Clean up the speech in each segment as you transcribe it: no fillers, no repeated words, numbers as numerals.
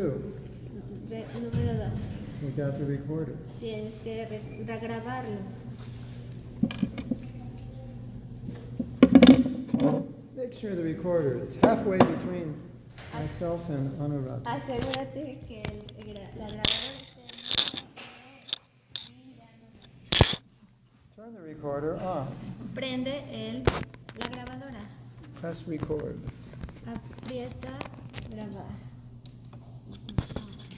2. Número 2. Take out the recorder. Tienes que regrabarlo. Make sure the recorder is halfway between myself and Anurag. Asegúrate que la grabadora esté. Turn the recorder off. Prende la grabadora. Press record. Aprieta grabar.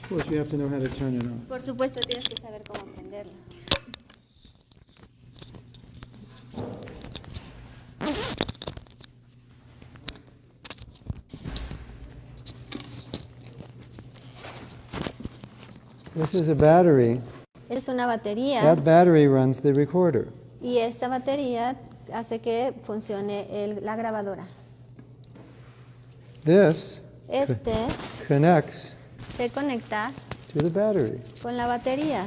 Of course, you have to know how to turn it on. Por supuesto, tienes que saber cómo prenderla. This is a battery. Es una batería. That battery runs the recorder. Y esta batería hace que funcione la grabadora. This connects se conecta to the battery. Con la batería.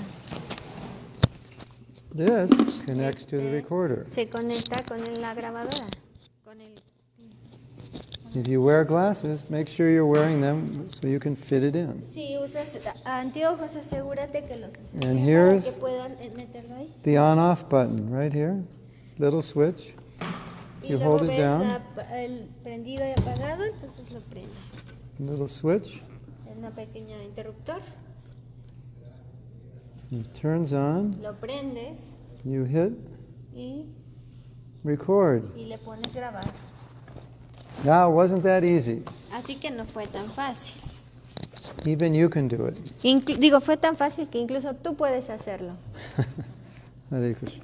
This connects to the recorder. Se conecta con la grabadora. If you wear glasses, make sure you're wearing them so you can fit it in. Si usas anteojos, asegúrate que los uses And para here's que puedan meterlo ahí. the on-off button right here. Little switch. Y You luego hold it ves down. el prendido y apagado, entonces lo prendes. Little switch. Es una pequeña interruptor. It turns on. Lo prendes You hit y record. le pones grabar. Now, wasn't that easy? Así que no fue tan fácil. Even you can do it. Fue tan fácil que incluso tú puedes hacerlo. Hare Krishna.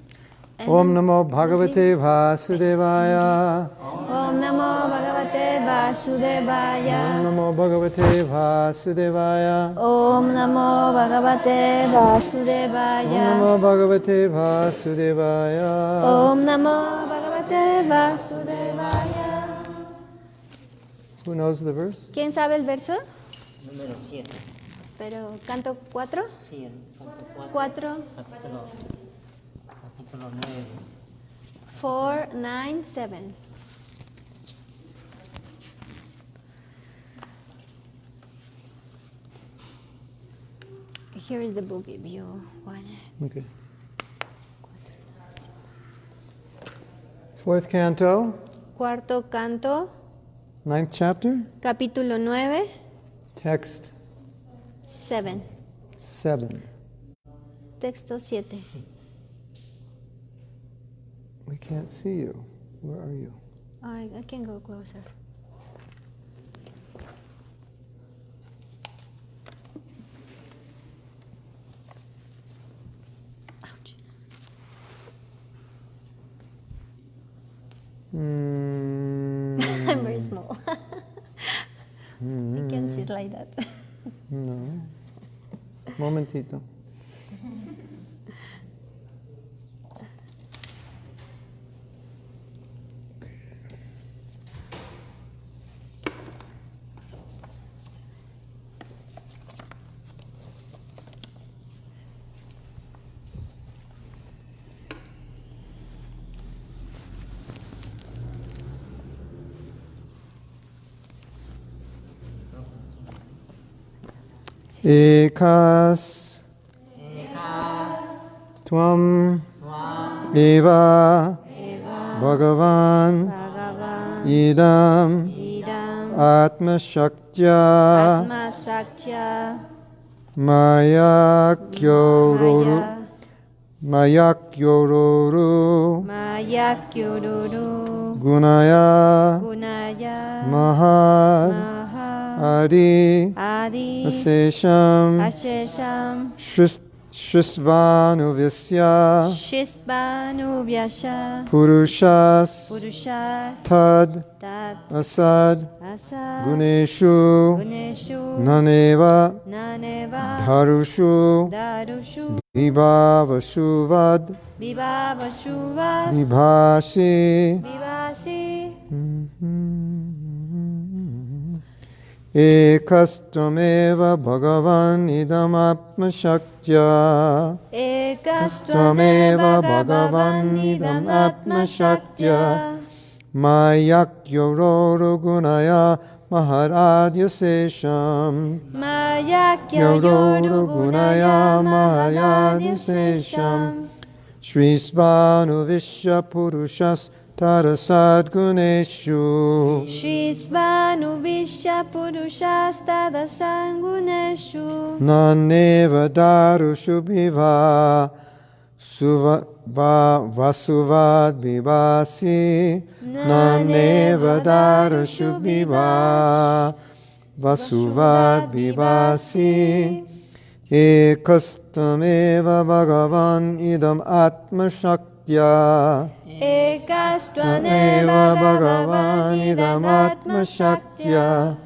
Om Namo Bhagavate Vasudevaya. Om Namo Bhagavate Vasudevaya. Om Namo Bhagavate Vasudevaya. Om Namo Bhagavate Vasudevaya. Om Namo Bhagavate Vasudevaya. Om Namo Bhagavate Vasudevaya. Who knows the verse? ¿Quién sabe el verso? Número 7. Pero canto 4. Sí, el canto 4. Capítulo 9. 4, 9, 7. Here is the book if you want it. Okay. Fourth canto, Cuarto canto, 9th chapter, capítulo 9, text 7. 7. Texto 7. We can't see you. Where are you? I can go closer. Ouch. I'm very small. I can sit like that. No. Momentito. Ekas Tvam Eva Bhagavan Idam Atma Shaktya Atma Sakya Maya Kyororu Maya Kyururu Gunaya Gunaya Mahad Adi Adi Asesham Ashesham Shristvanuvyasya Shishbanu Purushas Purushas Tad Tat Asad Asa Guneshu Guneshu Naneva Naneva Dharushu Darushu Vibhavasuvad Vibhavashuva Vibhashi Vivasi Ekastvameva Bhagavan Idam Atma Shaktya Ekastvameva Bhagavan Atma Shaktya Mayak Yororo Gunaya Maharadya Sesham Mayakya Yorugunaya Mahayadya Sesham Shri Svanu Vishya Purushas Tarasad Guneshu Shri Svanu Vishya Purushastada Sanguneshu Naneva Darushu Bhiva Vasuvad Vivasi Naneva Darushu Bhiva Vasuvad Vivasi Ekastameva Bhagavan Idam Atma Shaktya Ekastvaneva Bhagavan Idam Atma Shaktya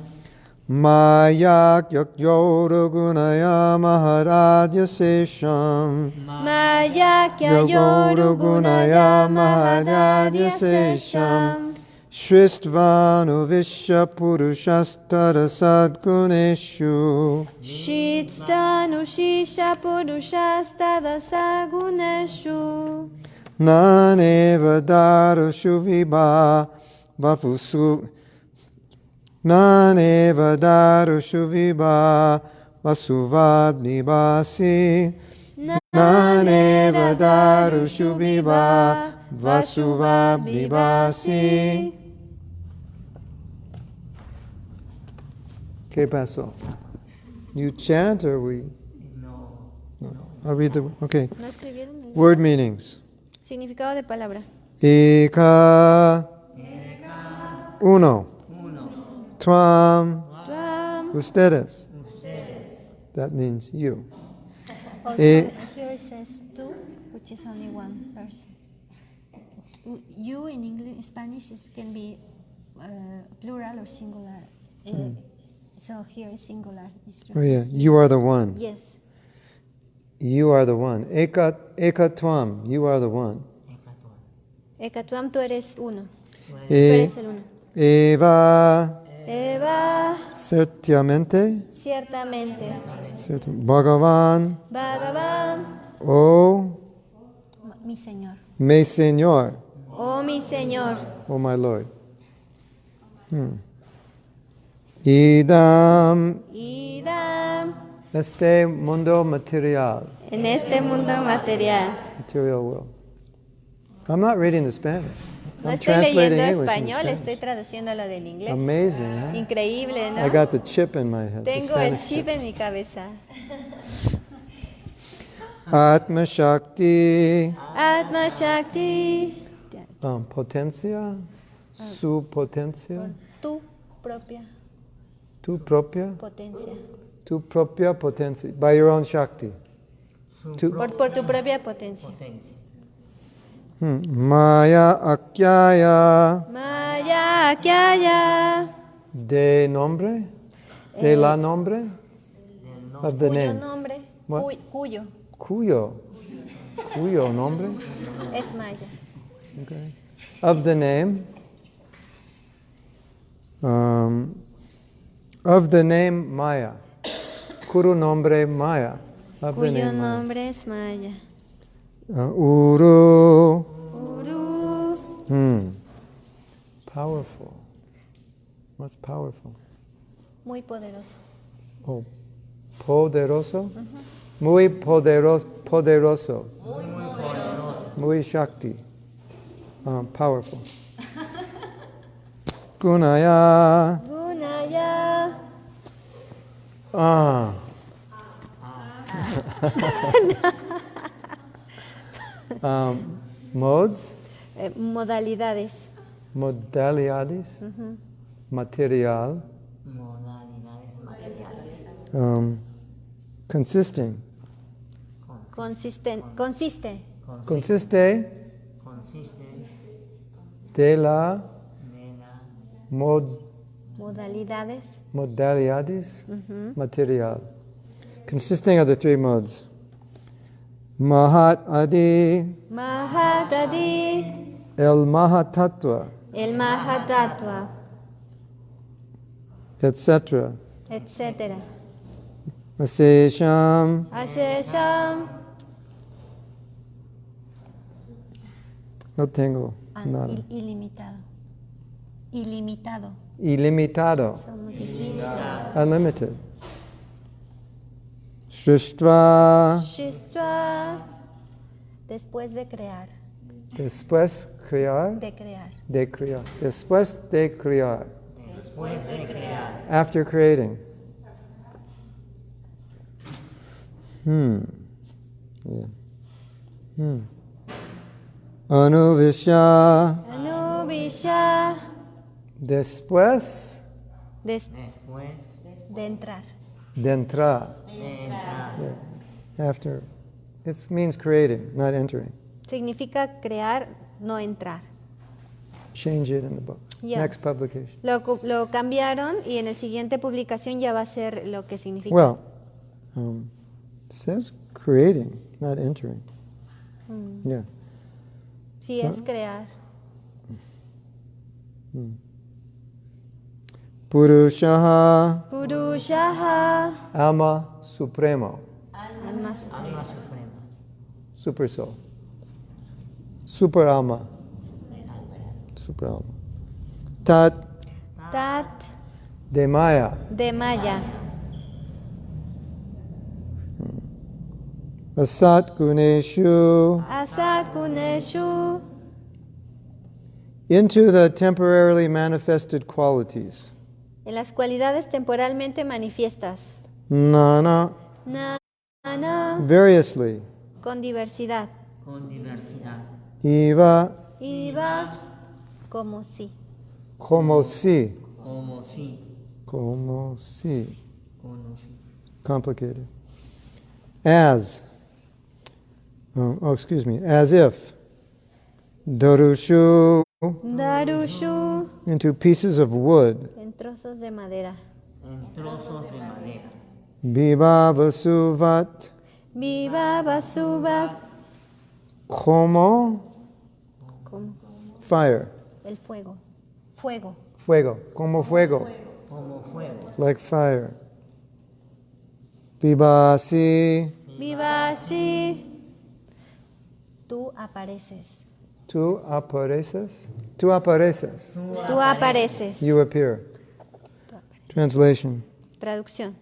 Maya Yorugunaya Maharadya Sesham Mayakya Yorugunaya Mahayadya Sesham Shristvanu Vishya Purushastara Sadguneshu Shitstanu Shisha Purushastada Saguneshu Naneva Darushu Vibha Vafusu Naneva Darushu Vibha Vasuvad Nibasi Naneva Darushu Vibha Vasuvad Nibasi. ¿Qué pasó? You chant or we? No. I'll read the, okay. ¿No escribieron? Word meanings. Significado de palabra. Eka. Uno. Tvam. Tvam. Ustedes. That means you. Also, Eh. here it says two, which is only one person. You in English, Spanish can be plural or singular. So here is singular. Oh yeah, you are the one. Yes. You are the one. Eka tvam, you are the one. Ekatvam, tú eres uno. Tú E, eres el uno. Eva, Eva, ciertamente, ciertamente. Bhagavan, Bhagavan, oh, mi Señor. mi Señor, Oh, mi Señor. oh my Lord. Idam, Idam, este mundo material, en este mundo material. material world. I'm not reading the Spanish. No I'm estoy translating leyendo English into español, estoy Spanish. traduciéndolo del inglés. Amazing, huh? Increíble, ¿no? I got the chip in my head. the Tengo el Spanish chip en mi cabeza. Atma Shakti, Atma Shakti, potencia, su potencia, tu propia tu propia potencia. by your own Shakti. Por tu propia potencia. Maya Akyaya, Maya, Kyaya, de nombre, de la nombre, of the cuyo name. nombre, What? cuyo Cuyo nombre, es Maya. okay. Of the name, of the name Maya, Kuru nombre Maya, of the Cuyo name Maya. nombre es Maya. Uru, Uru, powerful. What's powerful? muy poderoso. Oh, poderoso? Muy poderoso. Muy Shakti. Powerful. Gunaya. Gunaya, Modes, modalidades. modalidades, material, Modalidades materiales. consisting. Consiste. Consiste Consiste de la de la Modalidades. modalidades material. Consisting of the three modes. Mahat Adi, Mahatadi, El Mahatattva, el Mahatattva, etc. etc. Asesham, Ashesham, no tengo nada. ilimitado. Ilimitado. ilimitado, Somos ilimitados. unlimited. Srishtva, Shishtva, después de crear, después crear, de crear. de crear. Después de crear. Después de crear. After creating. Anuvishya, Anubhisha, después Después de entrar. de entrar. de entrar. Yeah. After. It means creating, not entering. Significa crear, no entrar. Change it in the book. Yeah. Next publication. Lo cambiaron y en la siguiente publicación ya va a ser lo que significa. Well, it says creating, not entering. Yeah. Sí, es crear. Purushaha, Purushaha, alma supremo, alma Alma suprema. supersoul. Super alma. Super alma. Tat Tat de Maya, de Maya, Asat Guneshu, Asat Kuneshu, into the temporarily manifested qualities. en las cualidades temporalmente manifiestas. Nana, Na, variously. con diversidad. Con diversidad. Iva, Iba como si. como si. Como si. Como si. Como si. Complicated. As. Excuse me. As if. Darushu, Darushu, into pieces of wood. en trozos de madera. En trozos de madera. Biba vasuvat, Viva Basubat, como como fire. el fuego. Fuego. Fuego. Como fuego. Como fuego. Like fire. Bibasi, Viva así. Tú apareces. tú apareces. Tú apareces. Tú apareces. You appear. Translation. Traducción.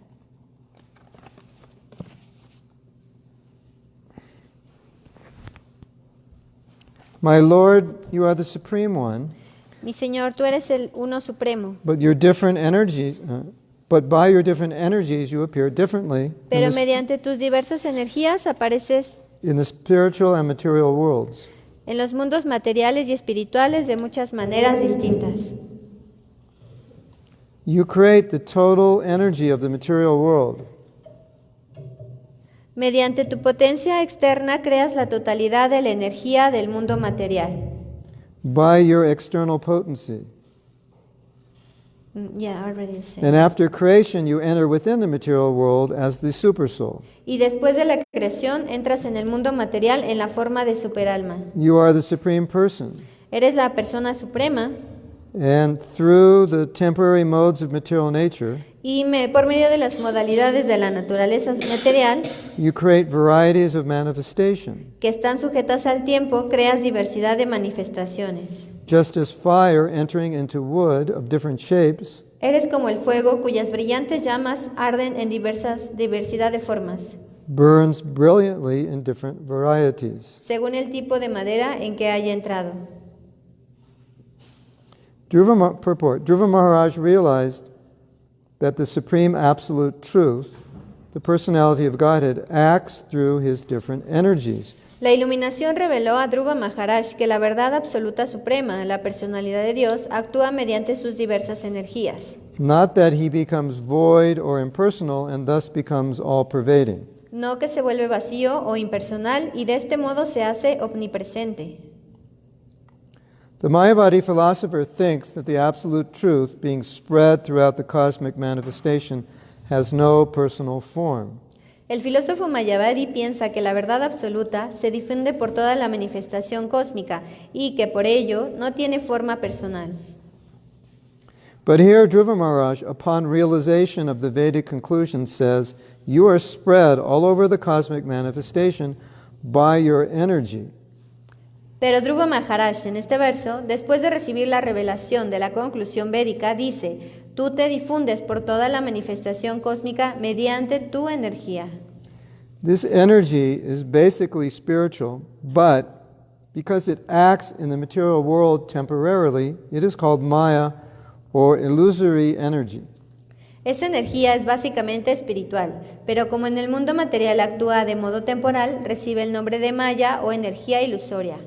My Lord, you are the Supreme One, Mi Señor, tú eres el uno supremo, but your different energies, but by your different energies you appear differently pero mediante tus diversas energías apareces in the spiritual and material worlds. en los mundos materiales y espirituales de muchas maneras distintas. You create the total energy of the material world. Mediante tu potencia externa creas la totalidad de la energía del mundo material. By your external potency. Yeah, already said. And after creation, you enter within the material world as the Supersoul. Y después de la creación entras en el mundo material en la forma de superalma. You are the Supreme Person. Eres la persona suprema And through the temporary modes of material nature, y por medio de las modalidades de la naturaleza material you create varieties of manifestation. que están sujetas al tiempo, creas diversidad de manifestaciones. Just as fire entering into wood of different shapes Eres como el fuego cuyas brillantes llamas arden en diversidad de formas, burns brilliantly in different varieties. según el tipo de madera en que haya entrado. Purport. Dhruva Maharaj realized that the Supreme Absolute Truth, the personality of Godhead, acts through his different energies. La iluminación reveló a Dhruva Maharaj que la verdad absoluta suprema, la personalidad de Dios, actúa mediante sus diversas energías. Not that he becomes void or impersonal and thus becomes all-pervading. No que se vuelve vacío o impersonal y de este modo se hace omnipresente. The Mayavadi philosopher thinks that the absolute truth being spread throughout the cosmic manifestation has no personal form. El filósofo Mayavadi piensa que la verdad absoluta se difunde por toda la manifestación cósmica y que por ello no tiene forma personal. But here Dhruva Maharaj, upon realization of the Vedic conclusion, says, you are spread all over the cosmic manifestation by your energy. Pero Dhruva Maharaj en este verso, después de recibir la revelación de la conclusión védica, dice, tú te difundes por toda la manifestación cósmica mediante tu energía. This energy is basically spiritual, but because it acts in the material world temporarily, it is called Maya or illusory energy. Esa energía es básicamente espiritual, pero como en el mundo material actúa de modo temporal, recibe el nombre de Maya o energía ilusoria.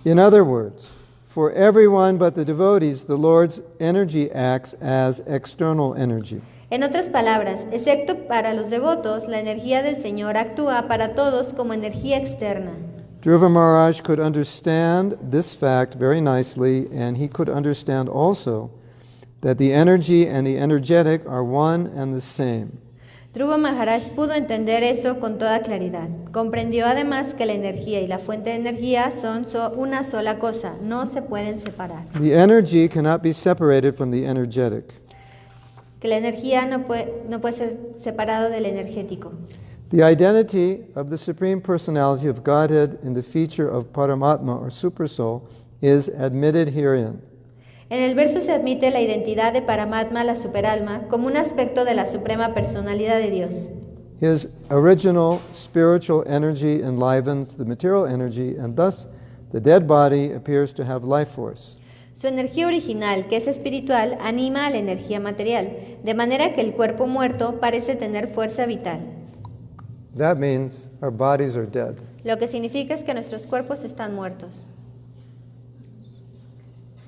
In other words, for everyone but the devotees, the Lord's energy acts as external energy. En otras palabras, excepto para los devotos, la energía del Señor actúa para todos como energía externa. Dhruva Maharaj could understand this fact very nicely, and he could understand also that the energy and the energetic are one and the same. Dhruva Maharaj pudo entender eso con toda claridad. Comprendió además que la energía y la fuente de energía son una sola cosa, no se pueden separar. The energy cannot be separated from the energetic. Que la energía no puede ser separado del energético. The identity of the Supreme Personality of Godhead in the feature of Paramatma or Supersoul is admitted herein. En el verso se admite la identidad de Paramatma, la superalma, como un aspecto de la suprema personalidad de Dios. His original spiritual energy enlivens the material energy, and thus the dead body appears to have life force. Su energía original, que es espiritual, anima a la energía material, de manera que el cuerpo muerto parece tener fuerza vital. That means our bodies are dead. Lo que significa es que nuestros cuerpos están muertos.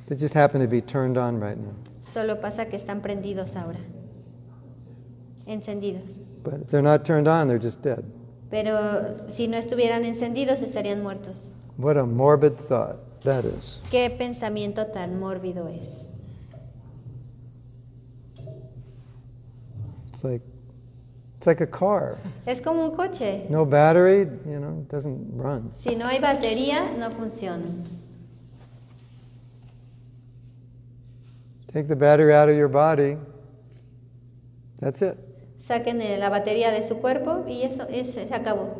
They just happen to be turned on right now. Solo pasa que están prendidos ahora, encendidos. But if they're not turned on, they're just dead. Pero si no estuvieran encendidos, estarían muertos. What a morbid thought that is. ¿Qué pensamiento tan mórbido es? It's like a car. Es como un coche. No battery, it doesn't run. Si no hay batería, no funciona. Take the battery out of your body. That's it. Saquen la batería de su cuerpo y eso se acabó.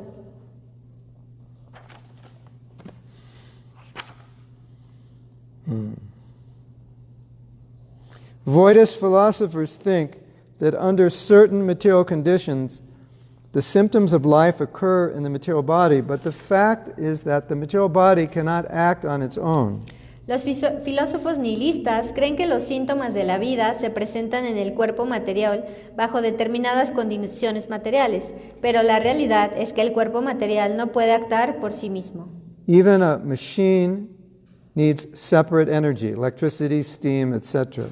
Voidist philosophers think that under certain material conditions, the symptoms of life occur in the material body, but the fact is that the material body cannot act on its own. Los filósofos nihilistas creen que los síntomas de la vida se presentan en el cuerpo material bajo determinadas condiciones materiales, pero la realidad es que el cuerpo material no puede actuar por sí mismo. Even a machine needs separate energy, electricity, steam, etc.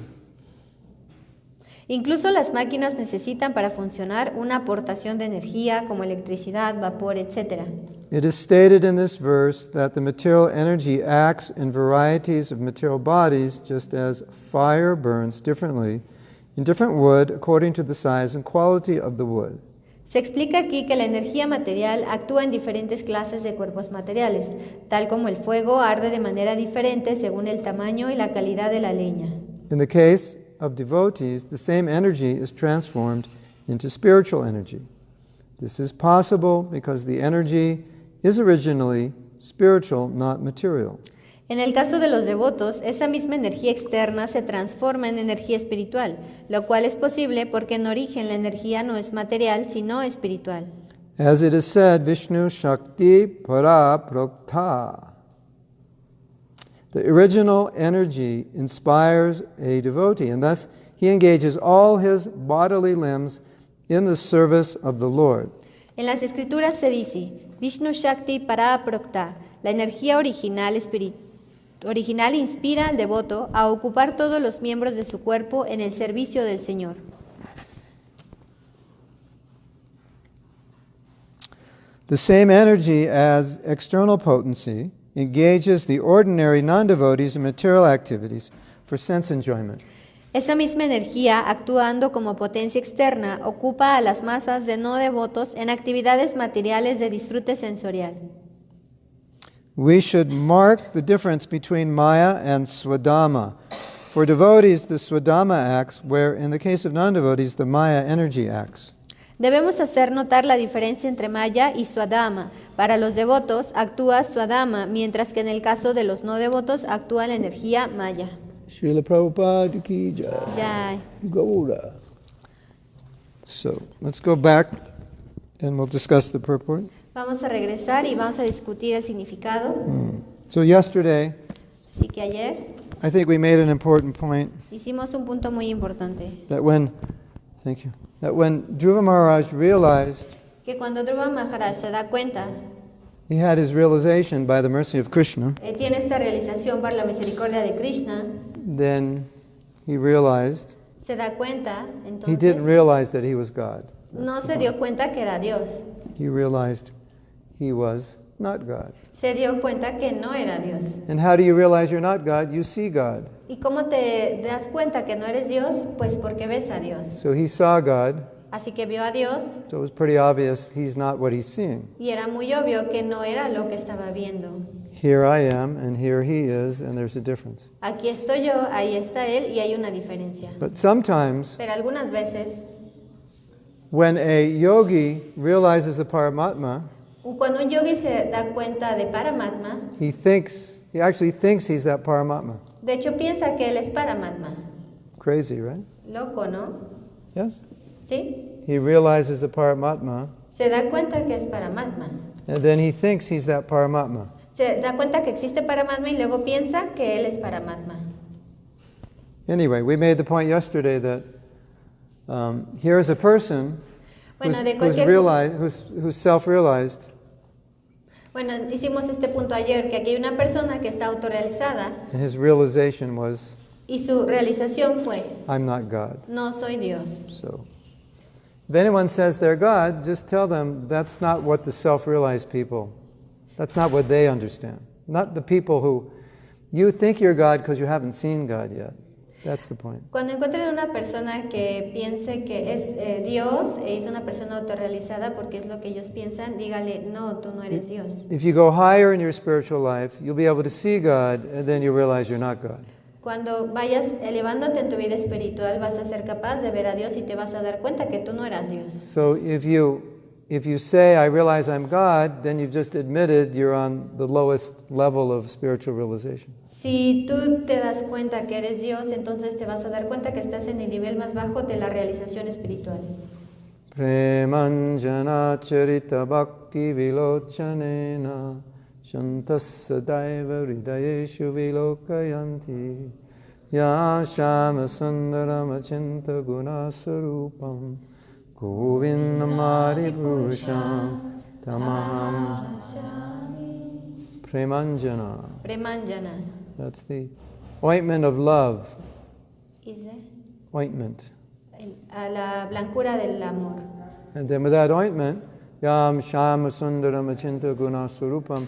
Incluso las máquinas necesitan para funcionar una aportación de energía como electricidad, vapor, etc. It is stated in this verse that the material energy acts in varieties of material bodies, just as fire burns differently in different wood according to the size and quality of the wood. Se explica aquí que la energía material actúa en diferentes clases de cuerpos materiales, tal como el fuego arde de manera diferente según el tamaño y la calidad de la leña. In the case of devotees, the same energy is transformed into spiritual energy. This is possible because the energy is originally spiritual, not material. En el caso de los devotos, esa misma energía externa se transforma en energía espiritual, lo cual es posible porque en origen la energía no es material, sino espiritual. As it is said, Vishnu Shakti Para Prokta. The original energy inspires a devotee, and thus he engages all his bodily limbs in the service of the Lord. En las escrituras se dice, Vishnu Shakti Para Prokta, la energía original inspira al devoto a ocupar todos los miembros de su cuerpo en el servicio del Señor. The same energy as external potency engages the ordinary non-devotees in material activities for sense enjoyment. Esa misma energía, actuando como potencia externa, ocupa a las masas de no devotos en actividades materiales de disfrute sensorial. We should mark the difference between Maya and Swadharma. For devotees, the Swadharma acts, where in the case of non-devotees, the Maya energy acts. Debemos hacer notar la diferencia entre Maya y Swadharma. Para los devotos actúa Swadharma, mientras que en el caso de los no devotos actúa la energía Maya. Srila Prabhupada ki jai. Jai. Gaura. So let's go back and we'll discuss the purport. Vamos a regresar y vamos a discutir el significado. So yesterday, Así que ayer I think we made an important point hicimos un punto muy importante. that when Dhruva Maharaj realized Que cuando Dhruva Maharaj se da cuenta, he had his realization by the mercy of Krishna, tiene esta realización por la misericordia de Krishna, then he realized se da cuenta, he entonces didn't realize that he was God. no se dio cuenta que era Dios. He realized he was not God. Se dio cuenta que no era Dios. And how do you realize you're not God? You see God. ¿Y cómo te das cuenta que no eres Dios? Pues porque ves a Dios. So he saw God, Así que vio a Dios so it was pretty obvious he's not what he's seeing. y era muy obvio que no era lo que estaba viendo. Here I am, and here he is, and there's a difference. Aquí estoy yo, ahí está él y hay una diferencia. But sometimes, Pero algunas veces, when a yogi realizes the Paramatma, cuando un yogi se da cuenta de Paramatma, he actually thinks he's that Paramatma. de hecho piensa que él es Paramatma. Crazy, right? Loco, ¿no? Yes? ¿Sí? He realizes the Paramatma, Se da cuenta que es Paramatma. and then he thinks he's that Paramatma. Se da cuenta que existe Paramatma y luego piensa que él es Paramatma. Anyway, we made the point yesterday that here's a person Bueno, de who's self-realized, Bueno, hicimos este punto ayer, que aquí hay una persona que está autorrealizada and his realization was, y su realización fue, I'm not God. no soy Dios. So, if anyone says they're God, just tell them that's not what the self-realized people, that's not what they understand. Not the people who, you think you're God because you haven't seen God yet. That's the point. Cuando encuentren una persona que piense que es Dios e es una persona autorrealizada porque es lo que ellos piensan, dígale, no, tú no eres Dios. If you go higher in your spiritual life, you'll be able to see God, and then you realize you're not God. Cuando vayas elevándote en tu vida espiritual, vas a ser capaz de ver a Dios y te vas a dar cuenta que tú no eras Dios. So if you say, I realize I'm God, then you've just admitted you're on the lowest level of spiritual realization. Si tú te das cuenta que eres Dios, entonces te vas a dar cuenta que estás en el nivel más bajo de la realización espiritual. Premanjana charita bhakti vilochanena shantasya daiva hridayeshu vilokayanti ya shama sundaram achinta gunasarupam govindamari purusham tamaham premanjana. Premanjana. That's the ointment of love. Is it? Ointment. A la blancura del amor. And then with that ointment, Yam Shama Sundaram Achinta Gunaswarupam,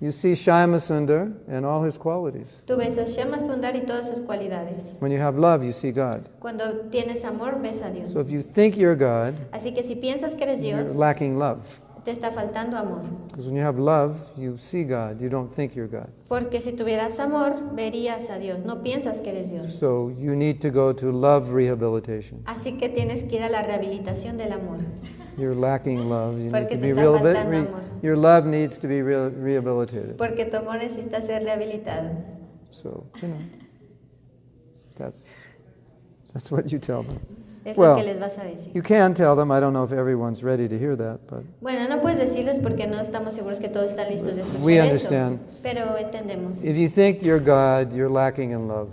you see Shama Sundar and all his qualities. Tú ves a Shama Sundar y todas sus cualidades. When you have love, you see God. Cuando tienes amor, ves a Dios. So if you think you're God, Así que si piensas que eres you're Dios, lacking love. te está faltando amor. Because when you have love, you see God. You don't think you're God. Porque si tuvieras amor, verías a Dios. No piensas que eres Dios. So you need to go to love rehabilitation. Así que tienes que ir a la rehabilitación del amor. You're lacking love. You need Porque to te be está faltando amor. your love needs to be rehabilitated. Porque tu amor necesita ser rehabilitado. So, that's what you tell them. Es Well, lo que les vas a decir. You can tell them. I don't know if everyone's ready to hear that, but Bueno, no puedes decirles porque no estamos seguros que todos están listos de escuchar We eso. understand. Pero entendemos. if you think you're God, you're lacking in love.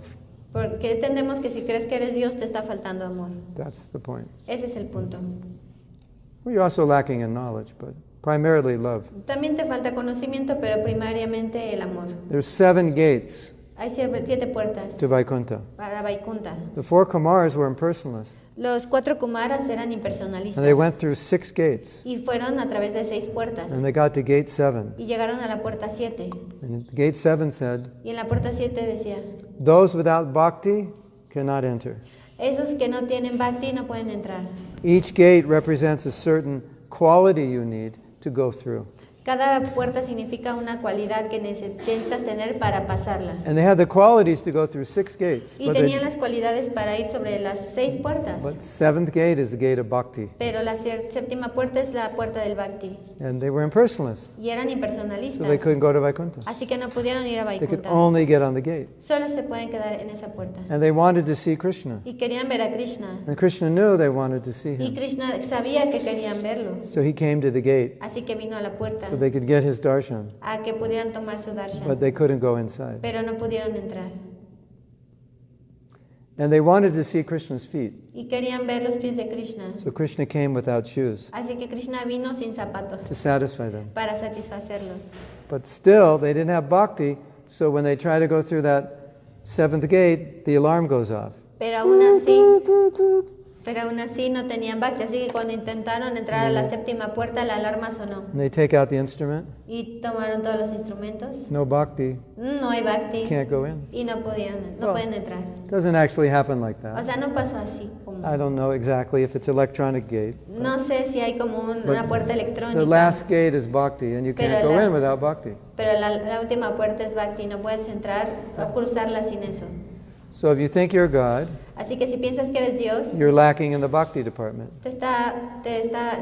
Porque entendemos que si crees que eres Dios, te está faltando amor. That's the point. Ese es el punto. Well, you're also lacking in knowledge, but primarily love. También te falta conocimiento, pero primariamente el amor. There's 7 gates Hay 7 puertas to Vaikuntha. para Vaikunta. The 4 Kumars were impersonalists, Los 4 Kumaras eran and impersonalistas they went through 6 gates, y fueron a través de 6 puertas and they got to gate 7. y llegaron a la puerta 7. And gate 7 said, Y en la puerta 7 decía, those without bhakti cannot enter. esos que no tienen bhakti no pueden entrar. Each gate represents a certain quality you need to go through. Cada puerta significa una cualidad que necesitas tener para pasarla. And they had the qualities to go through 6 gates. Y But tenían las cualidades para ir sobre las 6 puertas. but 7th gate is the gate of bhakti. Pero la séptima puerta es la puerta del Bhakti. And they were impersonalists, Y eran so they impersonalistas. couldn't go to Vaikuntha. Así que no pudieron ir a They could Vaikuntha. only get on the gate. Solo se pueden quedar en esa puerta. And they wanted to see Krishna. Y querían ver a Krishna. And Krishna knew they wanted to see Y him. Krishna sabía que querían verlo. So he came to the gate Así que vino a la puerta so they could get his darshan. a que pudieran tomar su But darshan. they couldn't go inside. Pero no pudieron entrar. And they wanted to see Krishna's feet. Y querían ver los pies de Krishna. So Krishna came without shoes Así que Krishna vino sin to zapatos satisfy them. para satisfacerlos. But still, they didn't have bhakti, so when they try to go through that 7th gate, the alarm goes off. Pero aún así no tenían bhakti. Así que cuando intentaron entrar a la séptima puerta, la alarma sonó. And they take out the instrument, Y tomaron todos los instrumentos. no bhakti, No hay bhakti. can't go in. Y no Well, pueden entrar. Doesn't actually happen like O that. sea, no pasó así. I don't know exactly if it's electronic gate. No sé si hay como una puerta The electrónica. last gate is bhakti, and you can't Pero go la- in without bhakti. Pero la última puerta es bhakti. No puedes entrar o cruzarla sin eso. So if you think you're God, Así que si piensas que eres Dios, you're lacking in the bhakti department.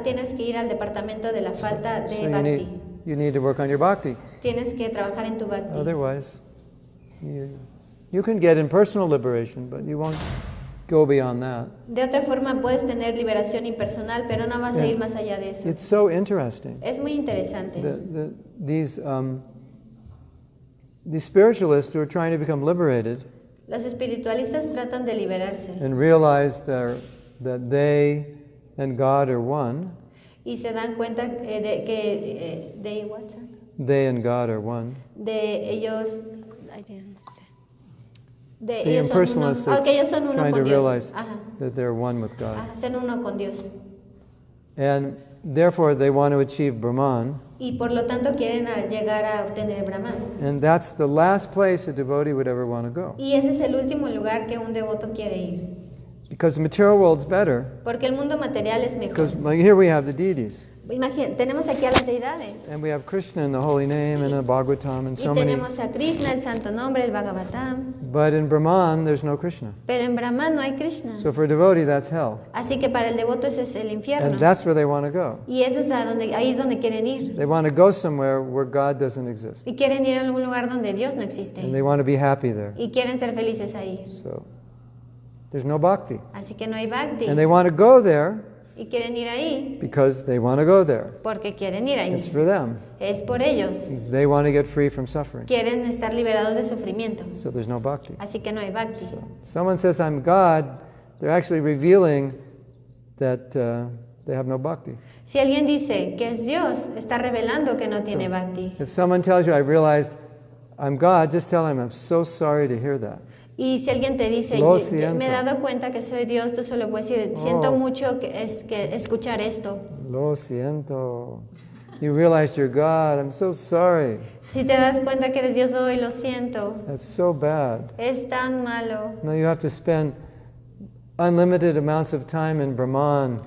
tienes que ir al departamento de la falta So de bhakti. you need to work on your bhakti. Tienes que trabajar en tu bhakti. Otherwise, you can get in personal liberation, but you won't go beyond that. De otra forma puedes tener liberación impersonal, pero no vas a Yeah. ir más allá de eso. It's so interesting. Es muy interesante. These spiritualists who are trying to become liberated Los espiritualistas tratan de liberarse and realize that they and God are one. y se dan cuenta de que They and God are one. de ellos de The ellos son uno, impersonalists are aunque ellos son uno trying to con Dios. realize Ajá, that they're one with God. ajá, son uno con Dios. And therefore they want to achieve Brahman. Y por lo tanto quieren llegar a obtener Brahman. And that's the last place a devotee would ever want to go. Y ese es el último lugar que un devoto quiere ir. Because the material world's better. Porque el mundo material es mejor. Because like here we have the deities. Tenemos aquí a las deidades. And we have Krishna in the holy name and the Bhagavatam and Y so many. tenemos a Krishna, el santo nombre, el Bhagavatam. But in Brahman, there's no Krishna. Pero en Brahman no hay Krishna. So for a devotee, that's hell. Así que para el devoto ese es el infierno. And that's where they want to go. Y eso es ahí es donde quieren ir. They want to go somewhere where God doesn't exist. Y quieren ir a algún lugar donde Dios no existe. And they want to be happy there. Y quieren ser felices ahí. So there's no bhakti. Así que no hay bhakti. And they want to go there Y quieren ir ahí because they want to go there. porque quieren ir It's ahí. for them. Es por ellos. They want to get free from suffering. Quieren estar liberados de sufrimiento. So there's no bhakti. Así que no hay bhakti. Someone says, I'm God, they're actually revealing that they have no bhakti. Si alguien dice que es Dios, está revelando que no tiene bhakti. If someone tells you, I realized I'm God, just tell him, I'm so sorry to hear that. Y si alguien te dice, Lo me siento. he dado cuenta que soy Dios, tú solo puedes decir, siento Oh. mucho que escuchar esto. Lo siento. You realized you're God, I'm so sorry. Si te das cuenta que eres Dios hoy, lo siento. That's so bad. Es tan malo. No, you have to spend unlimited amounts of time in Brahman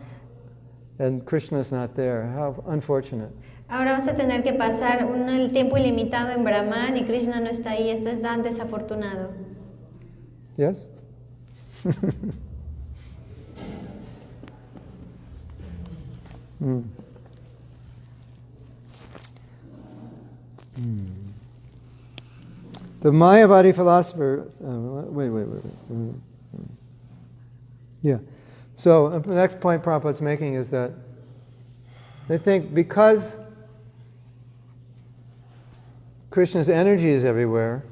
and Krishna's not there. How unfortunate. Ahora vas a tener que pasar el tiempo ilimitado en Brahman y Krishna no está ahí. Esto es tan desafortunado. Yes? Mm. The Mayavadi philosopher, wait. Yeah. So the next point Prabhupada's making is that they think because Krishna's energy is everywhere,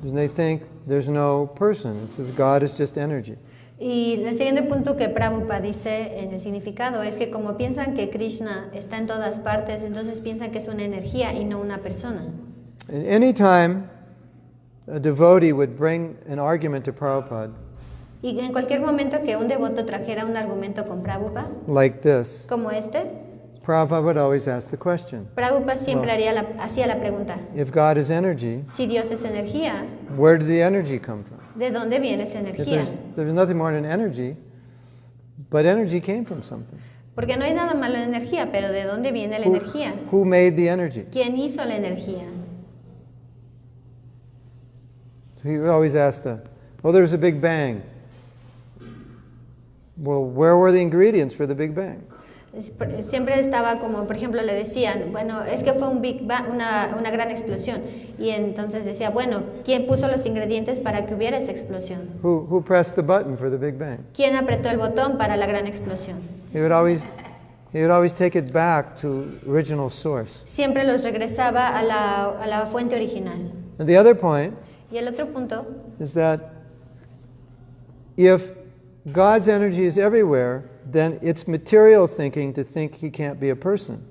then they think there's no person. It says God is just energy. Y el siguiente punto que Prabhupada dice en el significado es que como piensan que Krishna está en todas partes, entonces piensan que es una energía y no una persona. And any time a devotee would bring an argument to Prabhupada Y en cualquier momento que un devoto trajera un argumento con Prabhupada, like this, como este, Prabhupada would always ask the question, Prabhupada siempre hacía la pregunta, if God is energy, si Dios es energía, where did the energy come from? ¿de dónde viene esa If energía? there's nothing more than energy, but energy came from something. Porque no hay nada malo en energía, pero ¿de dónde viene la energía? Who made the energy? ¿Quién hizo la energía? So he would always ask there was a Big Bang. Well, where were the ingredients for the Big Bang? Siempre estaba como, por ejemplo, le decían, bueno, es que fue un Big Bang, una gran explosión. Y entonces decía, bueno, ¿quién puso los ingredientes para que hubiera esa explosión? Who pressed the button for the Big Bang? ¿Quién apretó el botón para la gran explosión? He would always take it back to original source. Siempre los regresaba a la fuente original. And the other point Y el otro punto is that if God's energy is everywhere, then it's material thinking to think he can't be a person.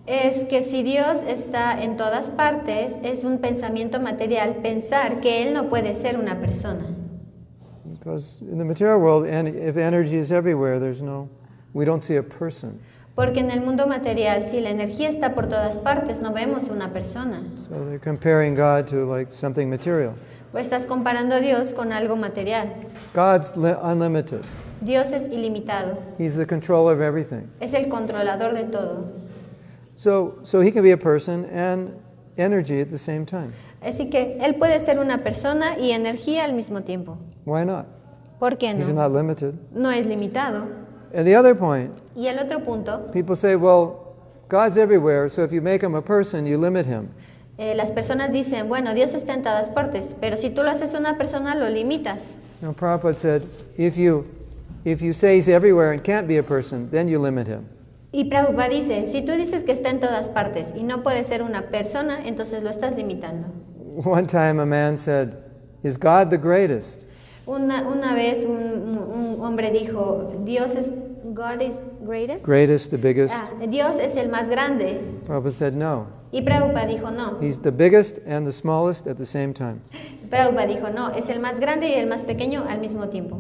es que si Dios está en todas partes, es un pensamiento material pensar que Él no puede ser una persona. Because in the material world, if energy is everywhere, we don't see a person. Porque en el mundo material, si la energía está por todas partes, no vemos una persona. So they're comparing God to like something material. O estás comparando a Dios con algo material. God's unlimited. Dios es ilimitado. He's the controller of everything. Es el controlador de todo. So he can be a person and energy at the same time. Así que Él puede ser una persona y energía al mismo tiempo. Why not? ¿Por qué He's no? not limited. No es limitado. And the other point, Y el otro punto, people say, well, God's everywhere, so if you make him a person, you limit him. las personas dicen, bueno, Dios está en todas partes, pero si tú lo haces una persona, lo limitas. Now, Prabhupada said, if you say he's everywhere and can't be a person, then you limit him. Y Prabhupada dice, si tú dices que está en todas partes y no puede ser una persona, entonces lo estás limitando. One time a man said, is God the greatest? Una vez un hombre dijo, God is greatest. Greatest, the biggest? Dios es el más grande. Prabhupada said, no. Y Prabhupada dijo, no. He's the biggest and the smallest at the same time. Prabhupada dijo, no, es el más grande y el más pequeño al mismo tiempo.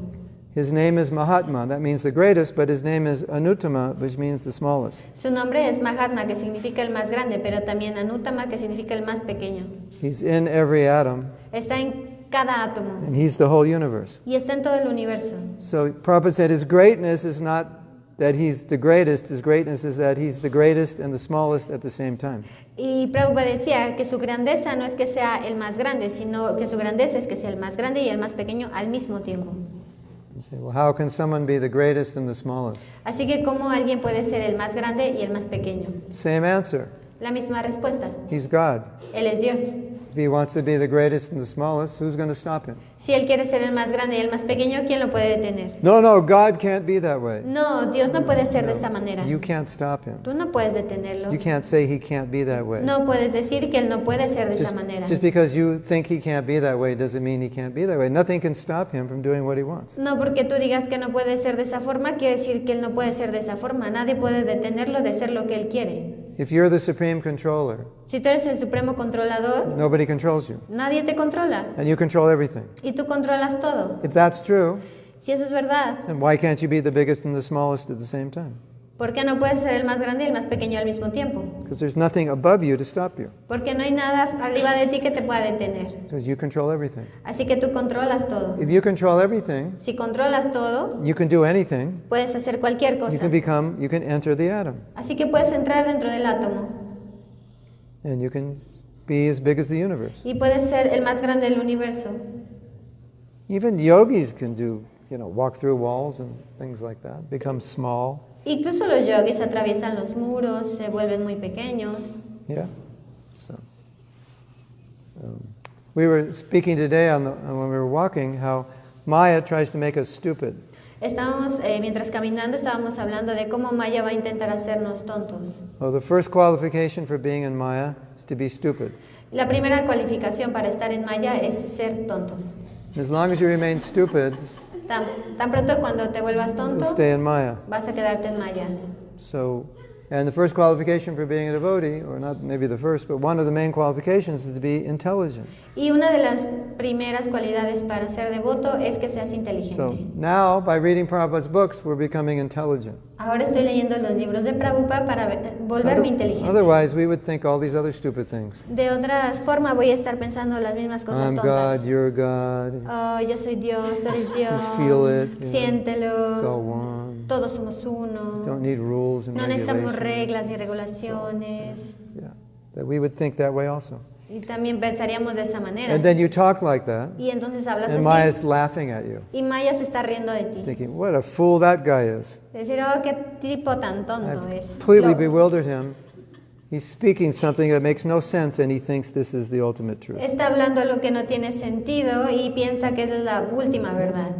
His name is Mahatma, that means the greatest, but his name is Anuttama, which means the smallest. Su nombre es Mahatma, que significa el más grande, pero también Anuttama, que significa el más pequeño. He's in every atom, Está en cada átomo and he's the whole universe. y está en todo el universo. So Prabhupada said his greatness is not that he's the greatest, his greatness is that he's the greatest and the smallest at the same time. Y Prabhupada decía que su grandeza no es que sea el más grande, sino que su grandeza es que sea el más grande y el más pequeño al mismo tiempo. You say, well, how can someone be the greatest and the smallest? Así que ¿cómo alguien puede ser el más grande y el más pequeño? Same answer. La misma respuesta. He's God. Él es Dios. If he wants to be the greatest and the smallest, who's going to stop him? Si Él quiere ser el más grande y el más pequeño, ¿quién lo puede detener? No, God can't be that way. No, Dios no puede ser de esa manera. You can't stop him. Tú no puedes detenerlo. You can't say he can't be that way. No puedes decir que Él no puede ser de esa manera. Just because you think he can't be that way doesn't mean he can't be that way. Nothing can stop him from doing what he wants. No porque tú digas que no puede ser de esa forma, quiere decir que Él no puede ser de esa forma. Nadie puede detenerlo de ser lo que Él quiere. If you're the supreme controller, Si tú eres el supremo controlador, nobody controls you. nadie te controla. And you control everything. Y tú controlas todo. If that's true, Si eso es verdad, then why can't you be the biggest and the smallest at the same time? ¿por qué no puedes ser el más grande y el más pequeño al mismo tiempo? Because there's nothing above you to stop you. Porque no hay nada arriba de ti que te pueda detener. Because you control everything. Así que tú controlas todo. If you control everything, Si controlas todo, you can do anything. puedes hacer cualquier You cosa. can enter the atom. Así que puedes entrar dentro del átomo And you can be as big as the universe. y puedes ser el más grande del universo. Even yogis can walk through walls and things like that, become small. Incluso los yogis atraviesan los muros, se vuelven muy pequeños. Yeah. So, we were speaking today when we were walking how Maya tries to make us stupid. Mientras caminando, estábamos hablando de cómo Maya va a intentar hacernos tontos. Well, the first qualification for being in Maya is to be stupid. La primera cualificación para estar en Maya es ser tontos. As long as you remain stupid, Tan pronto cuando te vuelvas you'll tonto, stay in Maya. vas a quedarte en Maya. So, and the first qualification for being a devotee, or not maybe the first, but one of the main qualifications is to be intelligent. Y una de las primeras cualidades para ser devoto es que seas inteligente. So now, by reading Prabhupada's books, we're becoming intelligent. Ahora estoy leyendo los libros de Prabhupada para volverme inteligente. Otherwise, we would think all these other stupid things. De otra forma voy a estar pensando las mismas cosas I'm tontas. God, you're God. Oh, yo soy Dios, tú eres Dios. You feel it. Siéntelo. It's all one. Todos somos uno. Don't need rules and No necesitamos regulations. reglas ni regulaciones. Yeah, that we would think that way also. Y también pensaríamos de esa manera. And then you talk like that, Y entonces hablas and así. Maya's laughing at you, Y Maya se está riendo de ti. thinking, what a fool that guy is. Decir, oh, qué tipo tan tonto I've es. completely Lo- bewildered him. He's speaking something that makes no sense, and he thinks this is the ultimate truth. Está hablando lo que no tiene sentido y piensa que es la última verdad.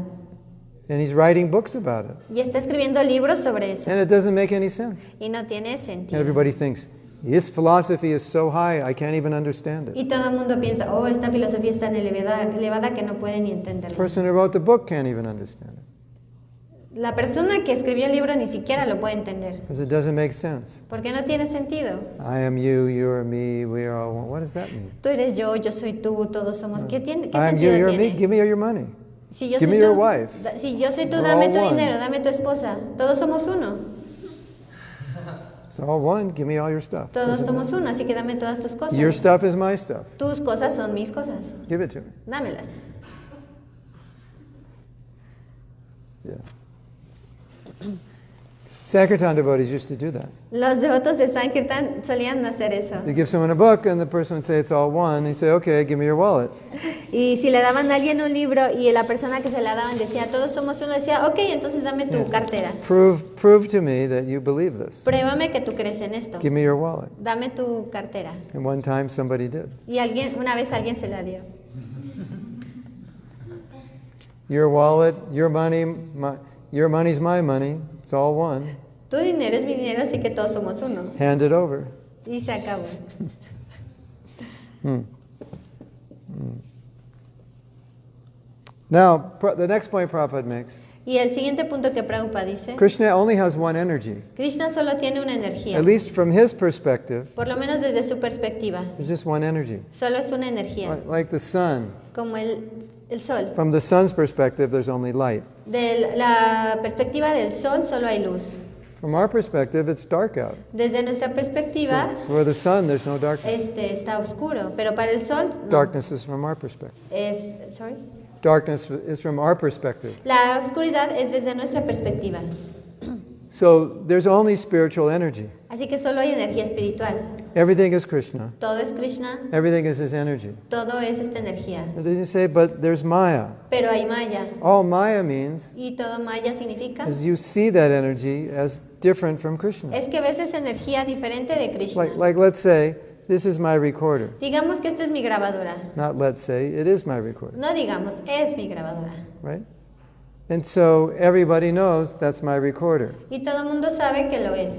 And he's writing books about it. Y está escribiendo libros sobre eso. And it doesn't make any sense. Y no tiene And sentido. everybody thinks, his philosophy is so high, I can't even understand it. Y todo el mundo piensa, oh, esta filosofía es tan elevada que no puede ni The entenderla. person who wrote the book can't even understand it, La persona que escribió el libro ni siquiera lo puede entender. because it doesn't make sense. Porque no tiene sentido. I am you, you are me, we are all one. What does that mean? Tú eres yo soy tú, todos somos. ¿Qué I am you, sentido you're me, tiene? give me your money. Si yo Give soy me your tú, wife. si yo soy tú, We're dame all tu one. dinero, dame tu esposa. Todos somos uno. It's all one, give me all your stuff. Todos Doesn't somos matter. uno, así que dame todas tus cosas. Your stuff is my stuff. Tus cosas son mis cosas. Give it to me. Dámelas. Yeah. Sankirtan devotees used to do that. Los devotos de Sankirtan solían hacer eso. You give someone a book and the person would say it's all one. You say, okay, give me your wallet. Y si le daban a alguien un libro y la persona que se la daban decía, todos somos uno, decía, ok, entonces dame tu cartera. Prove to me that you believe this. Pruébame que tú crees en esto. Give me your wallet. Dame tu cartera. And one time somebody did. Y una vez alguien se la dio. Your wallet, your money, your money's my money. It's all one. Tu dinero es mi dinero, así que todos somos uno. Hand it over. Y se acabó. Now, the next point Prabhupada makes, Y el siguiente punto que Prabhupada dice, Krishna only has one energy. Krishna solo tiene una energía. At least from his perspective, Por lo menos desde su perspectiva. there's just one energy. Solo es una energía. Like the sun. Como el sol. From the sun's perspective, there's only light. De la perspectiva del sol solo hay luz. From our perspective, it's dark out. Desde nuestra perspectiva, For the sun, there's no darkness. está oscuro, pero para el sol no. Darkness is from our perspective. Sorry. Darkness is from our perspective. La oscuridad es desde nuestra perspectiva. So there's only spiritual energy. Así que solo hay energía espiritual. Everything is Krishna. Todo es Krishna, Everything is his energy. todo es esta energía. And then you say, but there's Maya. Pero hay Maya. All Maya means Y todo Maya significa is you see that energy as different from Krishna. es que ves esa energía diferente de Krishna. Like let's say, this is my recorder. Digamos que esta es mi grabadora. Not let's say, it is my recorder, No digamos, es mi grabadora. right? And so everybody knows that's my recorder. Y todo el mundo sabe que lo es.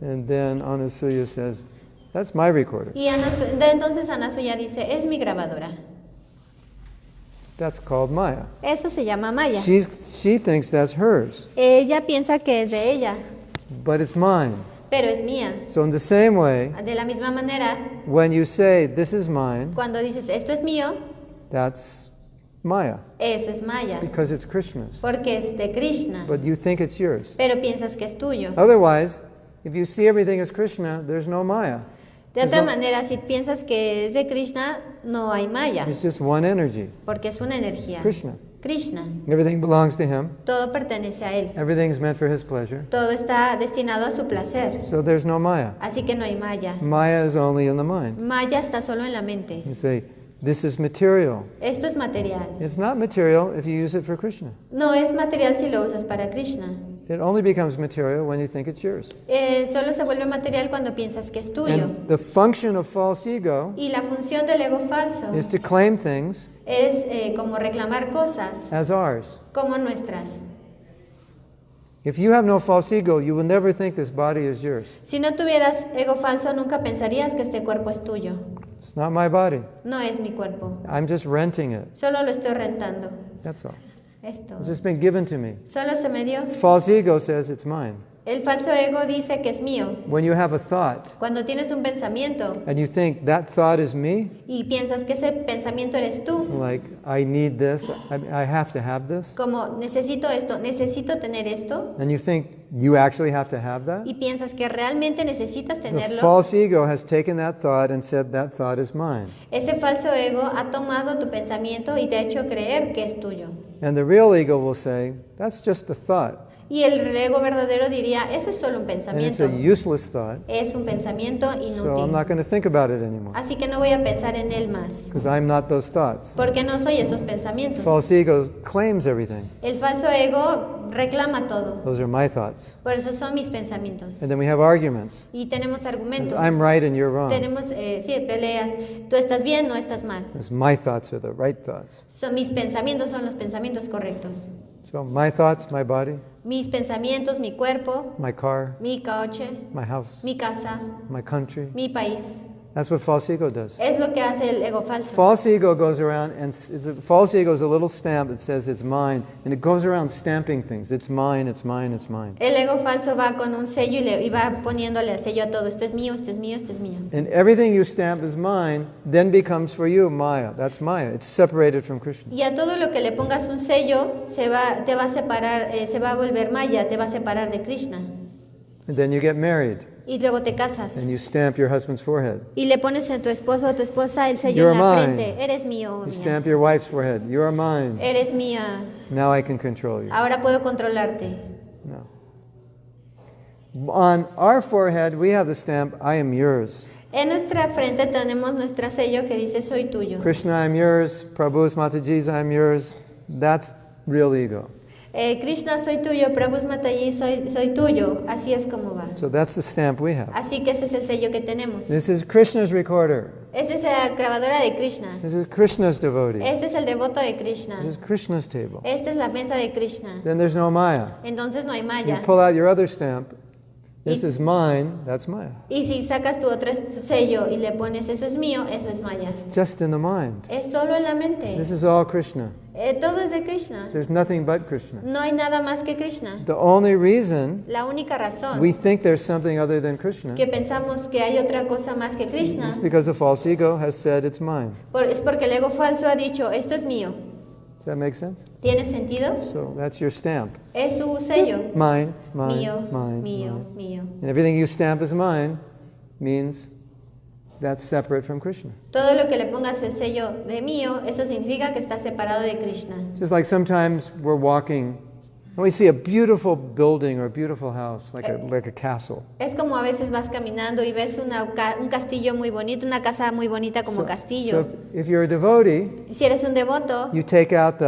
And then Anasuya says, that's my recorder. Y entonces Anasuya dice, es mi grabadora. That's called Maya. Eso se llama Maya. She thinks that's hers, Ella piensa que es de ella, but it's mine. pero es mía. So in the same way, De la misma manera, when you say, this is mine, cuando dices, esto es mío, that's Maya, eso es Maya, because it's Krishna's. porque es de Krishna, But you think it's yours. pero piensas que es tuyo. Otherwise, if you see everything as Krishna, there's no Maya. De otra manera, si piensas que es de Krishna, no hay Maya, It's just one energy, porque es una energía. Krishna. Krishna. Everything belongs to him. Todo pertenece a él. Everything's meant for his pleasure. Todo está destinado a su placer. So there's no Maya. Así que no hay Maya. Maya is only in the mind. Maya está solo en la mente. You say, this is material. Esto es material. It's not material if you use it for Krishna. No es material si lo usas para Krishna. It only becomes material when you think it's yours. Solo se vuelve material cuando piensas que es tuyo. And the function of false ego Y la función del ego falso is to claim things es como reclamar cosas as ours. como nuestras. If you have no false ego, you will never think this body is yours. Si no tuvieras ego falso, nunca pensarías que este cuerpo es tuyo. It's not my body. No es mi cuerpo. I'm just renting it. Solo lo estoy rentando. That's all. Esto. It's just been given to me. Solo se me dio. False ego says it's mine. El falso ego dice que es mío. When you have a thought Cuando tienes un pensamiento and you think that thought is me, y piensas que ese pensamiento eres tú, like I need this, I have to have this, como necesito esto, necesito tener esto, and you think you actually have to have that, y piensas que realmente necesitas the tenerlo, false ego has taken that thought and said that thought is mine. ese falso ego ha tomado tu pensamiento y te ha hecho creer que es tuyo. And the real ego will say, that's just a thought. Y el ego verdadero diría, eso es solo un and it's pensamiento. a useless thought, Es un pensamiento so I'm inútil. not going to think about it anymore, Así que no voy a pensar en él más. because I'm not those thoughts. Porque no soy esos pensamientos. False ego claims everything. El falso ego reclama todo. Those are my thoughts. Por eso son mis pensamientos. And then we have arguments. Y tenemos argumentos. I'm right and you're wrong. Tenemos, sí, peleas. Tú estás bien, no estás mal. Because my thoughts are the right thoughts. Mis pensamientos son los pensamientos correctos. So my thoughts, my body, Mis pensamientos, mi cuerpo, my car, mi coche, my house, mi casa, my country. mi país. That's what false ego does. Es lo que hace el ego falso. False ego goes around, and false ego is a little stamp that says it's mine, and it goes around stamping things. It's mine, it's mine, it's mine. El ego falso va con un sello y va poniéndole el sello a todo. Esto es mío, esto es mío, esto es mío. And everything you stamp as mine then becomes for you Maya. That's Maya. It's separated from Krishna. Y a todo lo que le pongas un sello, te va a separar, se va a volver maya, te va a separar de Krishna. And then you get married, Y luego te casas. and you stamp your husband's forehead. Y le pones a tu esposo o tu esposa el sello You're en la mine. frente. Eres mío. You Mía. stamp your wife's forehead. You're mine. Eres mía. Now I can control you. Ahora puedo controlarte. No. On our forehead, we have the stamp, I am yours. En nuestra frente tenemos nuestro sello que dice soy tuyo. Krishna, I'm yours. Prabhu's Mataji's, I'm yours. That's real ego. Krishna, soy tuyo. Prabhu's Mataji, soy tuyo. Así es como va. So that's the stamp we have. Así que ese es el sello que tenemos. This is Krishna's recorder. Esa es la grabadora de Krishna. This is Krishna's devotee. Este es el devoto de Krishna. This is Krishna's table. Esta es la mesa de Krishna. Then there's no Maya. Entonces no hay You maya. pull out your other stamp. This Y- is mine. That's Maya. Y si sacas tu otro sello y le pones eso es mío, eso es maya. Just in the mind. Es solo en la mente. This is all Krishna. Todo es de Krishna. There's nothing but Krishna. No hay nada más que Krishna. The only reason La única razón we think there's something other than Krishna que pensamos que hay otra cosa más que Krishna is because the false ego has said it's mine. es porque el ego falso ha dicho, esto es mío. Does that make sense? ¿Tiene sentido? So that's your stamp. Es su sello. Mine, mine, Mío, mine, mío, mine. mío. And everything you stamp as mine means that's separate from Krishna. Todo lo que le pongas el sello de mío, eso significa que está separado de Krishna. Just like sometimes we're walking and we see a beautiful building or a beautiful house, like a castle. Es como a veces vas caminando y ves un castillo muy bonito, una casa muy bonita como So castillo. if you're a devotee, Y si eres un devoto, you take out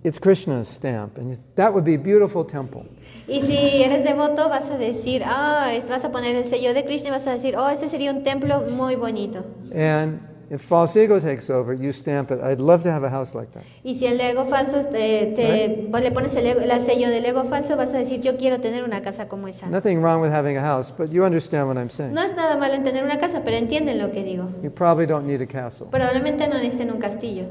it's Krishna's stamp, and that would be a beautiful temple. y si eres devoto vas a decir, vas a poner el sello de Krishna y vas a decir, ese sería un templo muy bonito. And if false ego takes over, you stamp it. I'd love to have a house like that. Y si el ego falso le pones el sello del ego falso, vas a decir, yo quiero tener una casa como esa. Nothing wrong with having a house, but you understand what I'm saying. No es nada malo en tener una casa, pero entienden lo que digo. You probably don't need a castle Probablemente no necesiten un castillo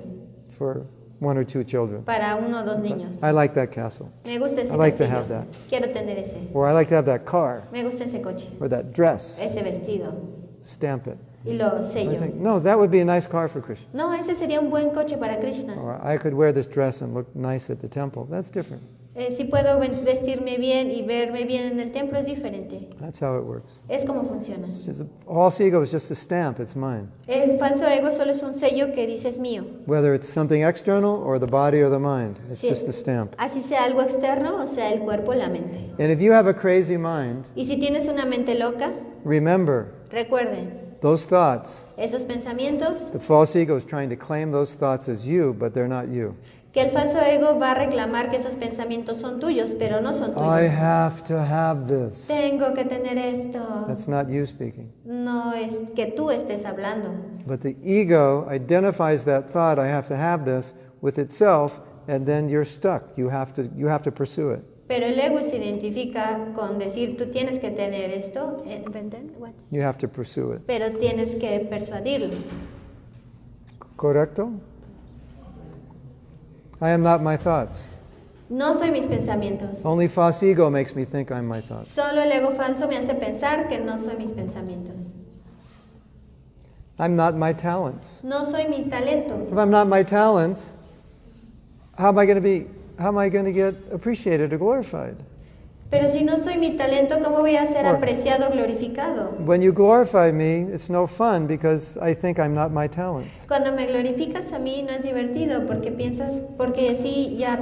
for 1 or 2 children. para 1 o 2 niños. I like that castle. Me gusta ese I like to castillo. have that. Quiero tener ese. Or I like to have that car Me gusta ese coche, or that dress. ese vestido. Stamp it. Y lo I sello. think, no, that would be a nice car for Krishna. No, ese sería un buen coche para Krishna. Or I could wear this dress and look nice at the temple. That's different. Si puedo vestirme bien y verme bien en el templo es diferente. That's how it works. Es como funciona. It's just, false ego is just a stamp. It's mine. El falso ego solo es un sello que dice es mío. Whether it's something external or the body or the mind, it's Sí. just a stamp. Así sea algo externo o sea el cuerpo o la mente. And if you have a crazy mind, Y si tienes una mente loca, remember recuerden, those thoughts. esos pensamientos, The false ego is trying to claim those thoughts as you, but they're not you. que el falso ego va a reclamar que esos pensamientos son tuyos, pero no son tuyos. I have to have this. Tengo que tener esto. That's not you speaking. No es que tú estés hablando. But the ego identifies that thought, I have to have this, with itself, and then you're stuck. You have to pursue it. Pero el ego se identifica con decir tú tienes que tener esto, ¿entienden? What? You have to pursue it. Pero tienes que persuadirlo. Correcto? I am not my thoughts. No soy mis pensamientos. Only false ego makes me think I'm my thoughts. Solo el ego falso me hace pensar que no soy mis pensamientos. I'm not my talents. No soy mi talento. If I'm not my talents, how am I going to get appreciated or glorified? Pero si no soy mi talento, ¿cómo voy a ser Or- apreciado, glorificado? When you glorify me, it's no fun because I think I'm not my talents. Cuando me glorificas a mí no es divertido porque sí, ya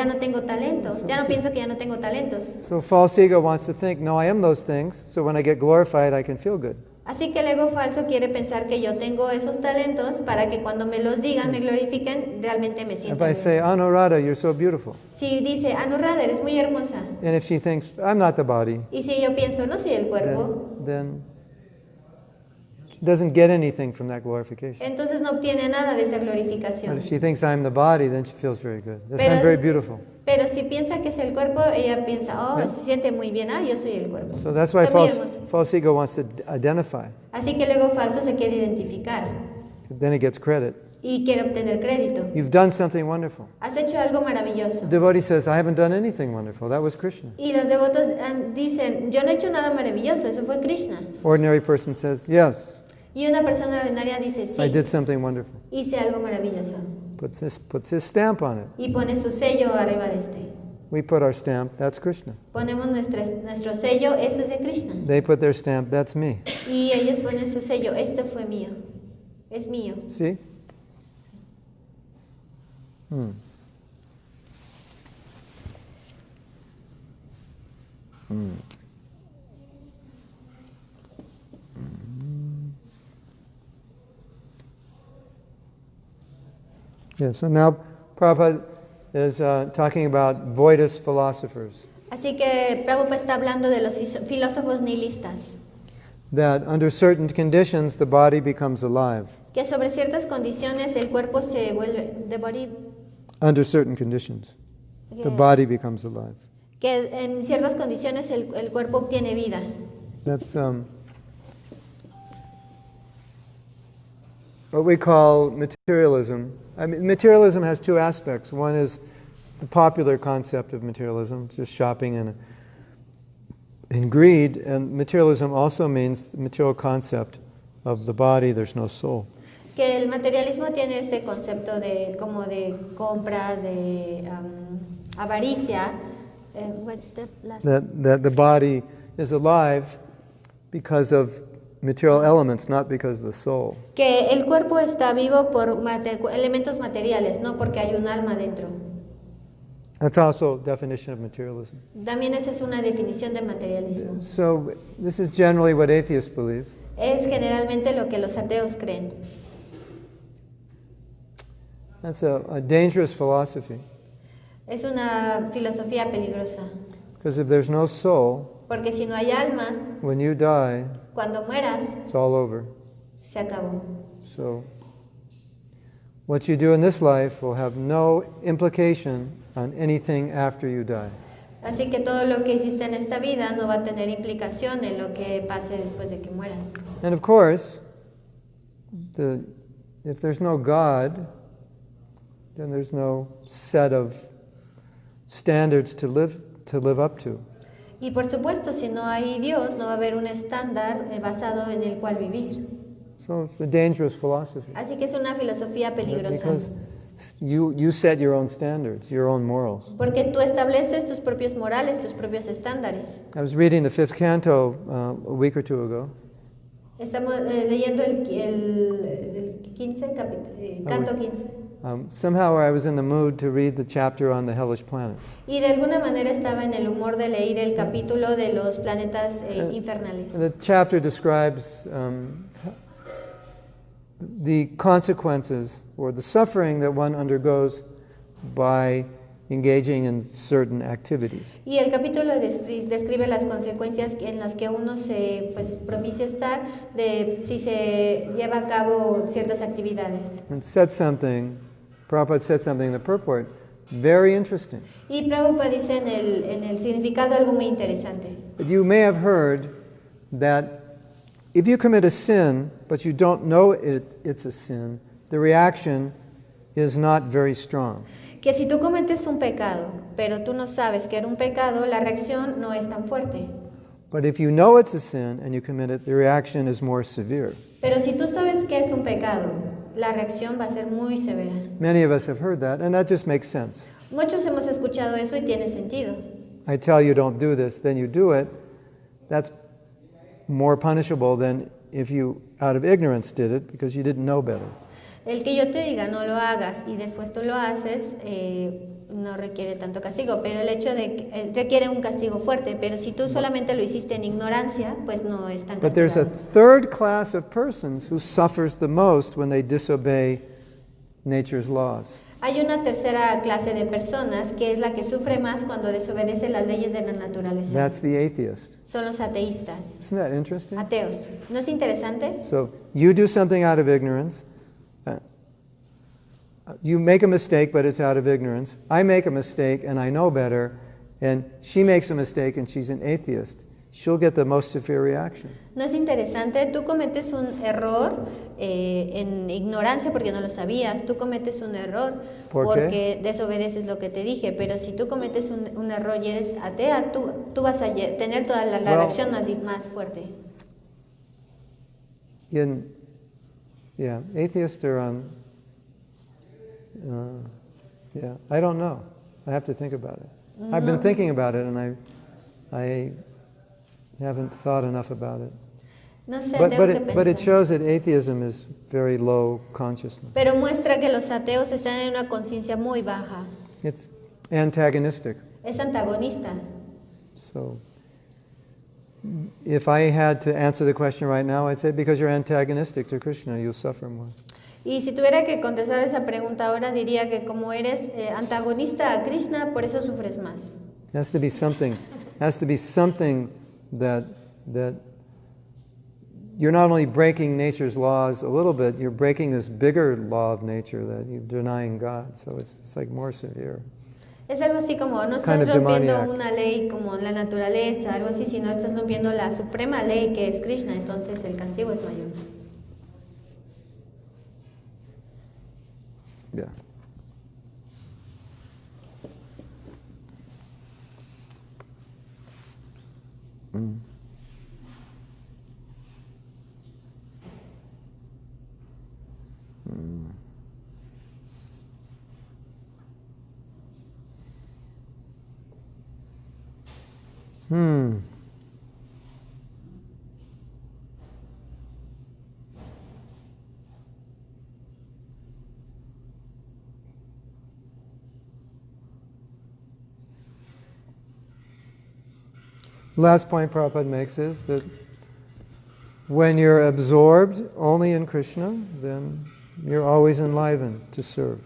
no tengo talentos, ya no pienso que ya no tengo talentos. So false ego wants to think, no, I am those things, so when I get glorified, I can feel good. Así que el ego falso quiere pensar que yo tengo esos talentos para que cuando me los digan, me glorifiquen, realmente me If sienta I say, bien. Anuradha, you're so beautiful, Si dice, Anuradha, eres muy hermosa, and if she thinks, I'm not the body, y si yo pienso, no soy el cuerpo, then she doesn't get anything from that glorification. entonces no obtiene nada de esa But glorificación. if she thinks I'm the body, then she feels very good. Yes, Pero- I'm very beautiful. Pero si piensa que es el cuerpo, ella piensa, oh, Yeah. se siente muy bien, yo soy el cuerpo. So that's why Está muy hermoso. false ego wants to identify. Así que el ego falso se quiere identificar Then it gets credit. y quiere obtener crédito. You've done something wonderful. Has hecho algo maravilloso. The devotee says, I haven't done anything wonderful. That was Krishna. Y los devotos dicen, yo no he hecho nada maravilloso, eso fue Krishna. Ordinary person says, yes, Y una persona ordinaria dice, I sí, did something wonderful. hice algo maravilloso. Puts his stamp on it. Y pone su sello arriba de este. We put our stamp, that's Krishna. Ponemos nuestro sello, eso es de Krishna. They put their stamp, that's me. Y ellos ponen su sello, esto fue mío, es mío. See? Hmm. Hmm. Yeah, so now Prabhupada is talking about voidist philosophers, Así que Prabhupada está hablando de los filósofos nihilistas, that under certain conditions the body becomes alive. que sobre ciertas condiciones el cuerpo se vuelve, the body, Under certain conditions, the que, body becomes alive. que en ciertas condiciones el cuerpo obtiene vida. That's what we call materialism. I mean, materialism has two aspects. One is the popular concept of materialism, just shopping and greed. And materialism also means the material concept of the body, there's no soul. Que el materialismo tiene este concepto de como de compra, de avaricia. What's the last? That the body is alive because of material elements, not because of the soul. Que el cuerpo está vivo por elementos materiales, no porque hay un alma dentro. That's also a definition of materialism. También esa es una definición de materialismo. So this is generally what atheists believe. Es generalmente lo que los ateos creen. That's a dangerous philosophy. Es una filosofía peligrosa, Because if there's no soul, porque si no hay alma, when you die, cuando mueras, it's all over. se acabó. So what you do in this life will have no implication on anything after you die. Así que todo lo que hiciste en esta vida no va a tener implicación en lo que pase después de que mueras. And of course, if there's no God, then there's no set of standards to live up to. Y por supuesto, si no hay Dios, no va a haber un estándar basado en el cual vivir. So it's a dangerous philosophy. Así que es una filosofía peligrosa. Because you set your own standards, your own morals. Porque tú estableces tus propios morales, tus propios estándares. I was reading the 5th canto a week or two ago. Estamos leyendo el 15, canto 15. Somehow I was in the mood to read the chapter on the hellish planets. Y de alguna manera estaba en el humor de leer el capítulo de los planetas infernales. The chapter describes the consequences or the suffering that one undergoes by engaging in certain activities. Y el capítulo describe las consecuencias en las que uno se propicia estar de si se lleva a cabo ciertas actividades. And Prabhupada said something in the purport, very interesting. Y Prabhupada dice en el significado algo muy interesante. But you may have heard that if you commit a sin, but you don't know it's a sin, the reaction is not very strong. Que si tú cometes un pecado, pero tú no sabes que era un pecado, la reacción no es tan fuerte. But if you know it's a sin and you commit it, the reaction is more severe. Pero si tú sabes que es un pecado, la reacción va a ser muy severa. Many of us have heard that, and that just makes sense. Muchos hemos escuchado eso y tiene sentido. I tell you don't do this, then you do it, that's more punishable than if you, out of ignorance, did it because you didn't know better. El que yo te diga no lo hagas y después tú lo haces, no requiere tanto castigo, pero el hecho de que requiere un castigo fuerte, pero si tú solamente lo hiciste en ignorancia, pues no es tan But there's a castigado. third class of persons who suffers the most when they disobey nature's laws. Hay una tercera clase de personas que es la que sufre más cuando desobedece las leyes de la naturaleza. That's the atheist. Son los ateístas, Isn't that interesting? ateos. ¿No es interesante? So you do something out of ignorance. You make a mistake, but it's out of ignorance. I make a mistake, and I know better. And she makes a mistake, and she's an atheist. She'll get the most severe reaction. ¿No es interesante? Tú cometes un error en ignorancia porque no lo sabías. Tú cometes un error ¿Por qué? porque desobedeces lo que te dije. Pero si tú cometes un error y eres atea, tú vas a tener toda la Well, reacción más fuerte. Atheists are on. I don't know. I have to think about it. I've been thinking about it, and I haven't thought enough about it. No sé, tengo que But it pensar. shows that atheism is very low consciousness. Pero muestra que los ateos están en una conciencia muy baja. It's antagonistic. Es antagonista. So, if I had to answer the question right now, I'd say because you're antagonistic to Krishna, you'll suffer more. Y si tuviera que contestar esa pregunta ahora, diría que como eres antagonista a Krishna, por eso sufres más. It has to be something. That you're not only breaking nature's laws a little bit, you're breaking this bigger law of nature that you're denying God. So it's like more severe. Es algo así como no estás Kind of rompiendo demoniac. una ley como la naturaleza, algo así, sino estás rompiendo la suprema ley que es Krishna, entonces el castigo es mayor. Yeah. Mm. Mm. Hmm. Last point Prabhupada makes is that when you're absorbed only in Krishna, then you're always enlivened to serve.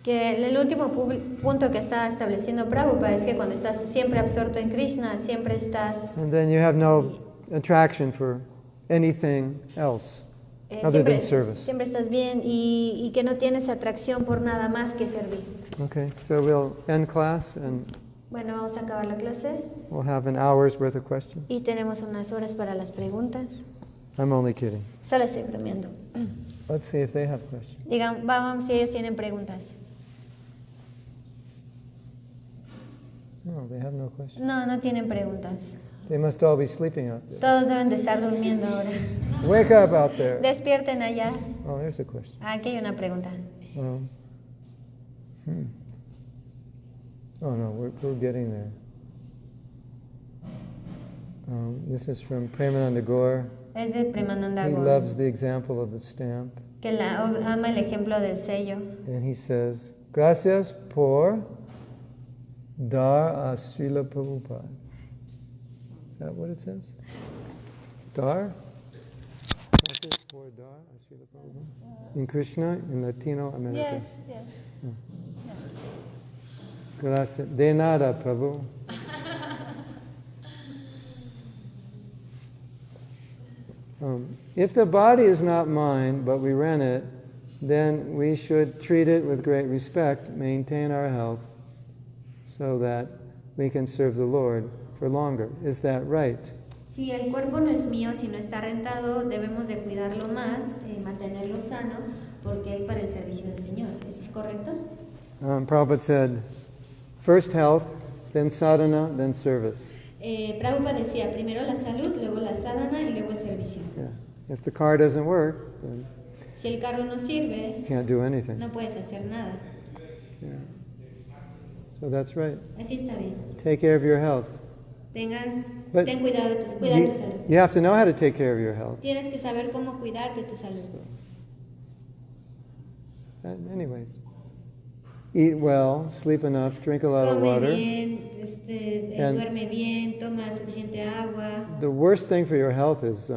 Que el último punto que está estableciendo Prabhupada es que cuando estás siempre absorto en Krishna, siempre estás And then you have no attraction for anything else other than service. siempre estás bien y que no tienes atracción por nada más que servir. Okay, so we'll end class and Bueno, vamos a acabar la clase we'll have an hour's worth of questions. y tenemos unas horas para las preguntas. I'm only kidding. Solo estoy bromeando. Let's see if they have questions. Digan, vamos si ellos tienen preguntas. No, they have no questions. No, no tienen preguntas. They must all be sleeping out there. Todos deben de estar durmiendo ahora. Wake up out there. Despierten allá. Oh, there's a question. Aquí hay una pregunta. Oh no, we're getting there. This is from Premananda Gaur. Es de Premananda He Gaur, loves the example of the stamp. que ama el ejemplo del sello. And he says, gracias por dar a Srila Prabhupada. Is that what it says? Dar? Gracias por dar a Srila Prabhupada. In Krishna, in Latino America. yes. Gracias. De nada, Prabhu. If the body is not mine, but we rent it, then we should treat it with great respect, maintain our health, so that we can serve the Lord for longer. Is that right? Si el cuerpo no es mío, si no está rentado, debemos de cuidarlo más, mantenerlo sano, porque es para el servicio del Señor. ¿Es correcto? Prabhupada said, first health, then sadhana, then service. Prabhupada decía, primero la salud, luego la sadhana y luego el servicio. Yeah. If the car doesn't work, then Si el carro no sirve, you can't do anything. no puedes hacer nada. Yeah. So that's right. Así está bien. Take care of your health. But ten cuidado de cuida tu salud. You have to know how to take care of your health. Tienes que saber cómo cuidar de tu salud. Anyway, eat well, sleep enough, drink a lot of Come water. bien, And- duerme bien, toma suficiente agua. The worst thing for your health is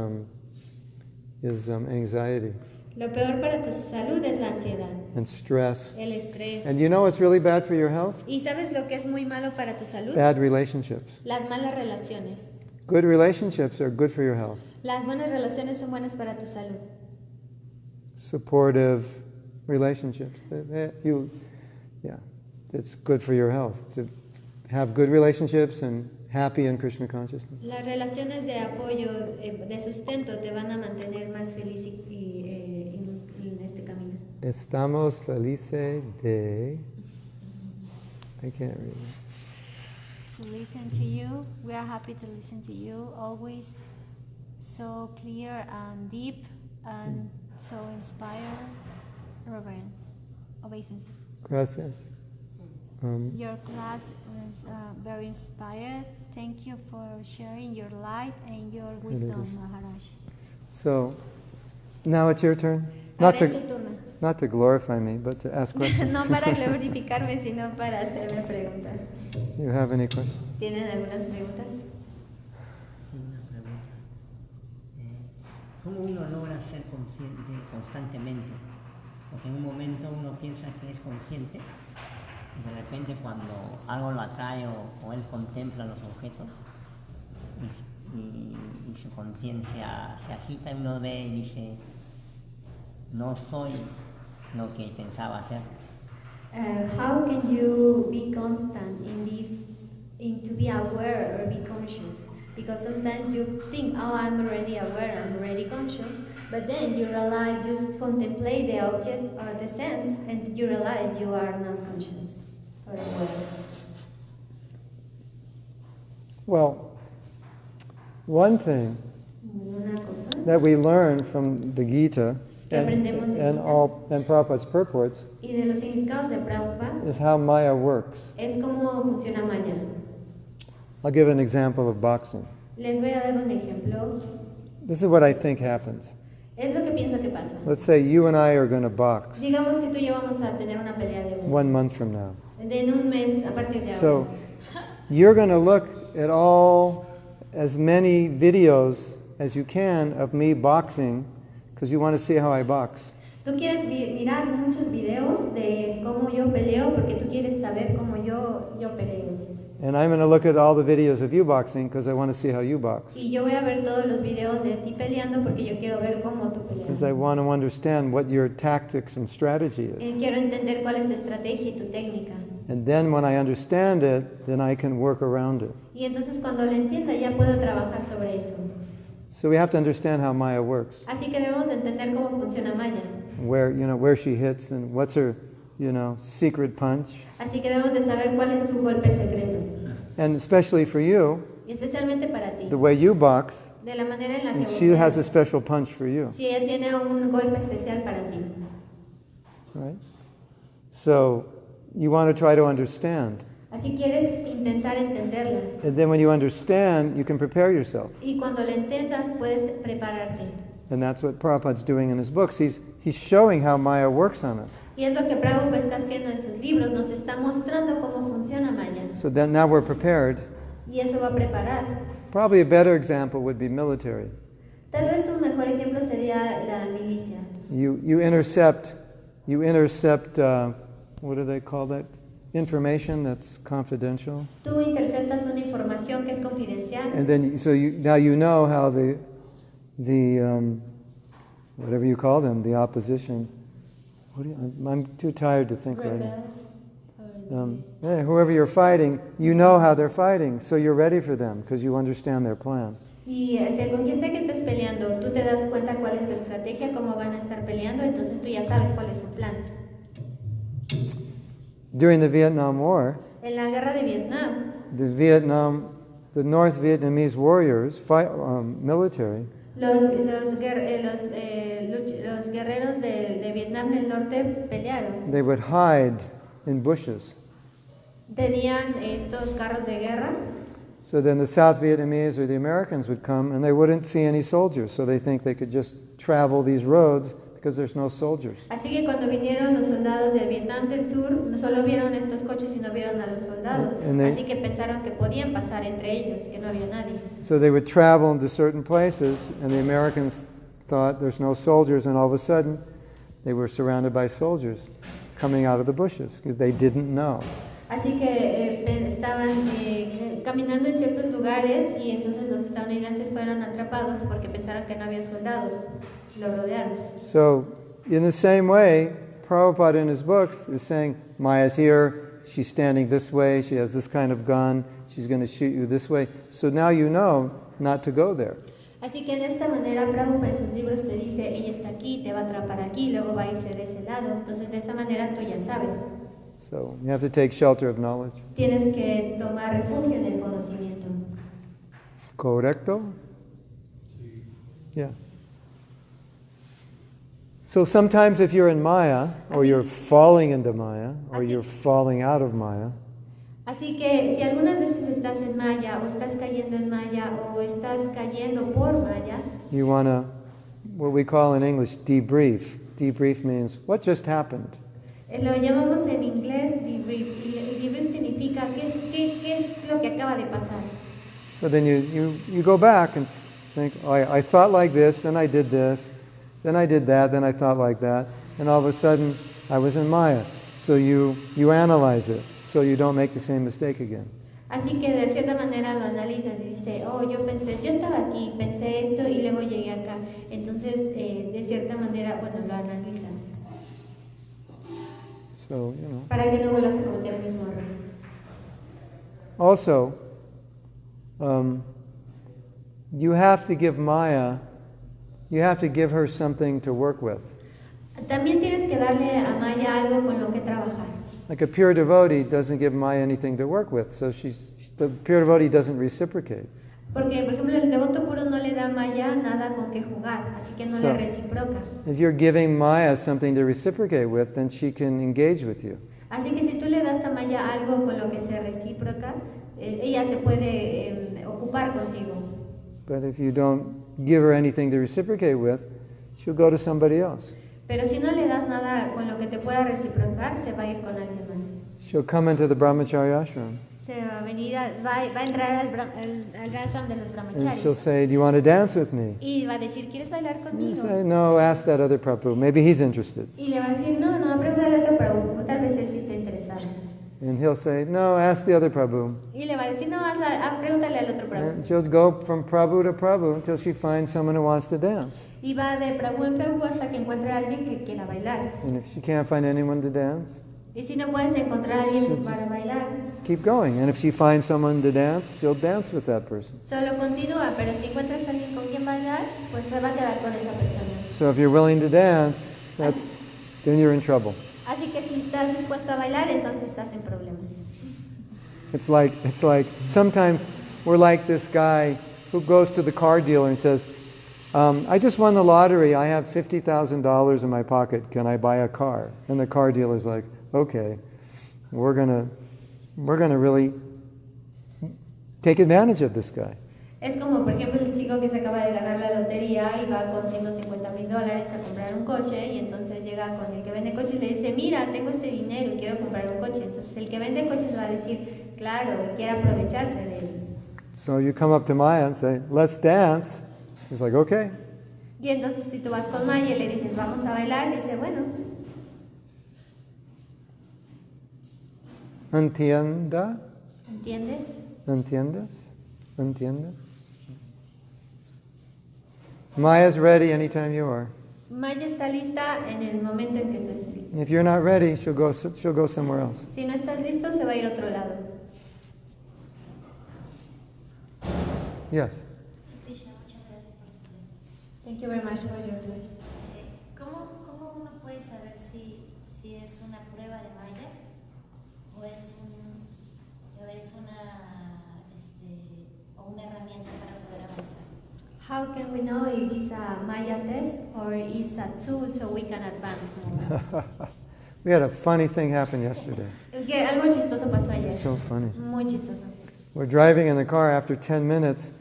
anxiety Lo peor para tu salud es la ansiedad, and stress. el estrés. And you know what's really bad for your health? ¿Y sabes lo que es muy malo para tu salud? Bad relationships. Las malas relaciones. Good relationships are good for your health. Las buenas relaciones son buenas para tu salud. Supportive relationships. It's good for your health to have good relationships and happy in Krishna consciousness. Las relaciones de apoyo, de sustento, te van a mantener más feliz en este camino. Estamos felices de... I can't read it. To listen to you. We are happy to listen to you. Always so clear and deep and so inspired. Reverence. Obeisances. Gracias. Your class was very inspired. Thank you for sharing your light and your wisdom, is. Maharaj. So, now it's your turn. Ahora es su turno. Not to glorify me, but to ask questions. No para glorificarme, sino para hacerme preguntas. You have any questions? ¿Tienen algunas preguntas? Sí, una pregunta. ¿Cómo uno logra ser consciente constantemente? Porque en un momento uno piensa que es consciente, y de repente cuando algo lo atrae o él contempla los objetos y su conciencia se agita y uno ve y dice, no soy lo que pensaba ser. How can you be constant in this, in to be aware or be conscious? Because sometimes you think, oh, I'm already aware, I'm already conscious, but then you realize, you contemplate the object or the sense, and you realize you are not conscious or aware. Well, one thing Una cosa that we learn from the Gita que aprendemos de Gita and Prabhupada's purports y de los significados de Prabhupada is how Maya works. es cómo funciona Maya. I'll give an example of boxing. Les voy a dar un ejemplo. This is what I think happens. Es lo que pienso que pasa. Let's say you and I are going to box Digamos que tú y yo vamos a tener una pelea de box. 1 month from now. En un mes a partir de ahora. So you're going to look at as many videos as you can of me boxing because you want to see how I box. Tú quieres mirar muchos videos de cómo yo peleo porque tú quieres saber cómo yo peleo. And I'm going to look at all the videos of you boxing because I want to see how you box. Y yo voy a ver todos los videos de ti peleando porque yo quiero ver cómo tú Because peleas. I want to understand what your tactics and strategy is. Quiero entender cuál es tu estrategia y tu técnica. And then when I understand it, then I can work around it. Y entonces cuando lo entienda ya puedo trabajar sobre eso. So we have to understand how Maya works. Así que debemos de entender cómo funciona Maya. Where she hits and what's her, secret punch. Así que debemos de saber cuál es su golpe secreto. And especially for you, Y especialmente para ti. the way you box, De la manera en la que and vos she has a haces. special punch for you, Si ella tiene un golpe especial para ti. right? So you want to try to understand. Así quieres intentar entenderla. And then when you understand, you can prepare yourself. Y cuando la entiendas puedes prepararte. And that's what Prabhupada's doing in his books. He's showing how Maya works on us. Y es lo que Prabhupada está haciendo en sus libros, nos está mostrando cómo funciona Maya. So then now we're prepared. Y eso va a preparar. Probably a better example would be military. Tal vez un mejor ejemplo sería la milicia. You intercept, what do they call that? Information that's confidential. Tú interceptas una información que es confidencial. And then, now you know how the whatever you call them, the opposition. I'm too tired to think right now. Rebels. Whoever you're fighting, you know how they're fighting, so you're ready for them because you understand their plan. Y con quien sea que estés peleando, tú te das cuenta cuál es su estrategia, cómo van a estar peleando, entonces tú ya sabes cuál es su plan. During the Vietnam War, En la guerra de Vietnam, the North Vietnamese warriors, military, los guerreros de Vietnam del Norte pelearon. they would hide in bushes. Tenían estos carros de guerra. So then the South Vietnamese or the Americans would come and they wouldn't see any soldiers. So they think they could just travel these roads because there's no soldiers. Así que cuando vinieron los soldados del Vietnam del Sur, no solo vieron estos coches y no vieron a los soldados. Así que pensaron que podían pasar entre ellos, que no había nadie. So they would travel into certain places and the Americans thought there's no soldiers, and all of a sudden they were surrounded by soldiers coming out of the bushes because they didn't know. Así que estaban caminando en ciertos lugares y entonces los estadounidenses fueron atrapados porque pensaron que no había soldados. Lo rodearon. So, in the same way, Prabhupada in his books is saying, Maya's here, she's standing this way, she has this kind of gun, she's going to shoot you this way. So now you know not to go there. Así que de esta manera Prabhupada en sus libros te dice, ella está aquí, te va a atrapar aquí, luego va a irse de ese lado. Entonces de esa manera tú ya sabes. So you have to take shelter of knowledge. Tienes que tomar refugio en el conocimiento. Correcto? Yeah. So sometimes if you're in Maya, or you're falling into Maya, or you're falling out of Maya, así que si algunas veces estás en Maya, o estás cayendo en Maya, o estás cayendo por Maya, you want to, what we call in English, debrief. Debrief means, what just happened? Lo llamamos en inglés debrief. Y debrief significa qué es lo que acaba de pasar. So then you go back and think, oh, I thought like this, then I did this, then I did that, then I thought like that, and all of a sudden I was in Maya. So you analyze it, so you don't make the same mistake again. Así que de cierta manera lo analizas y dices, oh, yo estaba aquí, pensé esto y luego llegué acá. Entonces, de cierta manera, bueno, lo analizas. So, para que no vuelvas a cometer el mismo error. Also, you have to give Maya, you have to give her something to work with. También tienes que darle a Maya algo con lo que trabajar. Like a pure devotee doesn't give Maya anything to work with, so the pure devotee doesn't reciprocate. Porque, por ejemplo, el devoto puro no le da a Maya nada con que jugar, así que no le reciproca. If you're giving Maya something to reciprocate with, then she can engage with you. Así que si tú le das a Maya algo con lo que se reciproca, ella se puede ocupar contigo. But if you don't give her anything to reciprocate with, she'll go to somebody else. Pero si no le das nada con lo que te pueda reciprocar, se va a ir con alguien más. She'll come into the brahmacharya ashram. Se va a venir, va a entrar al ashram de los And brahmacharis. she'll say, do you want to dance with me? Y va a decir, ¿quieres bailar You conmigo? say, no, ask that other Prabhu. Maybe he's interested. Y le va a decir, no, pregúntale a otro Prabhu, tal vez él sí está interesado. And he'll say, no, ask the other Prabhu. Y le va a decir, no, pregúntale al otro Prabhu. And she'll go from Prabhu to Prabhu until she finds someone who wants to dance. Y va de Prabhu en Prabhu hasta que encuentre a alguien que quiera bailar. And if she can't find anyone to dance, Y si no puedes encontrar a alguien para bailar, keep going. And if she finds someone to dance, she'll dance with that person. solo continúa, pero si encuentras a alguien con quien bailar, pues se va a quedar con esa persona. So if you're willing to dance, then you're in trouble. Así que si estás dispuesto a bailar, entonces estás en problemas. It's like sometimes we're like this guy who goes to the car dealer and says, I just won the lottery. I have $50,000 in my pocket. Can I buy a car? And the car dealer's like, okay, we're gonna really take advantage of this guy. Es como, por ejemplo, el chico que se acaba de ganar la lotería y va con $150,000 a comprar un coche y entonces llega con el que vende coches y le dice, mira, tengo este dinero y quiero comprar un coche. Entonces el que vende coches va a decir, claro, y quiere aprovecharse de él. So you come up to Maya and say, let's dance. He's like, okay. Y entonces si tú vas con Maya y le dices, vamos a bailar, dice, bueno. Entienda? ¿Entiendes? ¿Entiendes? ¿Entiendes? Maya's ready anytime you are. Maya está lista en el momento en que tú estés listo. If you're not ready, she'll go somewhere else. Si no estás listo, se va a ir a otro lado. Yes. Krishna, muchas gracias por su clase. Thank you very much for your class. ¿Cómo uno puede saber si es una prueba de Maya o es una herramienta para poder avanzar? How can we know if it's a Maya test or it's a tool so we can advance more? We had a funny thing happen yesterday. Que algo chistoso pasó ayer. So funny. Muy chistoso. We're driving in the car after 10 minutes.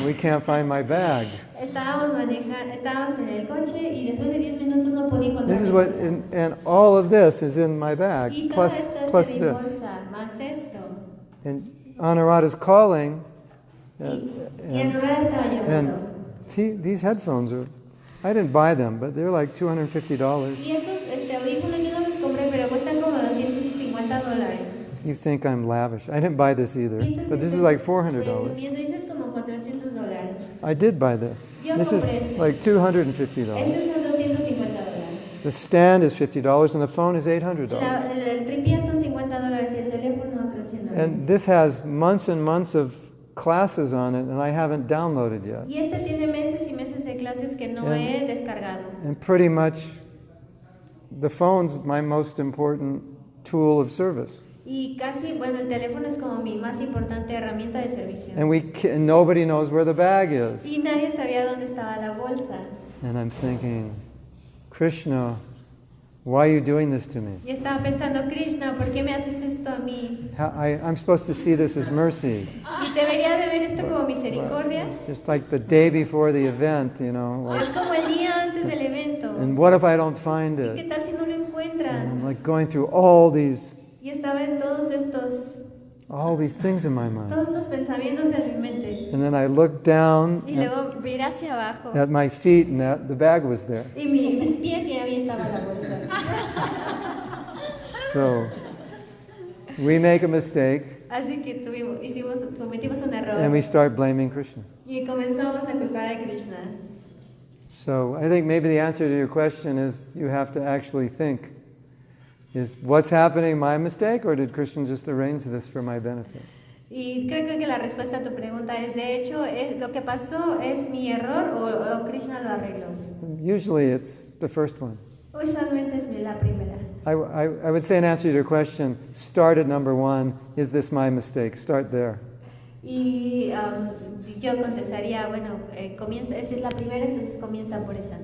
We can't find my bag. Estábamos en el coche y después de 10 minutos no podía encontrar. This is mi what, bolsa. and all of this is in my bag, Y todo plus esto es de mi this. bolsa, más esto. And Anuradha's calling, Y Anuradha estaba and llamando. these headphones are, I didn't buy them, but they're like $250. Y estos audífonos yo no los compré, pero cuestan como $250. You think I'm lavish. I didn't buy this either, Y estas but que this is estoy like $400. presumiendo, dices como $400. I did buy this. Yo This is compré este. like $250. Estos son $250. The stand is $50 and the phone is $800. El tripié son $50 y el teléfono $300. And this has months and months of classes on it, and I haven't downloaded yet. Y este tiene meses y meses de clases que no he descargado. And pretty much, the phone's my most important tool of service. Y casi, bueno, el teléfono es como mi más importante herramienta de servicio. And nobody knows where the bag is. Y nadie sabía dónde estaba la bolsa. And I'm thinking, Krishna, why are you doing this to me? Y estaba pensando, Krishna, ¿por qué me haces esto a mí? I'm supposed to see this as mercy. Y debería de ver esto como misericordia. Just like the day before the event, you know. Es como el día antes del evento. And what if I don't find ¿Y qué it? tal si no lo And encuentran? I'm like going through all these Y estaba en todos estos things in my mind. todos estos pensamientos en mi mente. And then I looked down Y luego miré hacia abajo. at my feet, and the bag was there. Y mis pies y ahí estaba la bolsa. So we make a mistake, Así que cometimos un error. and we start blaming Krishna. Y comenzamos a culpar a Krishna. So I think maybe the answer to your question is you have to actually think, is what's happening my mistake, or did Krishna just arrange this for my benefit? Y creo que la respuesta a tu pregunta es, de hecho, lo que pasó es mi error o Krishna lo arregló. Usually it's the first one. Usualmente es la primera. I would say in answer to your question, start at number one, is this my mistake? Start there. Y yo contestaría, bueno, esa es la primera, entonces comienza por esa.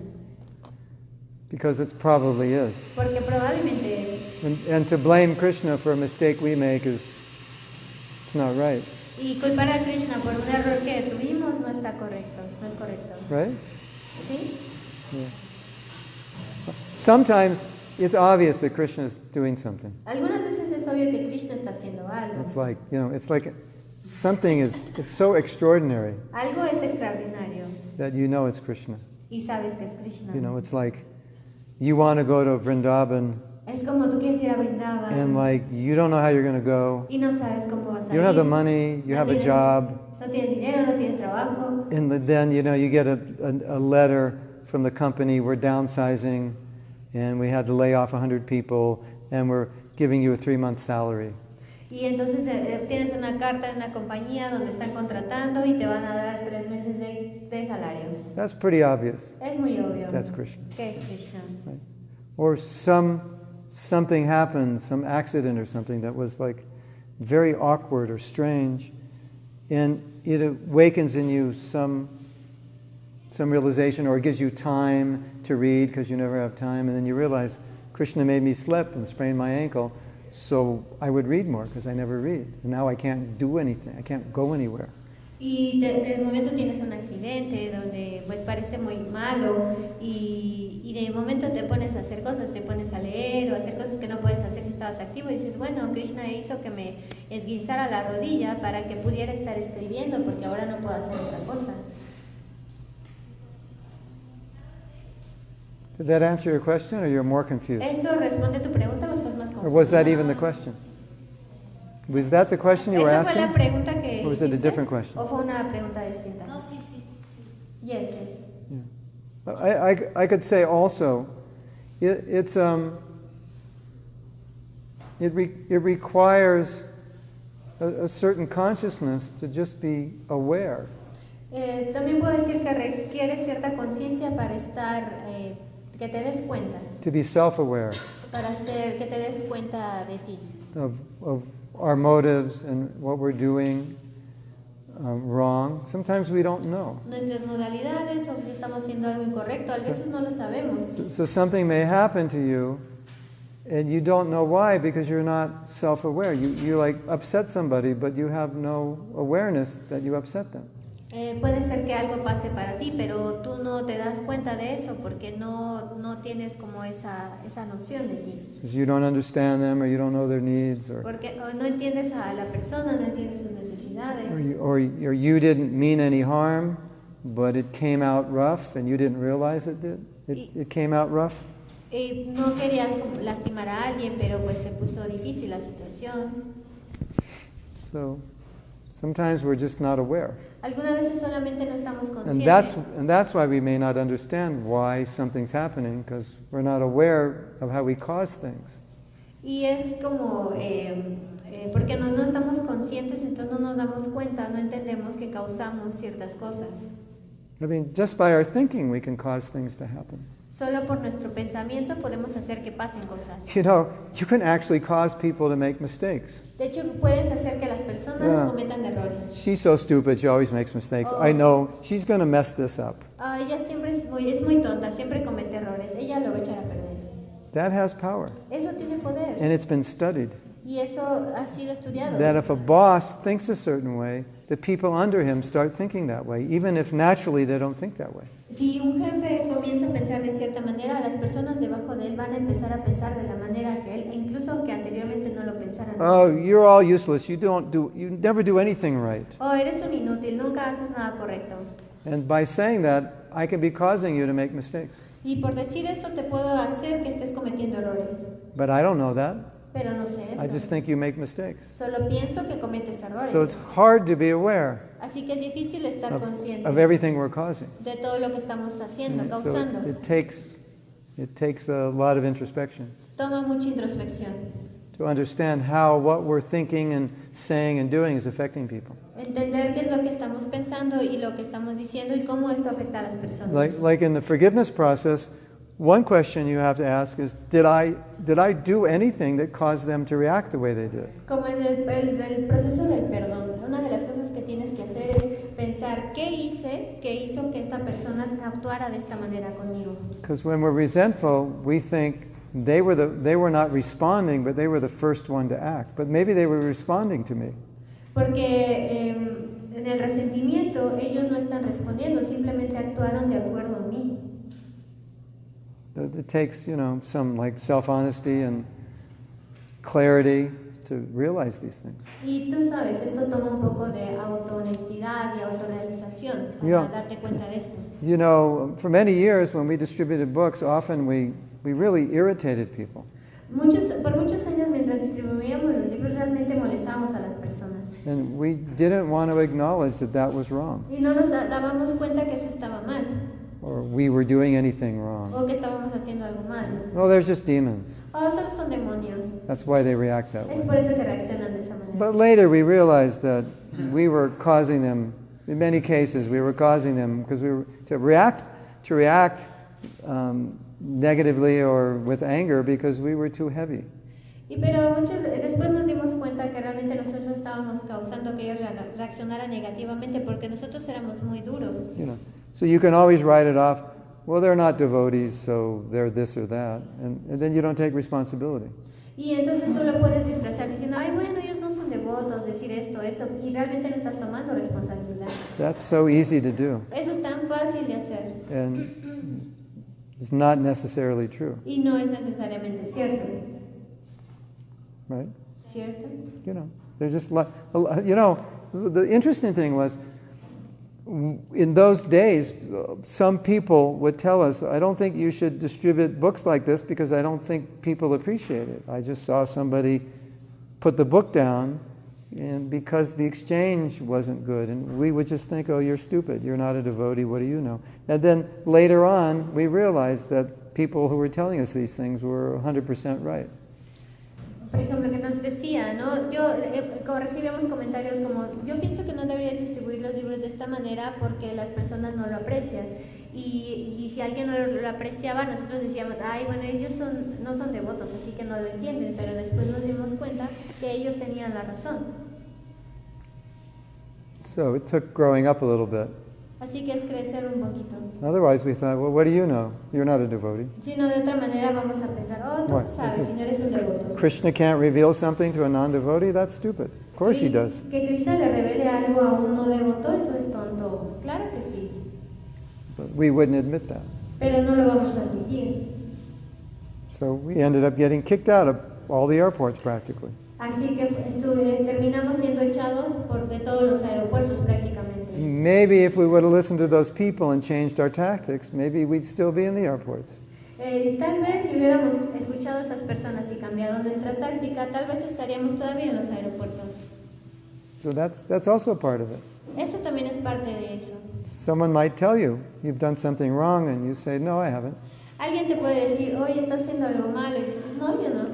Because it probably is. Porque probablemente es. And to blame Krishna for a mistake we make it's not right. Y culpar a Krishna por un error que tuvimos no está correcto, no es correcto. Right? ¿Sí? Yeah. Sometimes it's obvious that Krishna is doing something. Algunas veces es obvio que Krishna está haciendo algo. It's like, it's like it's so extraordinary Algo es extraordinario that you know it's Krishna. y sabes que es Krishna. It's like you want to go to Vrindavan Es como tú quieres ir a Vrindavan and like you don't know how you're going to go. y no sabes cómo vas a You don't have the ir. money, you No have a tienes- job, No tienes dinero, no tienes trabajo. and then you get a letter from the company, we're downsizing and we had to lay off 100 people and we're giving you a 3-month salary. Y entonces tienes una carta de una compañía donde están contratando y te van a dar 3 meses de salario. That's pretty obvious. Es muy obvio. That's Krishna. ¿Qué es Krishna? Right? Or something happened, some accident or something that was like very awkward or strange, and it awakens in you some realization, or it gives you time to read because you never have time, and then you realize Krishna made me slip and sprain my ankle, so I would read more because I never read, and now I can't do anything, I can't go anywhere. Y de momento tienes un accidente donde pues parece muy malo y de momento te pones a hacer cosas, te pones a leer o a hacer cosas que no puedes hacer si estabas activo y dices, bueno, Krishna hizo que me esguinzara la rodilla para que pudiera estar escribiendo porque ahora no puedo hacer otra cosa. Did that answer your question, or you're more confused? ¿Eso responde a tu pregunta o estás más confuso? Or was that even the question? Was that the question you were ¿Esa fue la asking? pregunta que Or was it a hiciste? different question? ¿O fue una pregunta distinta? No, sí, sí, sí. Yes, yes. I could say also, it requires a certain consciousness to just be aware. También puedo decir que requiere cierta conciencia para estar, que te des cuenta, To be self-aware para hacer que te des cuenta de ti, of our motives and what we're doing wrong. Sometimes we don't know. nuestras modalidades o si estamos haciendo algo incorrecto, a veces no lo sabemos. So something may happen to you, And you don't know why because you're not self-aware. You like upset somebody, but you have no awareness that you upset them. Puede ser que algo pase para ti, pero tú no te das cuenta de eso porque no tienes como esa noción de ti. Because you don't understand them, or you don't know their needs, Porque no entiendes a la persona, no entiendes sus necesidades. or you didn't mean any harm, but it came out rough, and you didn't realize it did. It came out rough. No querías como lastimar a alguien, pero pues se puso difícil la situación. So sometimes we're just not aware. Algunas veces solamente no estamos conscientes. And that's why we may not understand why something's happening, because we're not aware of how we cause things. Y es como, porque no estamos conscientes, entonces no nos damos cuenta, no entendemos que causamos ciertas cosas. I mean, just by our thinking we can cause things to happen. Solo por nuestro pensamiento podemos hacer que pasen cosas. You know, you can actually cause people to make mistakes. De hecho, puedes hacer que las personas cometan errores. She's so stupid, she always makes mistakes. I know, she's going to mess this up. Ella siempre es muy tonta, siempre comete errores. Ella lo va a echar a perder. That has power. Eso tiene poder. And it's been studied. Y eso ha sido estudiado. That if a boss thinks a certain way, the people under him start thinking that way, even if naturally they don't think that way. Si un jefe comienza a pensar de cierta manera, las personas debajo de él van a empezar a pensar de la manera que él, incluso aunque anteriormente no lo pensaran. Oh, you're all useless. You never do anything right. Oh, eres un inútil, nunca haces nada correcto. And by saying that, I can be causing you to make mistakes. Y por decir eso te puedo hacer que estés cometiendo errores. But I don't know that. Pero no sé eso. I just think you make mistakes. Solo pienso que cometes errores. So it's hard to be aware Así que es difícil estar consciente of everything we're causing. de todo lo que estamos haciendo, causando. So it takes a lot of introspection Toma mucha introspección. to understand how what we're thinking and saying and doing is affecting people. Entender qué es lo que estamos pensando y lo que estamos diciendo y cómo esto afecta a las personas. Like in the forgiveness process, one question you have to ask is, did I do anything that caused them to react the way they did? Como en el proceso del perdón, una de las cosas que tienes que hacer es pensar qué hice que hizo que esta persona actuara de esta manera conmigo. Because when we're resentful, we think they were not responding, but they were the first one to act. But maybe they were responding to me. Porque en el resentimiento ellos no están respondiendo, simplemente actuaron de acuerdo a mí. It takes, some like self-honesty and clarity to realize these things. Y tú sabes, esto toma un poco de autohonestidad y autorrealización para darte cuenta de esto. For many years when we distributed books, often we really irritated people. Por muchos años mientras distribuíamos los libros realmente molestábamos a las personas. And we didn't want to acknowledge that was wrong. Y no nos dábamos cuenta que eso estaba mal. Or we were doing anything wrong. O que estábamos haciendo algo mal. Oh, they're just demons. Oh, solo son demonios. That's why they react that Es way. por eso que reaccionan de esa manera. But later we realized that we were causing them, in many cases, we were causing them because we were to react negatively or with anger because we were too heavy. Pero después nos dimos cuenta que realmente nosotros estábamos causando que ellos reaccionaran negativamente porque nosotros éramos muy duros. So you can always write it off. Well, they're not devotees, so they're this or that, and then you don't take responsibility. Y entonces tú lo puedes disfrazar diciendo, ay, bueno, ellos no son devotos, decir esto, eso, y realmente no estás tomando responsabilidad. That's so easy to do. Eso es tan fácil de hacer. And it's not necessarily true. Y no es necesariamente cierto. Right? ¿Cierto? They're just like, the interesting thing was, in those days, some people would tell us, I don't think you should distribute books like this because I don't think people appreciate it. I just saw somebody put the book down and because the exchange wasn't good. And we would just think, oh, you're stupid. You're not a devotee. What do you know? And then later on, we realized that people who were telling us these things were 100% right. Por ejemplo, que nos decía, ¿no? Recibíamos comentarios como, yo pienso que no deberías distribuir los libros de esta manera porque las personas no lo aprecian. Y si alguien no lo apreciaba, nosotros decíamos, ay, bueno, ellos no son devotos, así que no lo entienden. Pero después nos dimos cuenta que ellos tenían la razón. So it took growing up a little bit. Así que es crecer un poquito. Otherwise we thought, well, what do you know? You're not a devotee. Si no, de otra manera vamos a pensar, oh, tú What? qué sabes, si no eres un devoto. Krishna can't reveal something to a non-devotee? That's stupid. Of course he does. Que Krishna le revele algo a un no devoto, eso es tonto. Claro que sí. But we wouldn't admit that. Pero no lo vamos a admitir. So we ended up getting kicked out of all the airports practically. Así que terminamos siendo echados de todos los aeropuertos prácticamente. Maybe if we would have listened to those people and changed our tactics, maybe we'd still be in the airports. Tal vez si hubiéramos escuchado a esas personas y cambiado nuestra táctica, tal vez estaríamos todavía en los aeropuertos. So that's also part of it. Eso también es parte de eso. Someone might tell you you've done something wrong and you say, no, I haven't. Alguien te puede decir, oye, estás haciendo algo malo, y dices, no, yo no.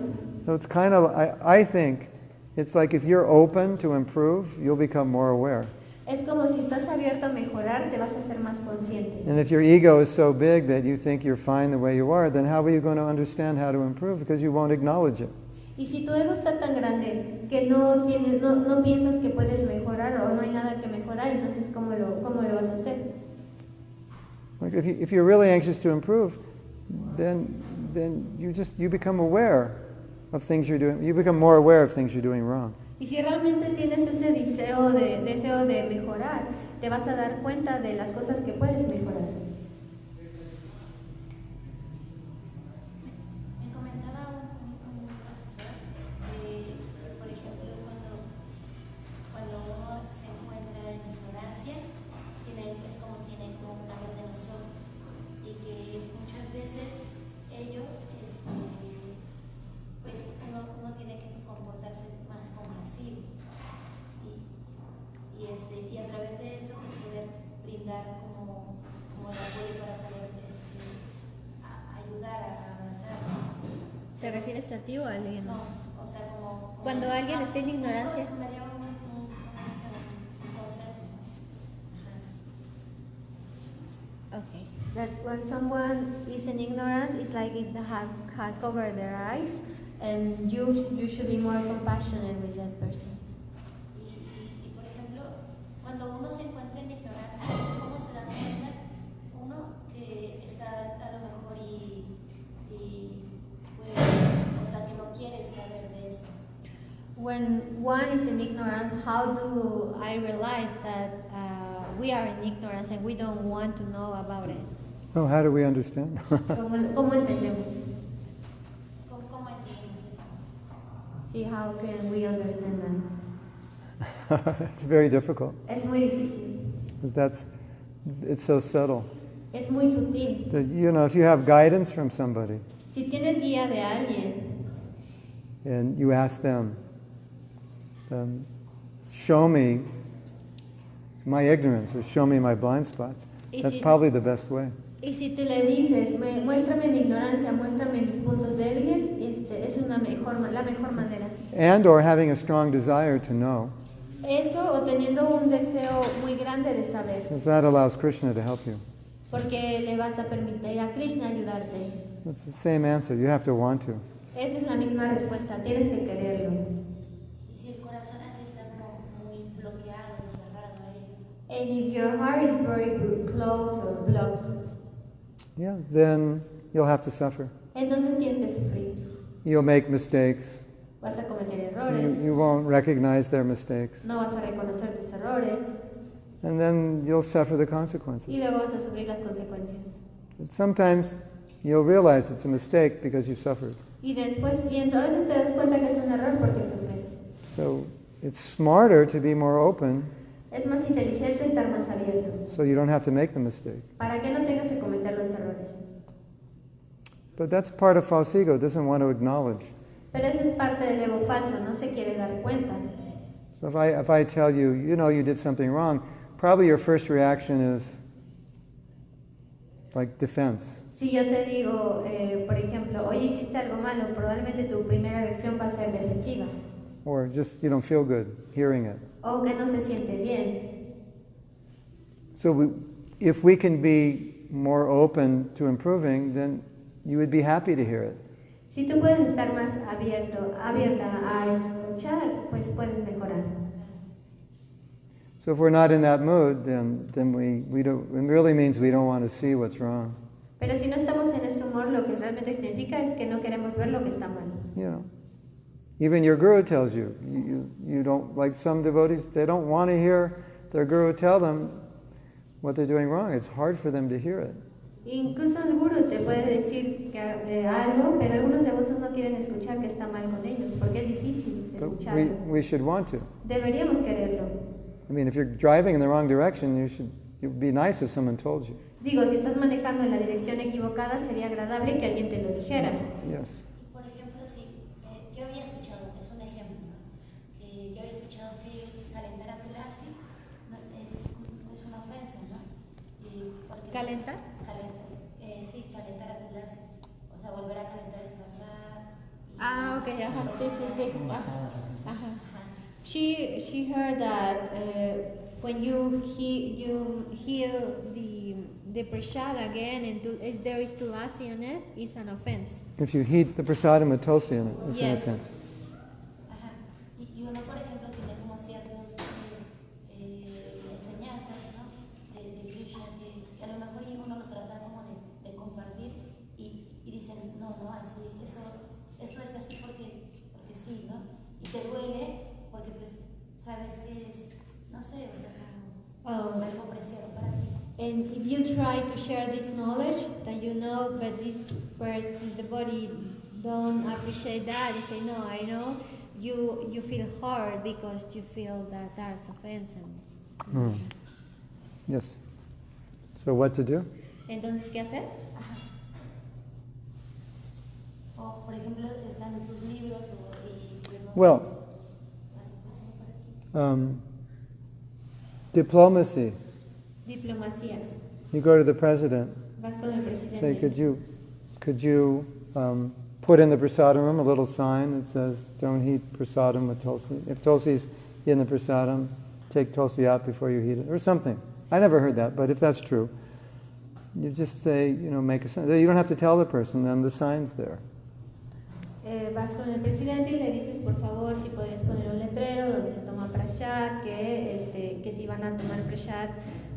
So it's kind of, I think, it's like if you're open to improve, you'll become more aware. Es como si estás abierto a mejorar, te vas a ser más consciente. And if your ego is so big that you think you're fine the way you are, then how are you going to understand how to improve? Because you won't acknowledge it. Y si tu ego está tan grande que no piensas que puedes mejorar o no hay nada que mejorar, entonces ¿cómo lo vas a hacer? Like if you're really anxious to improve, then you become aware of things you're doing. You become more aware of things you're doing wrong. Y si realmente tienes ese deseo de mejorar, te vas a dar cuenta de las cosas que puedes mejorar. Me comentaba un profesor que, por ejemplo, cuando uno se encuentra en ignorancia, es como tiene como una venda en los ojos, y que muchas veces ello, pues uno tiene que comportarse más compasivo y a través de eso pues poder brindar como el apoyo para poder ayudar a avanzar. ¿Te refieres a ti o a alguien más? No, o sea, como Cuando alguien está en ignorancia. Me dio un concepto. Okay. That when someone is in ignorance, it's like if they have covered their eyes, and you should be more compassionate with that person. Y por ejemplo, cuando uno se encuentra en ignorancia, ¿cómo se da cuenta uno que está a lo mejor y pues, o sea, que no quiere saber de eso? When one is in ignorance, how do I realize that we are in ignorance and we don't want to know about it? Oh, how do we understand? ¿Cómo entendemos? ¿Cómo entendemos eso? See, how can we understand that? It's very difficult. Es muy difícil. Because it's so subtle. Es muy sutil. That, if you have guidance from somebody Si tienes guía de alguien and you ask them, show me my ignorance or show me my blind spots, that's probably the best way. y si tú le dices, muéstrame mi ignorancia, muéstrame mis puntos débiles, es la mejor manera. And or having a strong desire to know, Eso o teniendo un deseo muy grande de saber, because that allows Krishna to help you. porque le vas a permitir a Krishna ayudarte. It's the same answer. You have to want to. Esa es la misma respuesta, tienes que quererlo. Y si el corazón así está como muy bloqueado, cerrado ahí, And if your heart is very closed or blocked, Yeah, then you'll have to suffer. entonces tienes que sufrir. You'll make mistakes. Vas a cometer errores, You won't recognize their mistakes. no vas a reconocer tus errores And then you'll suffer the consequences. y luego vas a sufrir las consecuencias. But sometimes you'll realize it's a mistake because you suffered. Y entonces te das cuenta que es un error porque sufres. So it's smarter to be more open Es más inteligente estar más abierto, so you don't have to make the mistake. para que no tengas que cometer los errores. But that's part of false ego, it doesn't want to acknowledge. Pero eso es parte del ego falso, no se quiere dar cuenta. So if I tell you, you did something wrong, probably your first reaction is like defense. Si yo te digo, por ejemplo, oye, hiciste algo malo, probablemente tu primera reacción va a ser defensiva. Or just you don't feel good hearing it. O que no se siente bien. So if we can be more open to improving, then you would be happy to hear it. Si tú puedes estar más abierta a escuchar, pues puedes mejorar. So if we're not in that mood, then we don't, it really means we don't want to see what's wrong. Pero si no estamos en ese humor, lo que realmente significa es que no queremos ver lo que está mal. You know, even your guru tells you, you don't, like some devotees, they don't want to hear their guru tell them what they're doing wrong. It's hard for them to hear it. Incluso el guru te puede decir que, algo, pero algunos devotos no quieren escuchar que está mal con ellos, porque es difícil But escucharlo. we should want to. Deberíamos quererlo. I mean, if you're driving in the wrong direction, it would be nice if someone told you. Digo, si estás manejando en la dirección equivocada, sería agradable que alguien te lo dijera. Yes. Por ejemplo, sí, yo había escuchado, es un ejemplo, ¿no? Yo había escuchado que calentar a tu lasi es una ofensa, ¿no? Porque ¿Calentar? Sí, calentar a tu lasi. O sea, volver a calentar el pasar. Ah, ok, ajá, sí, sí, sí. Ajá. She heard that when you heal the prasad again and there is tulasi in it, it's an offense. If you heat the prasadam with tulsi in it, it's an Yes. offense. Ajá. Y uno, por ejemplo, tiene como ciertas enseñanzas, ¿no? De Krishna que a lo mejor uno lo trata como de compartir y dicen, no, así, esto es así porque sí, ¿no? Y te duele porque pues sabes que es, no sé, o sea, como algo preciado para ti. And if you try to share this knowledge that you know, but this devotee don't appreciate that, you say, no, I know, you feel hurt because you feel that that's offensive. Yes. So what to do? Entonces, ¿qué hacer? O, por ejemplo, están en tus libros y no Well, sé, por aquí. Diplomacy. Diplomacia. You go to the president, Vas con el say, presidente. could you put in the prasadam room a little sign that says, don't heat prasadam with tulsi. If tulsi's in the prasadam, take tulsi out before you heat it, or something. I never heard that, but if that's true, you just say, make a sign. You don't have to tell the person, then the sign's there. Vas con el presidente y le dices, por favor, si podrías poner un letrero donde se toma prasad, que si van a tomar prasad,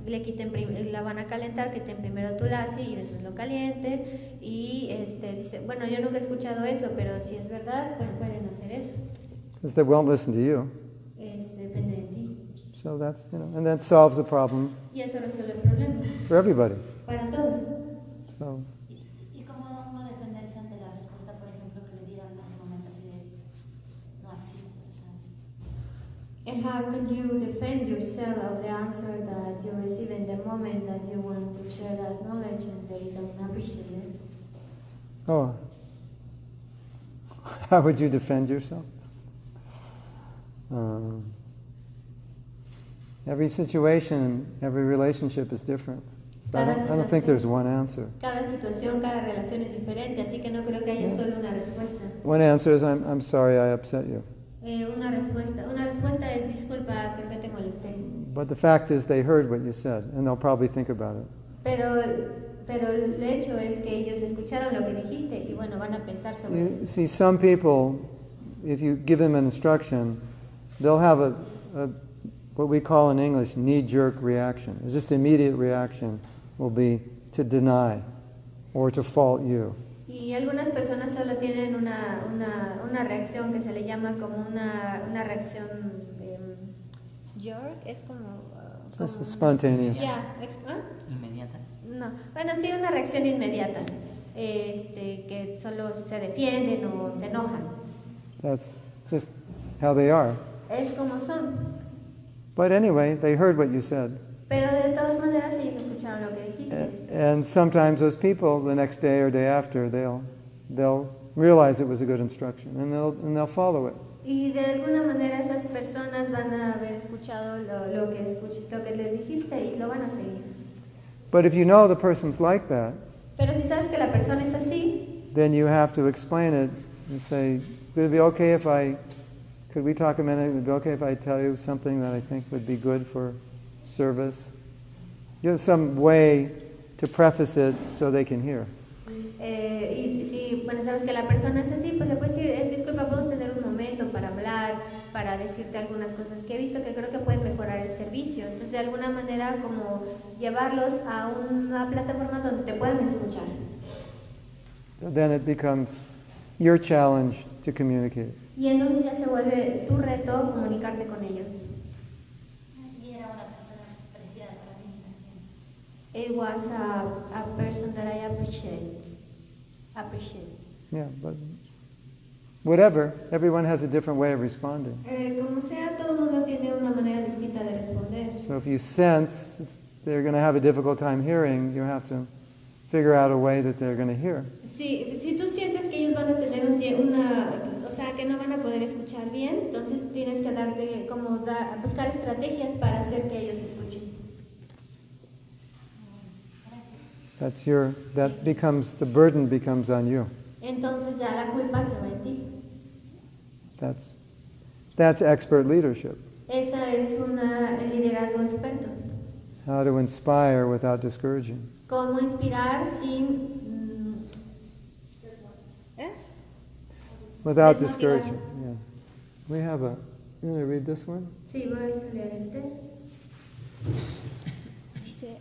la van a calentar, que estén primero tulasi y después lo calienten. Y dice, bueno, yo nunca he escuchado eso, pero si es verdad, pues pueden hacer eso. Because they won't listen to you. Depende de ti. So that's, and that solves the problem Y eso resuelve el problema. for everybody. Para todos. So, ¿Y cómo uno defenderse ante la respuesta, por ejemplo, que le dieron en ese momento así de, no así, o sea? And how can you defend yourself of the answer that you receive in the moment that you want to share that knowledge and they don't appreciate it? oh, how would you defend yourself? Every situation, every relationship is different. So I don't think there's one answer. Cada situación, cada relación es diferente, así que no creo que haya solo una respuesta. One answer is, I'm sorry I upset you. Una respuesta es disculpa, creo que te molesté. But the fact is they heard what you said, and they'll probably think about it. Pero el hecho es que ellos escucharon lo que dijiste y bueno, van a pensar sobre eso. You see, some people, if you give them an instruction, they'll have a what we call in English knee-jerk reaction. It's just immediate reaction will be to deny or to fault you. Y algunas personas solo tienen una reacción que se le llama como una reacción jerk, es como Just spontaneous. ya, Inmediata. no, bueno, sí, una reacción inmediata, que solo se defienden o se enojan. That's just how they are. Es como son. But anyway, they heard what you said. Pero de todas maneras ellos escucharon lo que dijiste. And sometimes those people, the next day or day after, they'll realize it was a good instruction, and they'll follow it. Y de alguna manera esas personas van a haber escuchado lo que les dijiste y lo van a seguir. But if you know the person's like that, Pero si sabes que la persona es así, then you have to explain it and say, would it be okay if could we talk a minute? Would it be okay if I tell you something that I think would be good for service? Some way to preface it so they can hear. y si sabes que la persona es así, pues le puedes decir, disculpa, podemos tener un momento para hablar, para decirte explicarte algunas cosas que he visto que creo que pueden mejorar el servicio. Entonces, de alguna manera, como llevarlos a una plataforma donde te puedan escuchar. Then it becomes your challenge to communicate. Y entonces ya se vuelve tu reto comunicarte con ellos. Y era una persona apreciada para mí, nación. It was a person that I appreciate. Yeah, but whatever, everyone has a different way of responding. Como sea, todo el mundo tiene una manera distinta de responder. So if you sense they're going to have a difficult time hearing, you have to figure out a way that they're going to hear. Si tú sientes que ellos van a tener o sea, que no van a poder escuchar bien, entonces tienes que buscar estrategias para hacer que ellos escuchen. The burden becomes on you. Entonces ya la culpa se va en ti. That's expert leadership. Esa es el liderazgo experto. How to inspire without discouraging. Cómo inspirar sin Without desmotivar. discouraging. Yeah. You want to read this one? Sí, voy a leer este. Dice,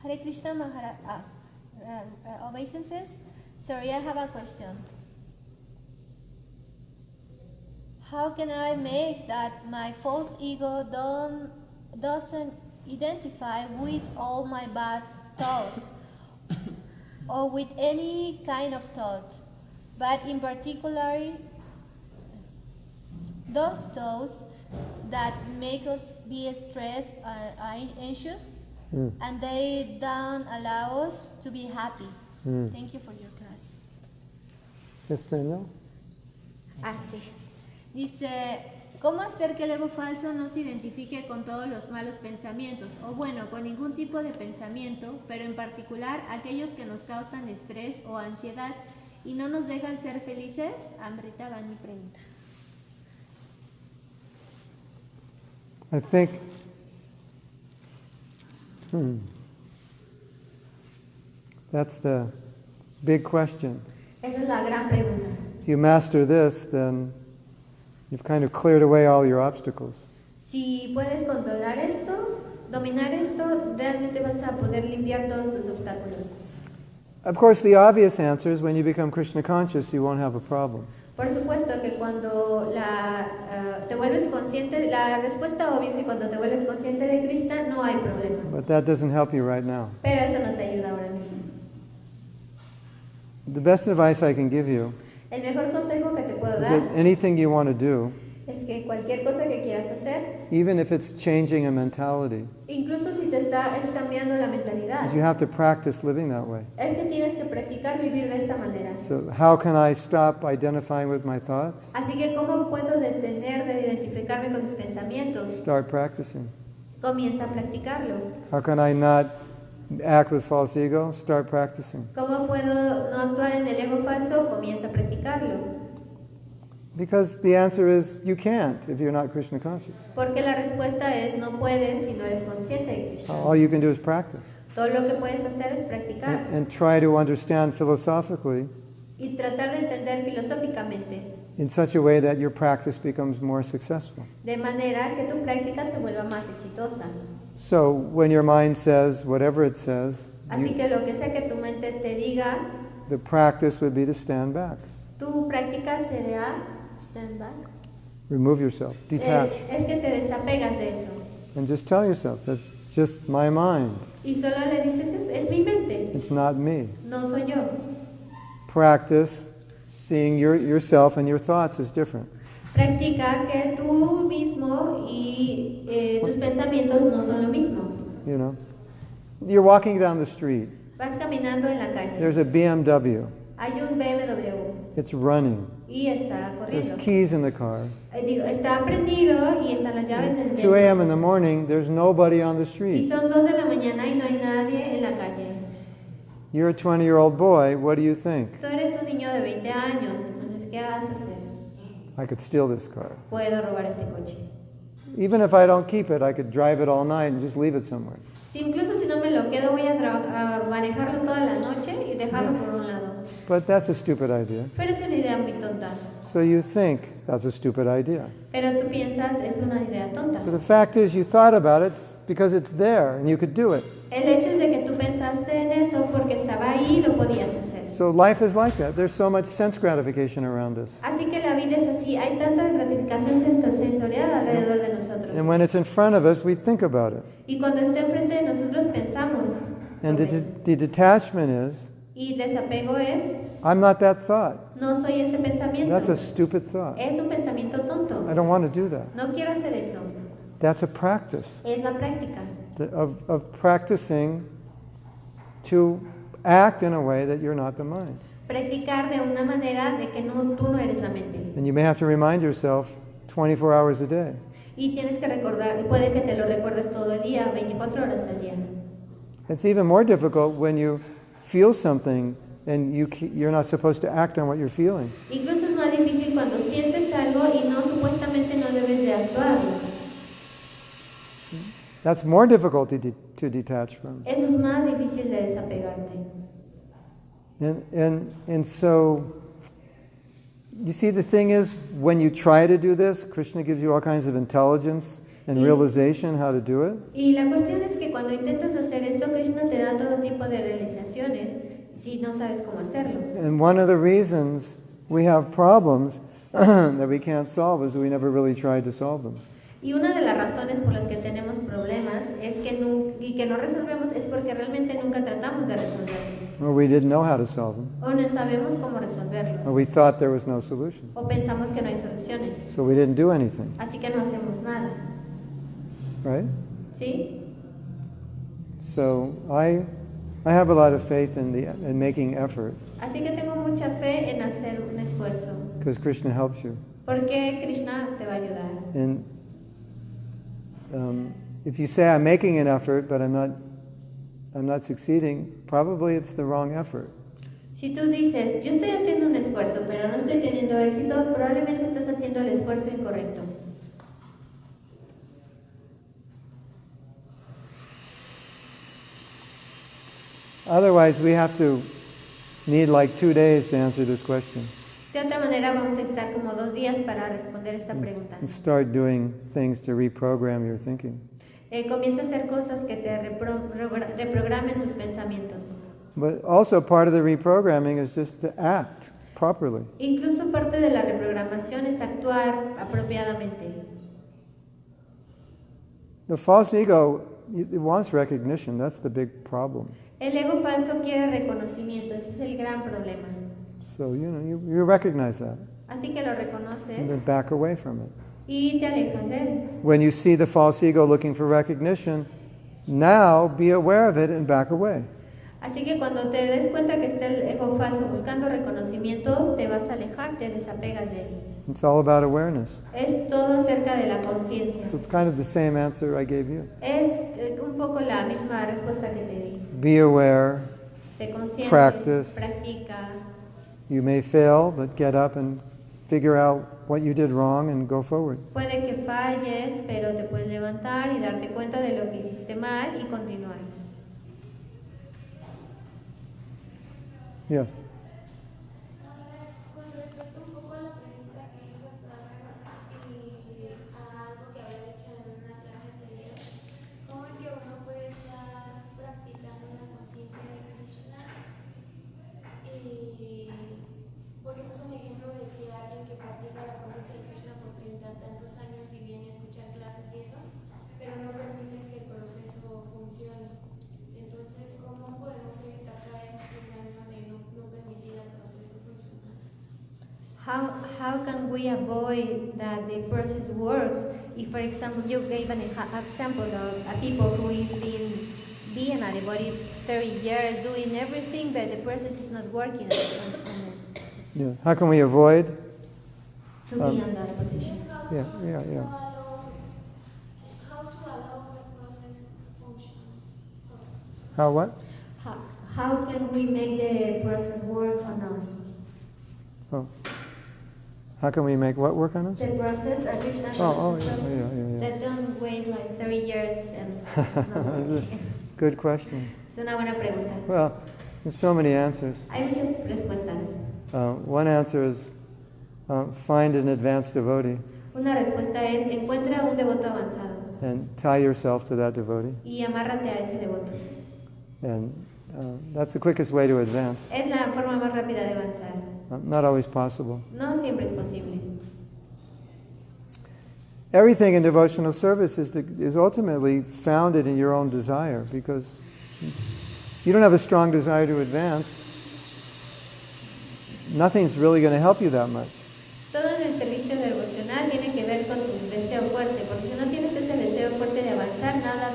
Hare Krishna Maharaj, obeisances. Sorry, I have a question. How can I make that my false ego doesn't identify with all my bad thoughts or with any kind of thought, but in particular those thoughts that make us be stressed or anxious, and they don't allow us to be happy. Thank you for your class. Español? Sí. Dice, ¿cómo hacer que el ego falso no se identifique con todos los malos pensamientos? O bueno, con ningún tipo de pensamiento, pero en particular aquellos que nos causan estrés o ansiedad y no nos dejan ser felices. Amrita Bani pregunta. I think that's the big question. Esa es la gran pregunta. If you master this, then you've kind of cleared away all your obstacles. Si puedes controlar esto, dominar esto, realmente vas a poder limpiar todos tus obstáculos. Of course, the obvious answer is when you become Krishna conscious, you won't have a problem. Por supuesto que cuando te vuelves consciente, la respuesta obvia es que cuando te vuelves consciente de Krishna no hay problema. But that doesn't help you right now. Pero eso no te ayuda ahora mismo. The best advice I can give you El mejor consejo que te puedo is dar that anything you want to do, es que cualquier cosa que quieras hacer, even if it's changing a mentality, incluso si es cambiando la mentalidad, is you have to practice living that way. es que tienes que practicar vivir de esa manera. So how can I stop identifying with my thoughts? Así que ¿cómo puedo detener de identificarme con mis pensamientos? Start practicing. Comienza a practicarlo. How can I not act with false ego? Start practicing. ¿Cómo puedo no actuar en el ego falso? Comienza a practicarlo. Because the answer is you can't if you're not Krishna conscious. Porque la respuesta es no puedes si no eres consciente de Krishna. All you can do is practice. Todo lo que puedes hacer es practicar And try to understand philosophically y tratar de entender filosóficamente, in such a way that your practice becomes more successful. de manera que tu práctica se vuelva más exitosa. So when your mind says whatever it says, Así que lo que sea que tu mente te diga, the practice would be to stand back. tu práctica será stand back. Remove yourself, detach, Es que te desapegas de eso. and just tell yourself, that's just my mind. Y solo le dices eso, es mi mente, It's not me. no soy yo. Practice seeing yourself and your thoughts as different. Practica que tú mismo y tus pensamientos no son lo mismo. You know, you're walking down the street. Vas caminando en la calle. There's a BMW. Hay un BMW It's running. y está There's corriendo. keys in the car. Está prendido y están las llaves It's dentro. 2 a.m. in the morning. There's nobody on the Y street. son 2 de la mañana y no hay nadie en la calle. You're a 20-year-old boy. What do you think? Tú eres un niño de 20 años, entonces ¿qué vas a hacer? I could steal this car. Puedo robar este coche. Even if I don't keep it, I could drive it all night and just leave it somewhere. Incluso si no me lo quedo, voy a manejarlo toda la noche y dejarlo por un lado. But that's a stupid idea. Pero es una idea muy tonta. So you think that's a stupid idea. Pero tú piensas, es una idea tonta. But the fact is you thought about it because it's there and you could do it. El hecho es de que tú pensaste en eso porque estaba ahí y lo podías hacer. So life is like that. There's so much sense gratification around us. Así que la vida es así. Hay tanta gratificación sensorial alrededor de nosotros. And when it's in front of us, we think about it. Y cuando está enfrente de nosotros pensamos. And sobre eso. the detachment is, Y desapego es, I'm not that thought. no soy ese pensamiento. That's a stupid thought. Es un pensamiento tonto. I don't want to do that. No quiero hacer eso. That's a practice Es la práctica. of practicing to act in a way that you're not the mind. Practicar de una manera de que no, tú no eres la mente. And you may have to remind yourself 24 hours a day. Y tienes que recordar, y puede que te lo recuerdes todo el día, 24 horas al día. It's even more difficult when you feel something and you're not supposed to act on what you're feeling. Incluso es más difícil cuando sientes algo y no supuestamente no debes de actuar. That's more difficult to detach from. Eso es más difícil de desapegarte. And so, you see, the thing is, when you try to do this, Krishna gives you all kinds of intelligence and realization how to do it. Y la cuestión es que cuando intentas hacer esto, Krishna te da todo tipo de realizaciones si no sabes cómo hacerlo. And one of the reasons we have problems that we can't solve is we never really tried to solve them. Y una de las razones por las que tenemos problemas es que no resolvemos es porque realmente nunca tratamos de resolverlos. Or we didn't know how to solve them. O no sabemos cómo resolverlos. Or we thought there was no solution. O pensamos que no hay soluciones. So we didn't do anything. Así que no hacemos nada. Right? ¿Sí? So I have a lot of faith in making effort. Así que tengo mucha fe en hacer un esfuerzo. Because Krishna helps you. Porque Krishna te va a ayudar. And if you say I'm making an effort, but I'm not succeeding, probably it's the wrong effort. Si tú dices, yo estoy haciendo un esfuerzo, pero no estoy teniendo éxito, probablemente estás haciendo el esfuerzo incorrecto. Otherwise, we have to need like 2 days to answer this question. De otra manera, vamos a estar como 2 días para responder esta pregunta. And start doing things to reprogram your thinking. Comienza a hacer cosas que te reprogramen tus pensamientos. But also part of the reprogramming is just to act properly. Incluso parte de la reprogramación es actuar apropiadamente. The false ego, it wants recognition. That's the big problem. El ego falso quiere reconocimiento, ese es el gran problema. So, you recognize that. Así que lo reconoces And then back away from it. y te alejas de él. When you see the false ego looking for recognition, now be aware of it and back away. Así que cuando te des cuenta que está el ego falso buscando reconocimiento, te vas a alejar, te desapegas de él. It's all about awareness. Es todo acerca de la conciencia. So it's kind of the same answer I gave you. Es un poco la misma respuesta que te di. Be aware. Sé consciente, Practice. practica. You may fail, but get up and figure out what you did wrong and go forward. Puede que falles, pero te puedes levantar y darte cuenta de lo que hiciste mal y continuar. Yes. Con respecto un poco a la pregunta que hizo Prabhu y a algo que había dicho en una clase anterior, ¿cómo es que uno puede estar practicando una conciencia de Krishna? Y porque puso un ejemplo de que alguien que practica la conciencia de Krishna por 30 tantos años y viene a escuchar clases y eso, pero no permites que el proceso funcione. Entonces, ¿cómo podemos evitar caer en ese engaño de no permitir al proceso funcionar? How can we avoid that the process works? If, for example, you gave an example of people who is being a devotee 30 years, doing everything, but the process is not working Yeah. How can we avoid? to be in that position. Yeah. How to allow the process function? How what? How can we make the process work on us? Oh. How can we make what work on us? The process, Krishna Oh, process, yeah. that don't wait like 30 years and it's not working. Good question. Es una buena pregunta. Well, there's so many answers. Hay muchas respuestas. One answer is find an advanced devotee Una respuesta es, encuentra un devoto avanzado and tie yourself to that devotee. y amárrate a ese devoto. And that's the quickest way to advance. Es la forma más rápida de avanzar. Not always possible. No siempre es posible. Everything in devotional service is ultimately founded in your own desire, because you don't have a strong desire to advance, nothing's really going to help you that much. Todo en el servicio devocional tiene que ver con tu deseo fuerte, porque si no tienes ese deseo fuerte de avanzar, nada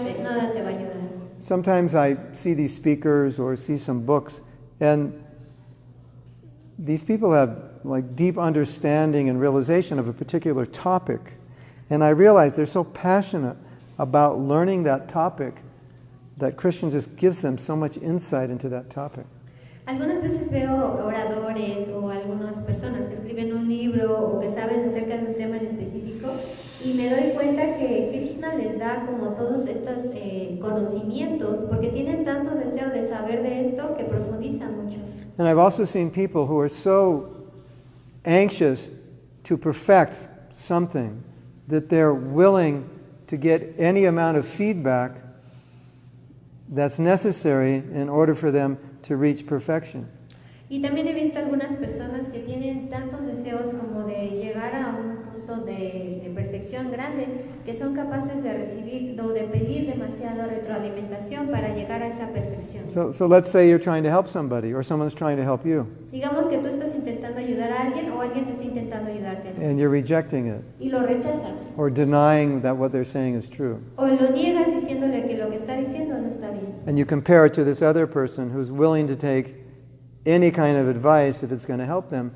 te va a ayudar. Sometimes I see these speakers or see some books, and these people have like deep understanding and realization of a particular topic. And I realize they're so passionate about learning that topic that Krishna just gives them so much insight into that topic. Algunas veces veo oradores o algunas personas que escriben un libro o que saben acerca de un tema en específico y me doy cuenta que Krishna les da como todos estos conocimientos porque tienen tanto deseo de saber de esto que profundizan mucho. And I've also seen people who are so anxious to perfect something that they're willing to get any amount of feedback that's necessary in order for them to reach perfection. Y también he visto algunas personas que tienen tantos deseos como de llegar a un punto de perfección grande que son capaces de recibir o de pedir demasiado retroalimentación para llegar a esa perfección. So let's say you're trying to help somebody or someone's trying to help you. Digamos que tú estás intentando ayudar a alguien o alguien te está intentando ayudarte. And you're rejecting it Y lo rechazas. or denying that what they're saying is true. O lo niegas diciéndole que lo que está diciendo no está bien. And you compare it to this other person who's willing to take any kind of advice if it's going to help them.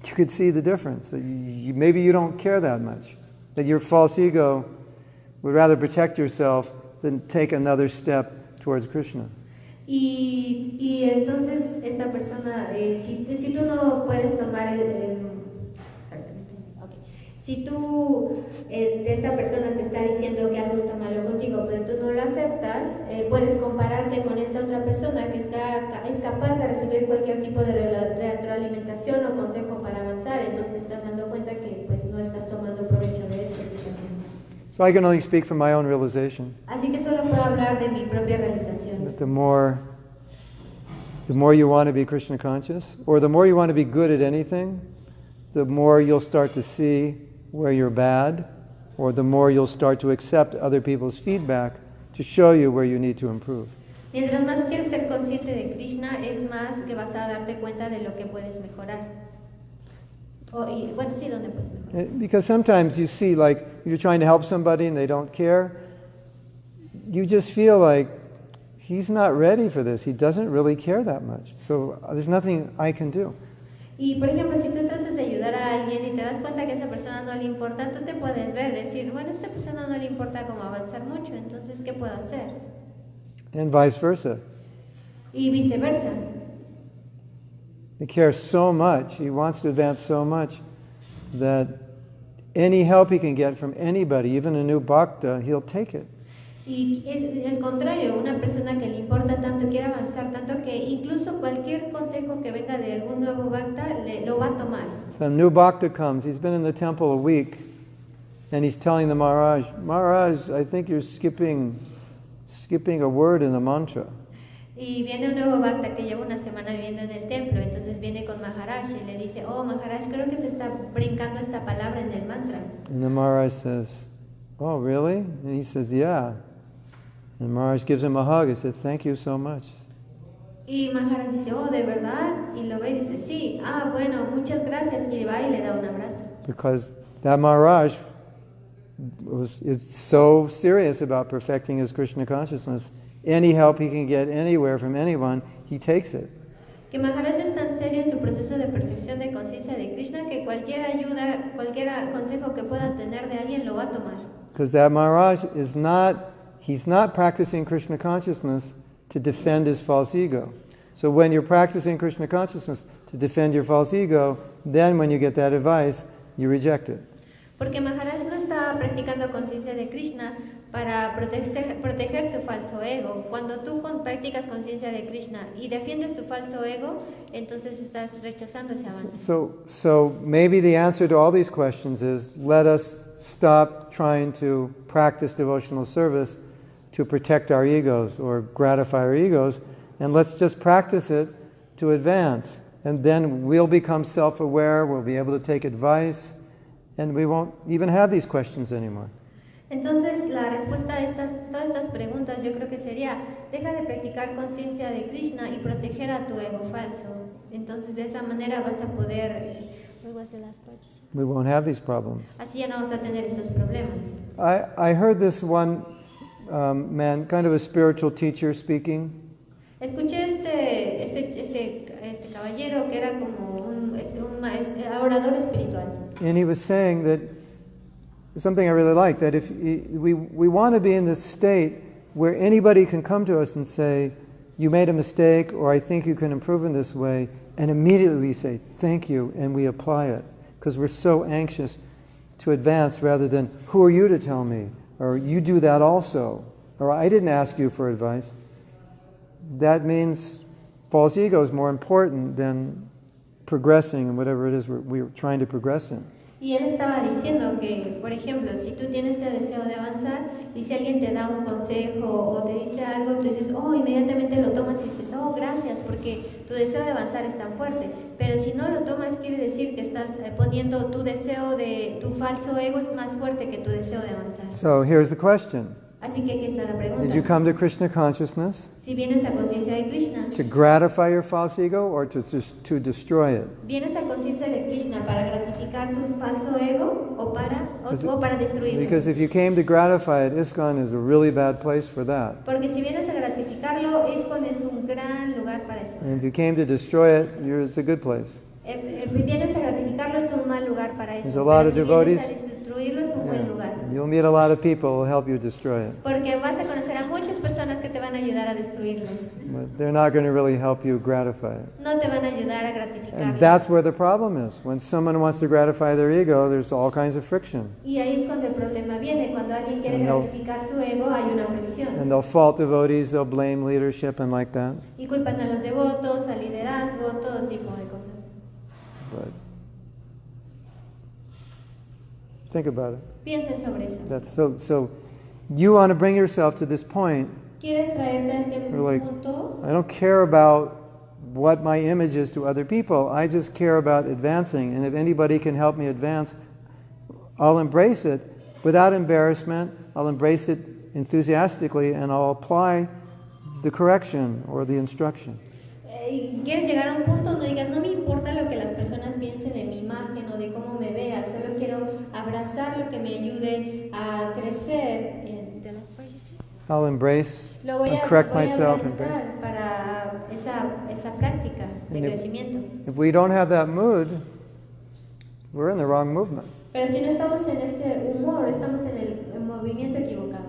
You could see the difference. That maybe you don't care that much. That your false ego would rather protect yourself than take another step towards Krishna. Y entonces esta persona, si tú no puedes tomar si tú, esta persona te está diciendo que algo está malo contigo, pero tú no lo aceptas, puedes compararte con esta otra persona que es capaz de recibir cualquier tipo de retroalimentación o consejo para avanzar, entonces te estás dando cuenta que pues no estás tomando provecho de esa situación. So I can only speak from my own realization. Así que solo puedo hablar de mi propia realización. That the more you want to be Krishna conscious, or the more you want to be good at anything, the more you'll start to see where you're bad, or the more you'll start to accept other people's feedback to show you where you need to improve. Mientras más quieres ser consciente de Krishna, es más que vas a darte cuenta de lo que puedes mejorar. Bueno, sí, ¿dónde puedes mejorar? Because sometimes you see, like, you're trying to help somebody and they don't care, you just feel like he's not ready for this. He doesn't really care that much. So there's nothing I can do. Y por ejemplo, si tú tratas de ayudar a alguien y te das cuenta que a esa persona no le importa, tú te puedes ver, decir, bueno, a esta persona no le importa cómo avanzar mucho, entonces, ¿qué puedo hacer? And vice versa. Y viceversa. He cares so much, he wants to advance so much, that any help he can get from anybody, even a new bhakta, he'll take it. Y es el contrario, una persona que le importa tanto, quiere avanzar tanto, que incluso cualquier consejo que venga de algún nuevo bhakta lo va a tomar. So a new bhakta comes, he's been in the temple a week, and he's telling the Maharaj, I think you're skipping a word in the mantra. Y viene un nuevo bhakta que lleva una semana viviendo en el templo, entonces viene con Maharaj y le dice, oh Maharaj, creo que se está brincando esta palabra en el mantra. And the Maharaj says, oh really? And he says, yeah. And Maharaj gives him a hug. He said, thank you so much. Y Maharaj dice, oh, ¿de verdad? Y lo ve y dice, sí, bueno, muchas gracias. Y va y le da un abrazo. Because that Maharaj is so serious about perfecting his Krishna consciousness. Any help he can get anywhere from anyone, he takes it. Que Maharaj es tan serio en su proceso de perfección de conciencia de Krishna que cualquier ayuda, cualquier consejo que pueda tener de alguien lo va a tomar. Because that Maharaj he's not practicing Krishna consciousness to defend his false ego. So when you're practicing Krishna consciousness to defend your false ego, then when you get that advice, you reject it. Porque Maharaj no está practicando conciencia de Krishna para proteger su falso ego. Cuando tú practicas conciencia de Krishna y defiendes tu falso ego, entonces estás rechazando ese avance. So maybe the answer to all these questions is let us stop trying to practice devotional service to protect our egos or gratify our egos, and let's just practice it to advance. And then we'll become self-aware, we'll be able to take advice, and we won't even have these questions anymore. Entonces, la respuesta a todas estas preguntas yo creo que sería, deja de practicar conciencia de Krishna y proteger a tu ego falso. Entonces, de esa manera vas a poder... What was the last part you said? We won't have these problems. Así ya no vas a tener estos problemas. I heard this one man, kind of a spiritual teacher speaking. Escuché este caballero que era como un orador espiritual. And he was saying that something I really like, that if we want to be in this state where anybody can come to us and say, you made a mistake, or I think you can improve in this way, and immediately we say, thank you, and we apply it. Because we're so anxious to advance rather than, who are you to tell me? Or you do that also. Or I didn't ask you for advice. That means false ego is more important than progressing in whatever it is we're trying to progress in. Y él estaba diciendo que, por ejemplo, si tú tienes ese deseo de avanzar y si alguien te da un consejo o te dice algo, tú dices, oh, inmediatamente lo tomas y dices, oh, gracias, porque tu deseo de avanzar es tan fuerte. Pero si no lo tomas, quiere decir que estás poniendo tu deseo de tu falso ego es más fuerte que tu deseo de avanzar. So here's the question. Así que aquí está la pregunta. Did you come to Krishna consciousness Si vienes a conciencia de Krishna, to gratify your false ego or to destroy it? ¿vienes a conciencia de Krishna para gratificar tu falso ego o para destruirlo? Because if you came to gratify it, ISKCON is a really bad place for that. Porque si vienes a gratificarlo, ISKCON es un gran lugar para eso. And if you came to destroy it, it's a good place. Vienes a gratificarlo, es un mal lugar para eso. There's a lot Pero of si devotees. vienes a destruirlo, es un buen lugar. You'll meet a lot of people who will help you destroy it. Porque vas a conocer a muchas personas que te van a ayudar a destruirlo. But they're not going to really help you gratify it. No te van a ayudar a gratificarlo. And that's where the problem is. When someone wants to gratify their ego, there's all kinds of friction. Y ahí es cuando el problema viene. Cuando alguien quiere And they'll- gratificar su ego, hay una fricción. And they'll fault devotees, they'll blame leadership and like that. Y culpan a los devotos, al liderazgo, todo tipo de cosas. But think about it. Piensen sobre eso. That's so you want to bring yourself to this point. ¿Quieres traerte a este You're like, punto? I don't care about what my image is to other people. I just care about advancing. And if anybody can help me advance, I'll embrace it without embarrassment. I'll embrace it enthusiastically, and I'll apply the correction or the instruction. Quieres llegar a un punto donde digas, no me importa lo que las personas piensen de mi imagen o de cómo me vea, solo quiero abrazar lo que me ayude a crecer. The last part you said? I'll embrace, Lo voy a correct myself, abrazar embrace. para esa práctica de And crecimiento. if we don't have that mood, we're in the wrong movement. Pero si no estamos en ese humor, estamos en el movimiento equivocado.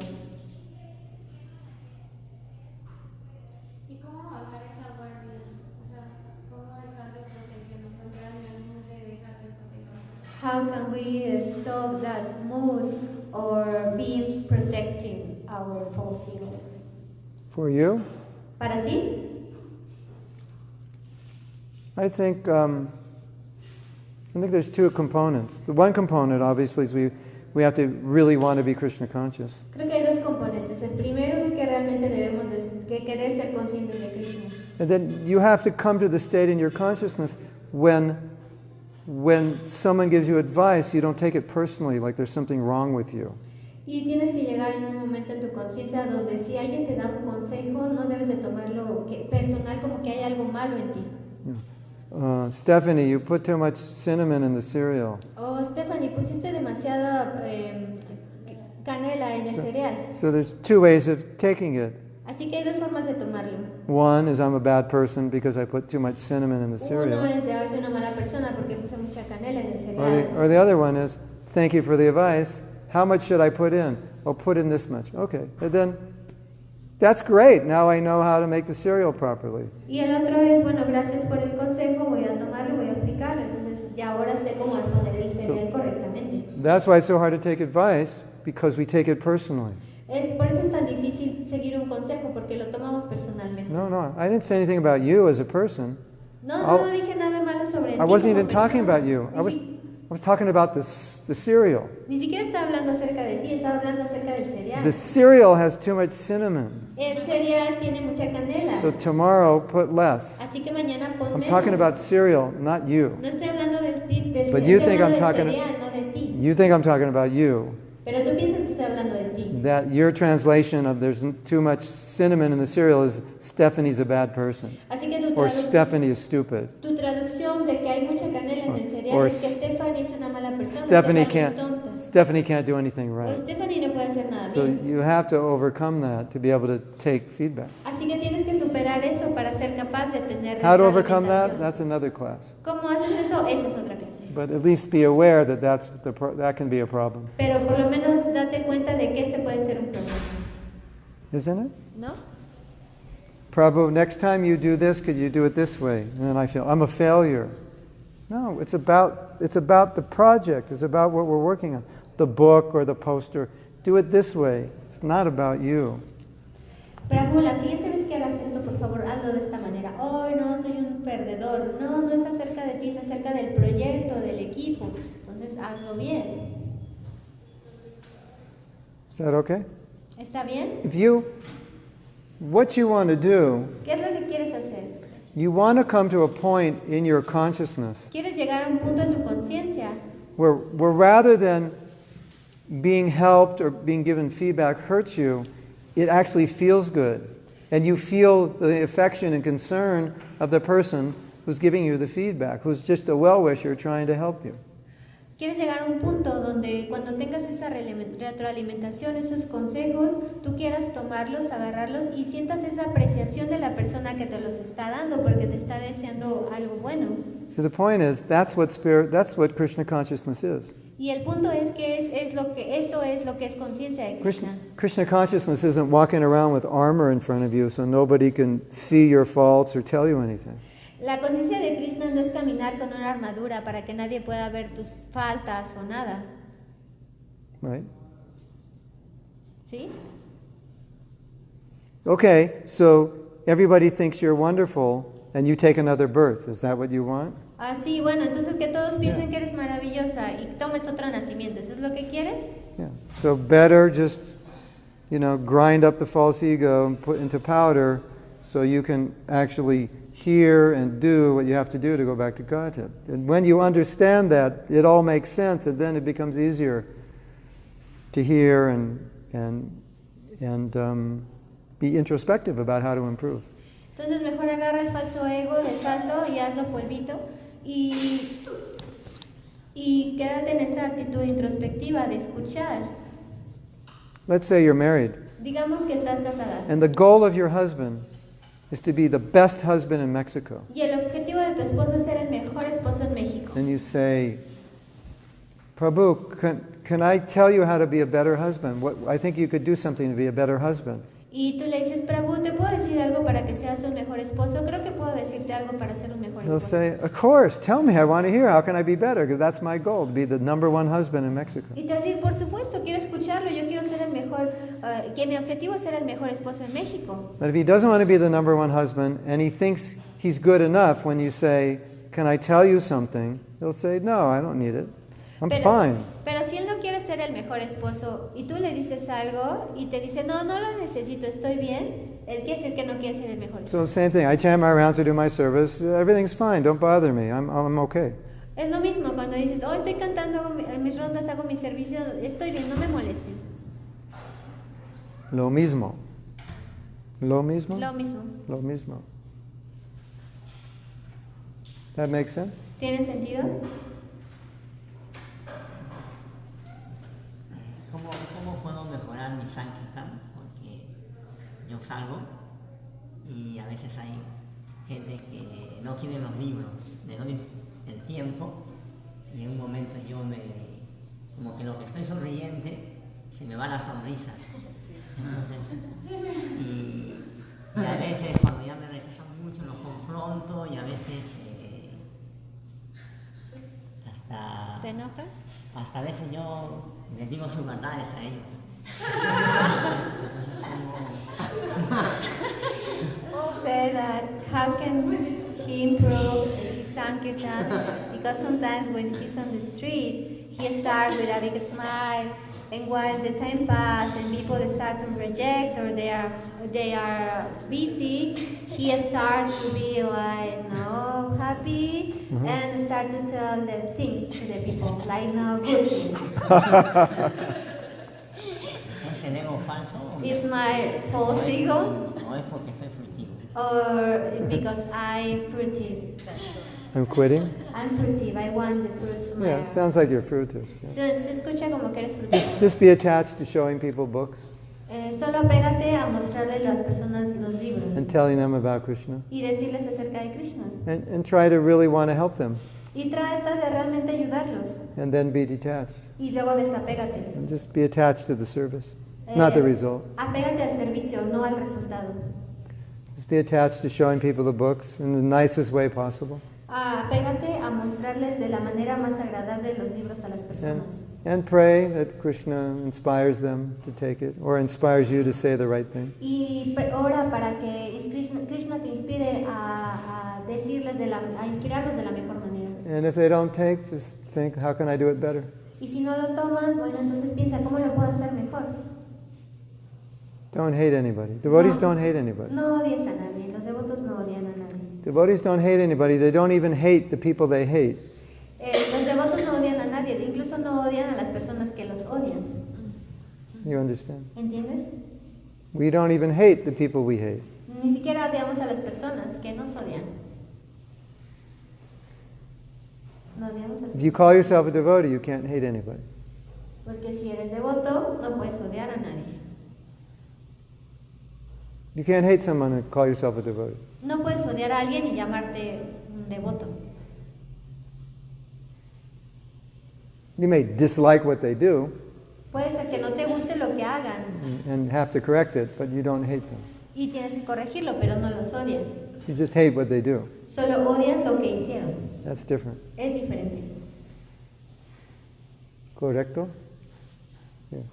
¿Y cómo bajar esa guardia? O sea, ¿cómo dejar de protegernos? Entrar en el mood de dejar de protegernos. How can we stop that mood or be protecting our false ego? For you, Para ti, I think there's two components. The one component, obviously, is we have to really want to be Krishna conscious. creo que hay dos componentes. El primero es que realmente debemos de querer ser conscientes de Krishna. And then you have to come to the state in your consciousness when someone gives you advice, you don't take it personally, like there's something wrong with you. Y tienes que llegar en un momento en tu conciencia donde si alguien te da un consejo, no debes de tomarlo personal como que hay algo malo en ti. Stephanie, you put too much cinnamon in the cereal. Oh, Stephanie, pusiste demasiada canela en el cereal. So there's two ways of taking it. Así que hay dos formas de tomarlo. One is I'm a bad person because I put too much cinnamon in the Uno cereal. es de soy una mala persona porque puse mucha canela en el Or cereal. the other one is, thank you for the advice. How much should I put in? Oh, put in this much. Okay. And then, that's great. Now I know how to make the cereal properly. Y el otro es, bueno, gracias por el consejo, voy a tomarlo, voy a aplicarlo. Entonces ya ahora sé cómo poner el cereal correctamente. That's why it's so hard to take advice, because we take it personally. Por eso es tan difícil seguir un consejo, porque lo tomamos personalmente. No, I didn't say anything about you as a person. No dije nada malo sobre ti I wasn't como even talking persona. about you. I was talking about the cereal. Ni siquiera estaba hablando acerca de ti, estaba hablando acerca del cereal. The cereal has too much cinnamon. El cereal tiene mucha canela. So tomorrow, put less. Así que mañana pon I'm menos. talking about cereal, not you. No estoy hablando del But you think estoy I'm hablando talking- del cereal, no de ti. You think I'm talking about you. Pero tú piensas que estoy hablando de ti. That your translation of there's too much cinnamon in the cereal is Stephanie's a bad person. Así que Or Stephanie is stupid. tu traducción de que hay mucha canela en el cereal Or es que Stephanie es una mala persona. Stephanie Stephanie es tonta. Stephanie can't do anything O right. Stephanie no puede hacer nada So bien. you have to overcome that to be able to take feedback. Así que tienes que superar eso para ser capaz de tener How to overcome that? retroalimentación. That's another class. ¿Cómo haces eso? Esa es otra clase. But at least be aware that that can be a problem, Pero por lo menos date cuenta de que ese puede ser un problema. isn't it? ¿No? Prabhu, next time you do this, could you do it this way? And then I feel I'm a failure. No, it's about the project. It's about what we're working on. The book or the poster. Do it this way. It's not about you. Prabhu, la siguiente vez que hagas esto, por favor, hazlo de esta manera. Oh, no, soy un perdedor. No, no es acerca de ti, es acerca del proyecto, del equipo. Entonces, hazlo bien. Is that okay? ¿Está bien? What you want to do, ¿Qué es lo que quieres hacer? you want to come to a point in your consciousness ¿Quieres llegar a un punto en tu conciencia where rather than being helped or being given feedback hurts you, it actually feels good. And you feel the affection and concern of the person who's giving you the feedback, who's just a well-wisher trying to help you. Quieres llegar a un punto donde cuando tengas esa retroalimentación, esos consejos, tú quieras tomarlos, agarrarlos y sientas esa apreciación de la persona que te los está dando porque te está deseando algo bueno. So the point is, that's what Krishna consciousness is. Y el punto es que eso es lo que es conciencia de Krishna. Krishna consciousness isn't walking around with armor in front of you so nobody can see your faults or tell you anything. La conciencia de Krishna no es caminar con una armadura para que nadie pueda ver tus faltas o nada. Right? ¿Sí? Okay, so everybody thinks you're wonderful and you take another birth. Is that what you want? Así, bueno, entonces que todos piensen que eres maravillosa y tomes otro nacimiento. ¿Eso es lo que quieres? Yeah. So better just, grind up the false ego and put into powder so you can actually hear and do what you have to do to go back to Godhead. And when you understand that, it all makes sense, and then it becomes easier to hear and be introspective about how to improve. Entonces mejor agarra el falso ego, deshazlo y hazlo polvito y quédate en esta actitud introspectiva de escuchar. Let's say you're married, Digamos que estás casada and the goal of your husband is to be the best husband in Mexico. y el objetivo de tu esposo es ser el mejor esposo en México. And you say, Prabhu, can I tell you how to be a better husband? I think you could do something to be a better husband. Y tú le dices, Prabhu, ¿te puedo decir algo para que seas un mejor esposo? Creo que puedo decirte algo para ser un mejor They'll esposo. say, of course, tell me, I want to hear. How can I be better? Because that's my goal, to be the number one husband in Mexico. Y te va a decir, por supuesto, quiero escucharlo, yo quiero ser el mejor, que mi objetivo es ser el mejor esposo en México. But if he doesn't want to be the number one husband and he thinks he's good enough when you say, can I tell you something? He'll say, no, I don't need it. I'm fine. Pero si él no quiere ser el mejor esposo y tú le dices algo y te dice, no, no lo necesito, estoy bien, él quiere decir que no quiere ser el mejor So esposo. same thing. I chant my rounds to do my service. Everything's fine. Don't bother me. I'm okay. Es lo mismo cuando dices, oh, estoy cantando, hago mis rondas, hago mi servicio, estoy bien, no me molesten. Lo mismo. Lo mismo? Lo mismo. Lo mismo. That makes sense? ¿Tiene sentido? ¿Cómo puedo mejorar mi sankirtan? Porque yo salgo y a veces hay gente que no quiere los libros. Le doy el tiempo y en un momento como que lo que estoy sonriente, se me va la sonrisa. Entonces, y a veces cuando ya me rechazan mucho los confronto y a veces ¿Te enojas? hasta a veces yo les digo sus verdades a ellos. Say that how can he improve his Sankirtan? Because sometimes when he's on the street, he starts with a big smile, and while the time passes and people start to reject or they are busy, he starts to be like no happy and start to tell the things to the people like no good things. ¿Es el ego falso? It's my false ego, ¿O es porque soy furtivo? or it's because I'm fruitive. I'm quitting? I'm fruitive. I want the fruits of my Yeah, it sounds like you're fruitive. Yeah. Se escucha como que eres frutivo. Just be attached to showing people books Solo apégate a mostrarle a las personas los libros and telling them about Krishna. y decirles acerca de Krishna. And try to really want to help them. Y trata de realmente ayudarlos. And then be detached. Y luego desapégate. And just be attached to the service, not the result. Apégate al servicio, no al resultado. Just be attached to showing people the books in the nicest way possible. Apégate a mostrarles de la manera más agradable los libros a las personas. And pray that Krishna inspires them to take it, or inspires you to say the right thing. Y ora para que Krishna te inspire a decirles a inspirarlos de la mejor manera. And if they don't take, just think, how can I do it better? Y si no lo toman, bueno, entonces piensa, ¿cómo lo puedo hacer mejor? Don't hate anybody. Devotees don't hate anybody. No odies a nadie, los devotos no odian a nadie. Devotees don't hate anybody. They don't even hate the people they hate. Los devotos no odian a nadie, incluso no odian a las personas que los odian. You understand? ¿Entiendes? We don't even hate the people we hate. Ni siquiera odiamos a las personas que nos odian. No odiamos a las If you call yourself a devotee, you can't hate anybody. Porque si eres devoto, no puedes odiar a nadie. You can't hate someone and call yourself a devotee. No puedes odiar a alguien y llamarte un devoto. You may dislike what they do Puede ser que no te guste lo que hagan and have to correct it, but you don't hate them. y tienes que corregirlo, pero no los odias. You just hate what they do. Solo odias lo que hicieron. That's different. Es diferente. Correcto? Yeah.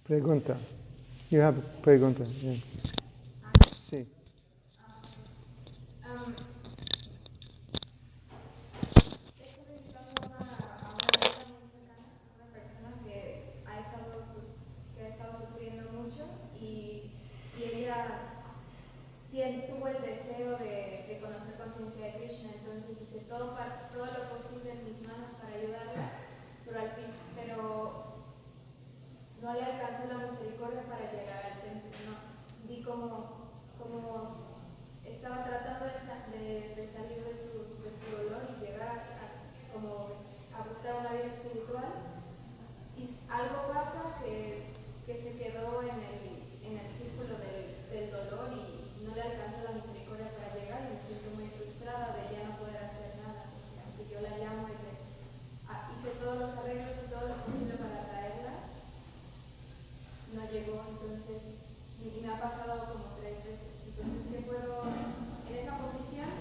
Pregunta. You have a pregunta. Yeah. Sí. Tuvo el deseo de conocer conciencia de Krishna, entonces hice todo lo posible en mis manos para ayudarla, pero no le alcanzó la misericordia para llegar al templo. No, vi como estaba tratando de salir de su dolor y llegar a buscar una vida espiritual, y algo pasa que se quedó en el círculo del dolor y no le alcanzó la misericordia para llegar, y me siento muy frustrada de ya no poder hacer nada, porque aunque yo la llamo y hice todos los arreglos y todo lo posible para traerla, no llegó. Entonces, y me ha pasado como 3 veces. Entonces, ¿qué puedo, en esa posición,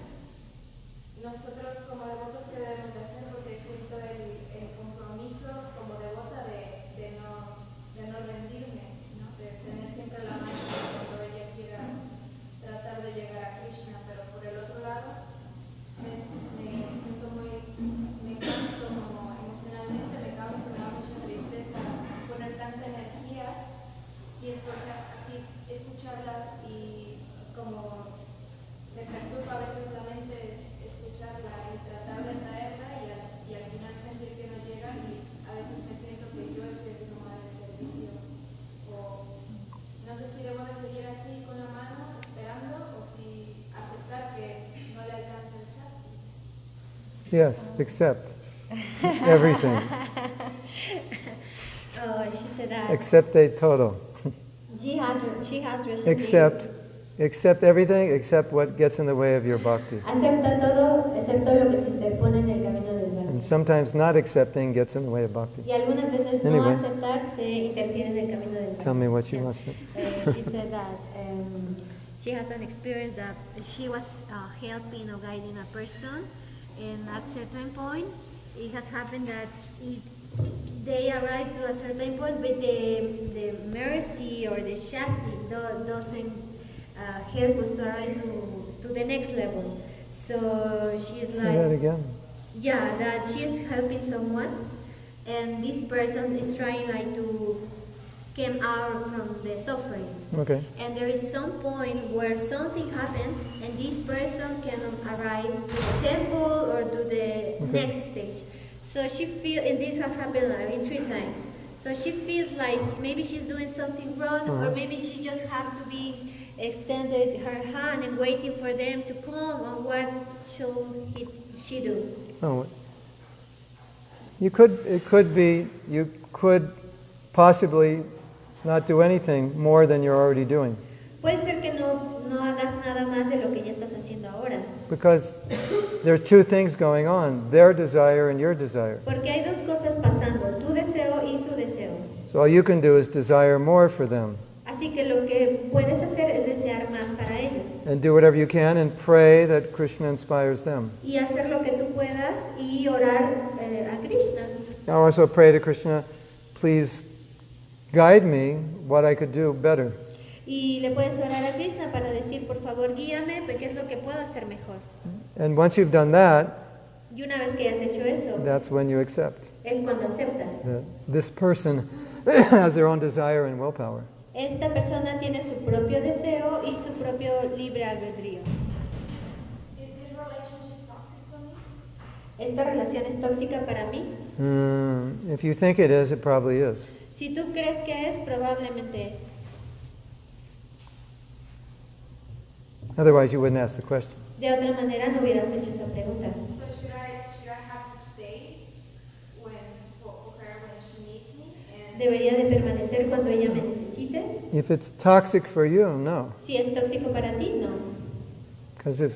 nosotros como devotos, qué debemos de hacer? Porque siento el compromiso como devota de no rendirme, ¿no? De tener siempre la mano cuando ella quiera tratar de llegar a Krishna, pero por el otro lado me siento me canso como emocionalmente, me canso, me da mucha tristeza poner tanta energía y escucharla, y como me perturba a veces la mente escucharla y tratar de traerla y al final sentir que no llega, y a veces me siento que yo estoy haciendo mal el servicio, o no sé si debo de seguir así con la mano esperando o si aceptar que no le alcanza el Shakti. Yes, accept everything. Oh, she said that. Accepte todo. She had recently. Accept everything except what gets in the way of your bhakti. Acepta todo, excepto lo que se interpone en el camino del And bhakti. sometimes not accepting gets in the way of bhakti. Y algunas veces no Anyway. aceptar se interfiere en el camino del bhakti. Tell me what you Yeah. want to say. She said that she has an experience that she was helping or guiding a person, and at certain point it has happened that they arrive to a certain point, but the mercy or the Shakti doesn't help us to arrive to the next level. So she is Say like, that again. yeah, that she is helping someone, and this person is trying like to come out from the suffering. Okay. And there is some point where something happens, and this person can arrive to the temple or to the next stage. So she feels, and this has happened like in 3 times. So she feels like maybe she's doing something wrong, or maybe she just have to be extended her hand and waiting for them to come. And what should she do? Oh, it could be, you could possibly not do anything more than you're already doing. Puede ser que no hagas nada más de lo que ya estás haciendo ahora. Because there are 2 things going on, their desire and your desire. Porque hay 2 cosas pasando, tu deseo y su deseo. So all you can do is desire more for them. Así que lo que puedes hacer es desear más para ellos. And do whatever you can and pray that Krishna inspires them. Y hacer lo que tú puedas y orar a Krishna. I also pray to Krishna, please guide me what I could do better. Y le puedes orar a Krishna para decir, por favor, guíame, qué es lo que puedo hacer mejor. And once you've done that, Y una vez que hayas hecho eso, that's when you accept es cuando aceptas. that this person has their own desire and willpower. Esta persona tiene su propio deseo y su propio libre albedrío. Is this relationship toxic for me? ¿Esta relación es tóxica para mí? If you think it is, it probably is. Si tú crees que es, probablemente es. Otherwise, you wouldn't ask the question. De otra manera no hubieras hecho esa pregunta. So should I have to stay for her when she needs me? And ¿Debería de permanecer cuando ella me necesite? If it's toxic for you, no. Si es tóxico para ti, no. Because if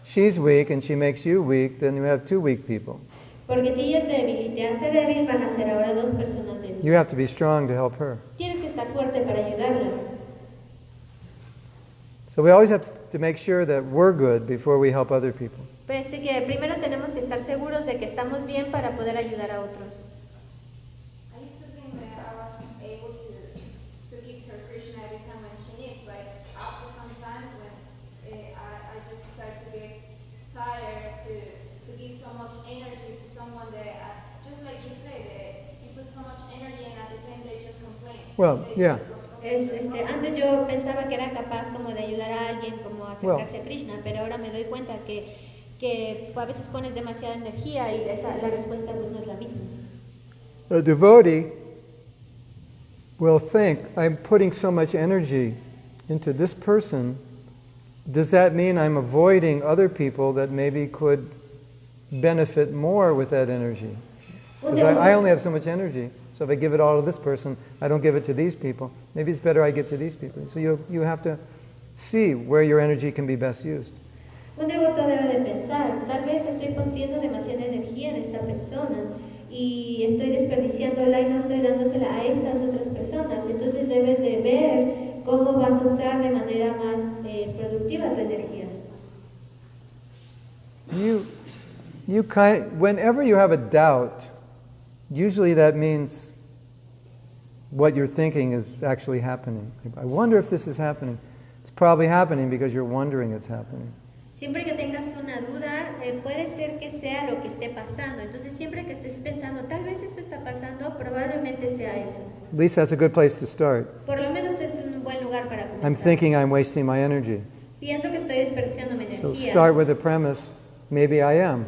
she's weak and she makes you weak, then you have 2 weak people. Porque si ella es débil y te hace débil, van a ser ahora 2 personas débiles. You have to be strong to help her. Tienes que estar fuerte para ayudarla. So we always have to make sure that we're good before we help other people. Pero es que primero tenemos que estar seguros de que estamos bien para poder ayudar a otros. I used to think that I was able to give her Krishna every time when she needs, but after some time when I just start to get tired to give so much energy to someone that, just like you say, that you put so much energy and at the time they just complain. Well, yeah. Antes yo pensaba que era capaz como de ayudar a alguien como a acercarse a Krishna, pero ahora me doy cuenta que a veces pones demasiada energía y la respuesta pues no es la misma. A devotee will think, I'm putting so much energy into this person, does that mean I'm avoiding other people that maybe could benefit more with that energy? Because I only have so much energy. So if I give it all to this person, I don't give it to these people. Maybe it's better I give to these people. So you have to see where your energy can be best used. Un devoto debe de pensar, tal vez estoy consiguiendo demasiada energía en esta persona y estoy desperdiciándola y no estoy dándosela a estas otras personas. Entonces debes de ver cómo vas a usar de manera más productiva tu energía. Whenever you have a doubt, usually that means what you're thinking is actually happening. I wonder if this is happening. It's probably happening because you're wondering it's happening. Siempre que tengas una duda, puede ser que sea lo que esté pasando. Entonces siempre que estés pensando, tal vez esto está pasando, probablemente sea eso. At least that's a good place to start. Por lo menos es un buen lugar para comenzar. I'm thinking I'm wasting my energy. Pienso que estoy desperdiciando mi So energía. start with the premise, maybe I am.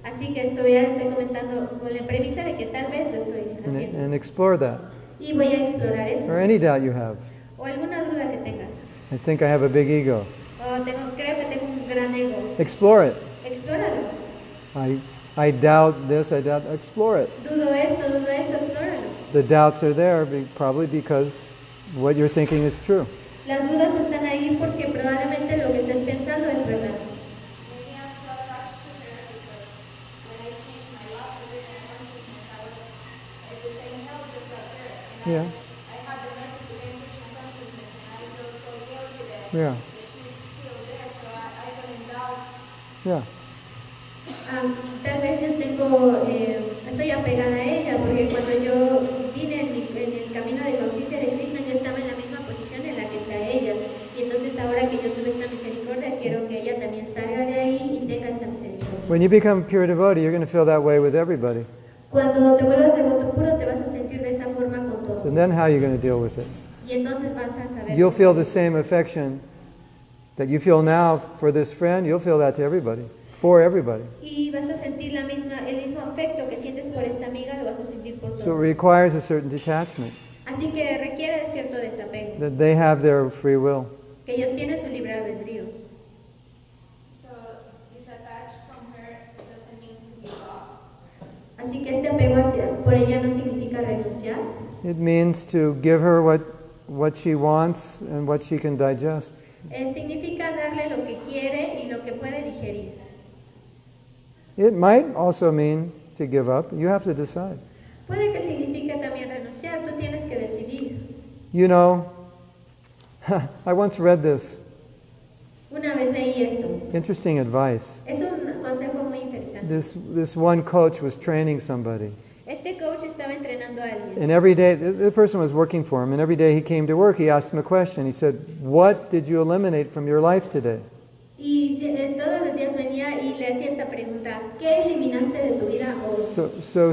Así que estoy comentando con la premisa de que tal vez lo estoy haciendo. And explore that. Y voy a explorar eso. Or any doubt you have. O alguna duda que tengas. I think I have a big ego. O creo que tengo un gran ego. Explore it. Explóralo. I doubt this, I doubt, explore it. Dudo esto, explóralo. The doubts are there probably because what you're thinking is true. Las dudas están ahí porque probablemente lo que estés pensando es verdad. Maybe I'm so attached to her because when I changed my love for Krishna consciousness, I was at the same health just like her. And Yeah. I had the mercy to gain Krishna consciousness, and I feel so guilty that, Yeah. that she's still there, so I don't doubt. Yeah. Tal vez yo tengo Estoy apegada a ella porque cuando yo vine en el camino de conciencia de Krishna, yo estaba en la misma posición en la que está ella. Y entonces ahora que yo tuve esta misericordia, quiero que ella también salga de ahí y tenga esta misericordia. When you become pure devotee, you're going to feel that way with everybody. Cuando te vuelvas devoto puro, te vas a sentir de esa forma con todos. So then how are you going to deal with it? Y entonces vas a saber. You'll feel the same affection that you feel now for this friend, you'll feel that to everybody, for everybody. Y vas a sentir el mismo afecto que sientes por esta amiga, lo vas a sentir por todos. So it requires a certain detachment, Así que requiere de cierto desapego, that they have their free will. que ellos tienen su libre albedrío. So disattach from her doesn't mean to give up. Así que este apego por ella no significa renunciar. It means to give her what she wants and what she can digest. Significa darle lo que quiere y lo que puede digerir. It might also mean to give up. You have to decide. Puede que signifique también renunciar, tú tienes que decidir. You know, I once read this. Una vez leí esto. Interesting advice. Es un consejo muy interesante. This one coach was training somebody. Este coach estaba entrenando a alguien. And every day, the person was working for him, and every day he came to work, he asked him a question. He said, "What did you eliminate from your life today?" Y todos los días venía y le hacía esta pregunta, ¿qué eliminaste de tu vida hoy? So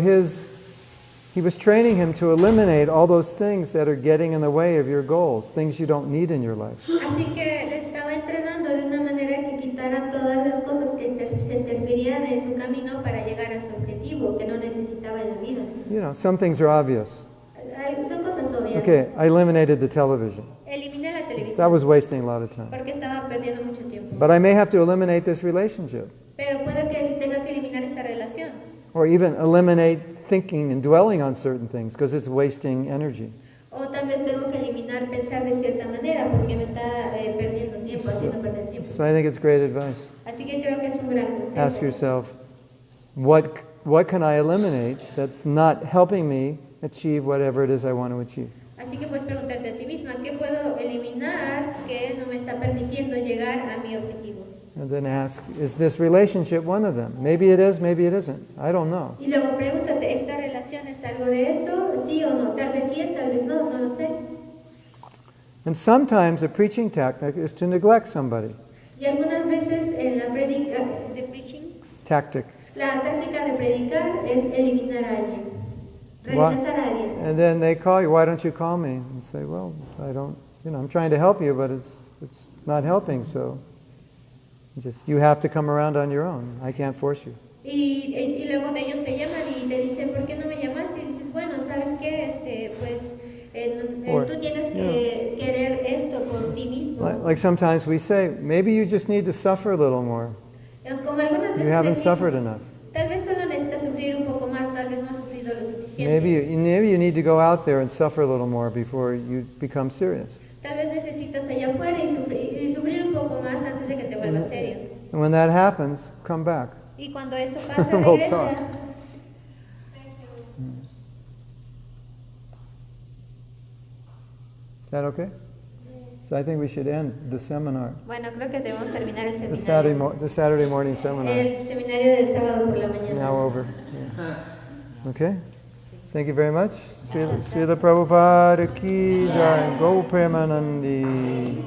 he was training him to eliminate all those things that are getting in the way of your goals, things you don't need in your life. Así que le estaba entrenando de una manera que quitara todas las cosas que se interfirieran en su camino para llegar a su objetivo, que no necesitaba en la vida. You know, some things are obvious. Son cosas obvias. Okay, I eliminated the television. Eliminé la televisión. That was wasting a lot of time. Porque estaba perdiendo mucho tiempo. But I may have to eliminate this relationship, Pero puede que tenga que eliminar esta relación. or even eliminate thinking and dwelling on certain things because it's wasting energy. O tal vez tengo que eliminar pensar de cierta manera porque me está perdiendo tiempo, haciendo perder tiempo. So I think it's great advice. Así que creo que es un gran consejo. Ask yourself, what can I eliminate that's not helping me achieve whatever it is I want to achieve? Así que puedes preguntarte a ti misma, ¿qué puedo eliminar que no me está permitiendo llegar a mi objetivo? And then ask, is this relationship one of them? Maybe it is, maybe it isn't. I don't know. Y luego pregúntate, ¿esta relación es algo de eso? ¿Sí o no? Tal vez sí es, tal vez no, no lo sé. And sometimes a preaching tactic is to neglect somebody. Y algunas veces en la Tactic. la táctica de predicar es eliminar a alguien, rechazar a alguien. And then they call you, why don't you call me? And say, well, I don't, I'm trying to help you, but it's not helping, so you have to come around on your own. I can't force you. Y luego ellos te llaman y te dicen, ¿por qué no me llamaste? Y dices, bueno, ¿sabes qué? Tú tienes que querer esto por ti mismo. Like sometimes we say, maybe you just need to suffer a little more. Como algunas veces You haven't decimos, suffered enough. tal vez solo necesitas sufrir un poco más, tal vez no has sufrido lo suficiente. Maybe you need to go out there and suffer a little more before you become serious. Tal vez necesitas allá afuera y sufrir un poco más antes de que te vuelvas serio. And when that happens, come back. Y cuando eso pasa, We'll regresa. talk. Is that okay? So I think we should end the seminar, Bueno, creo que debemos terminar el the seminario. Saturday morning seminar. El seminario del sábado por la It's mañana. now over. Yeah. Okay? Thank you very much. Srila Prabhupada ki jai. Go Premanandi.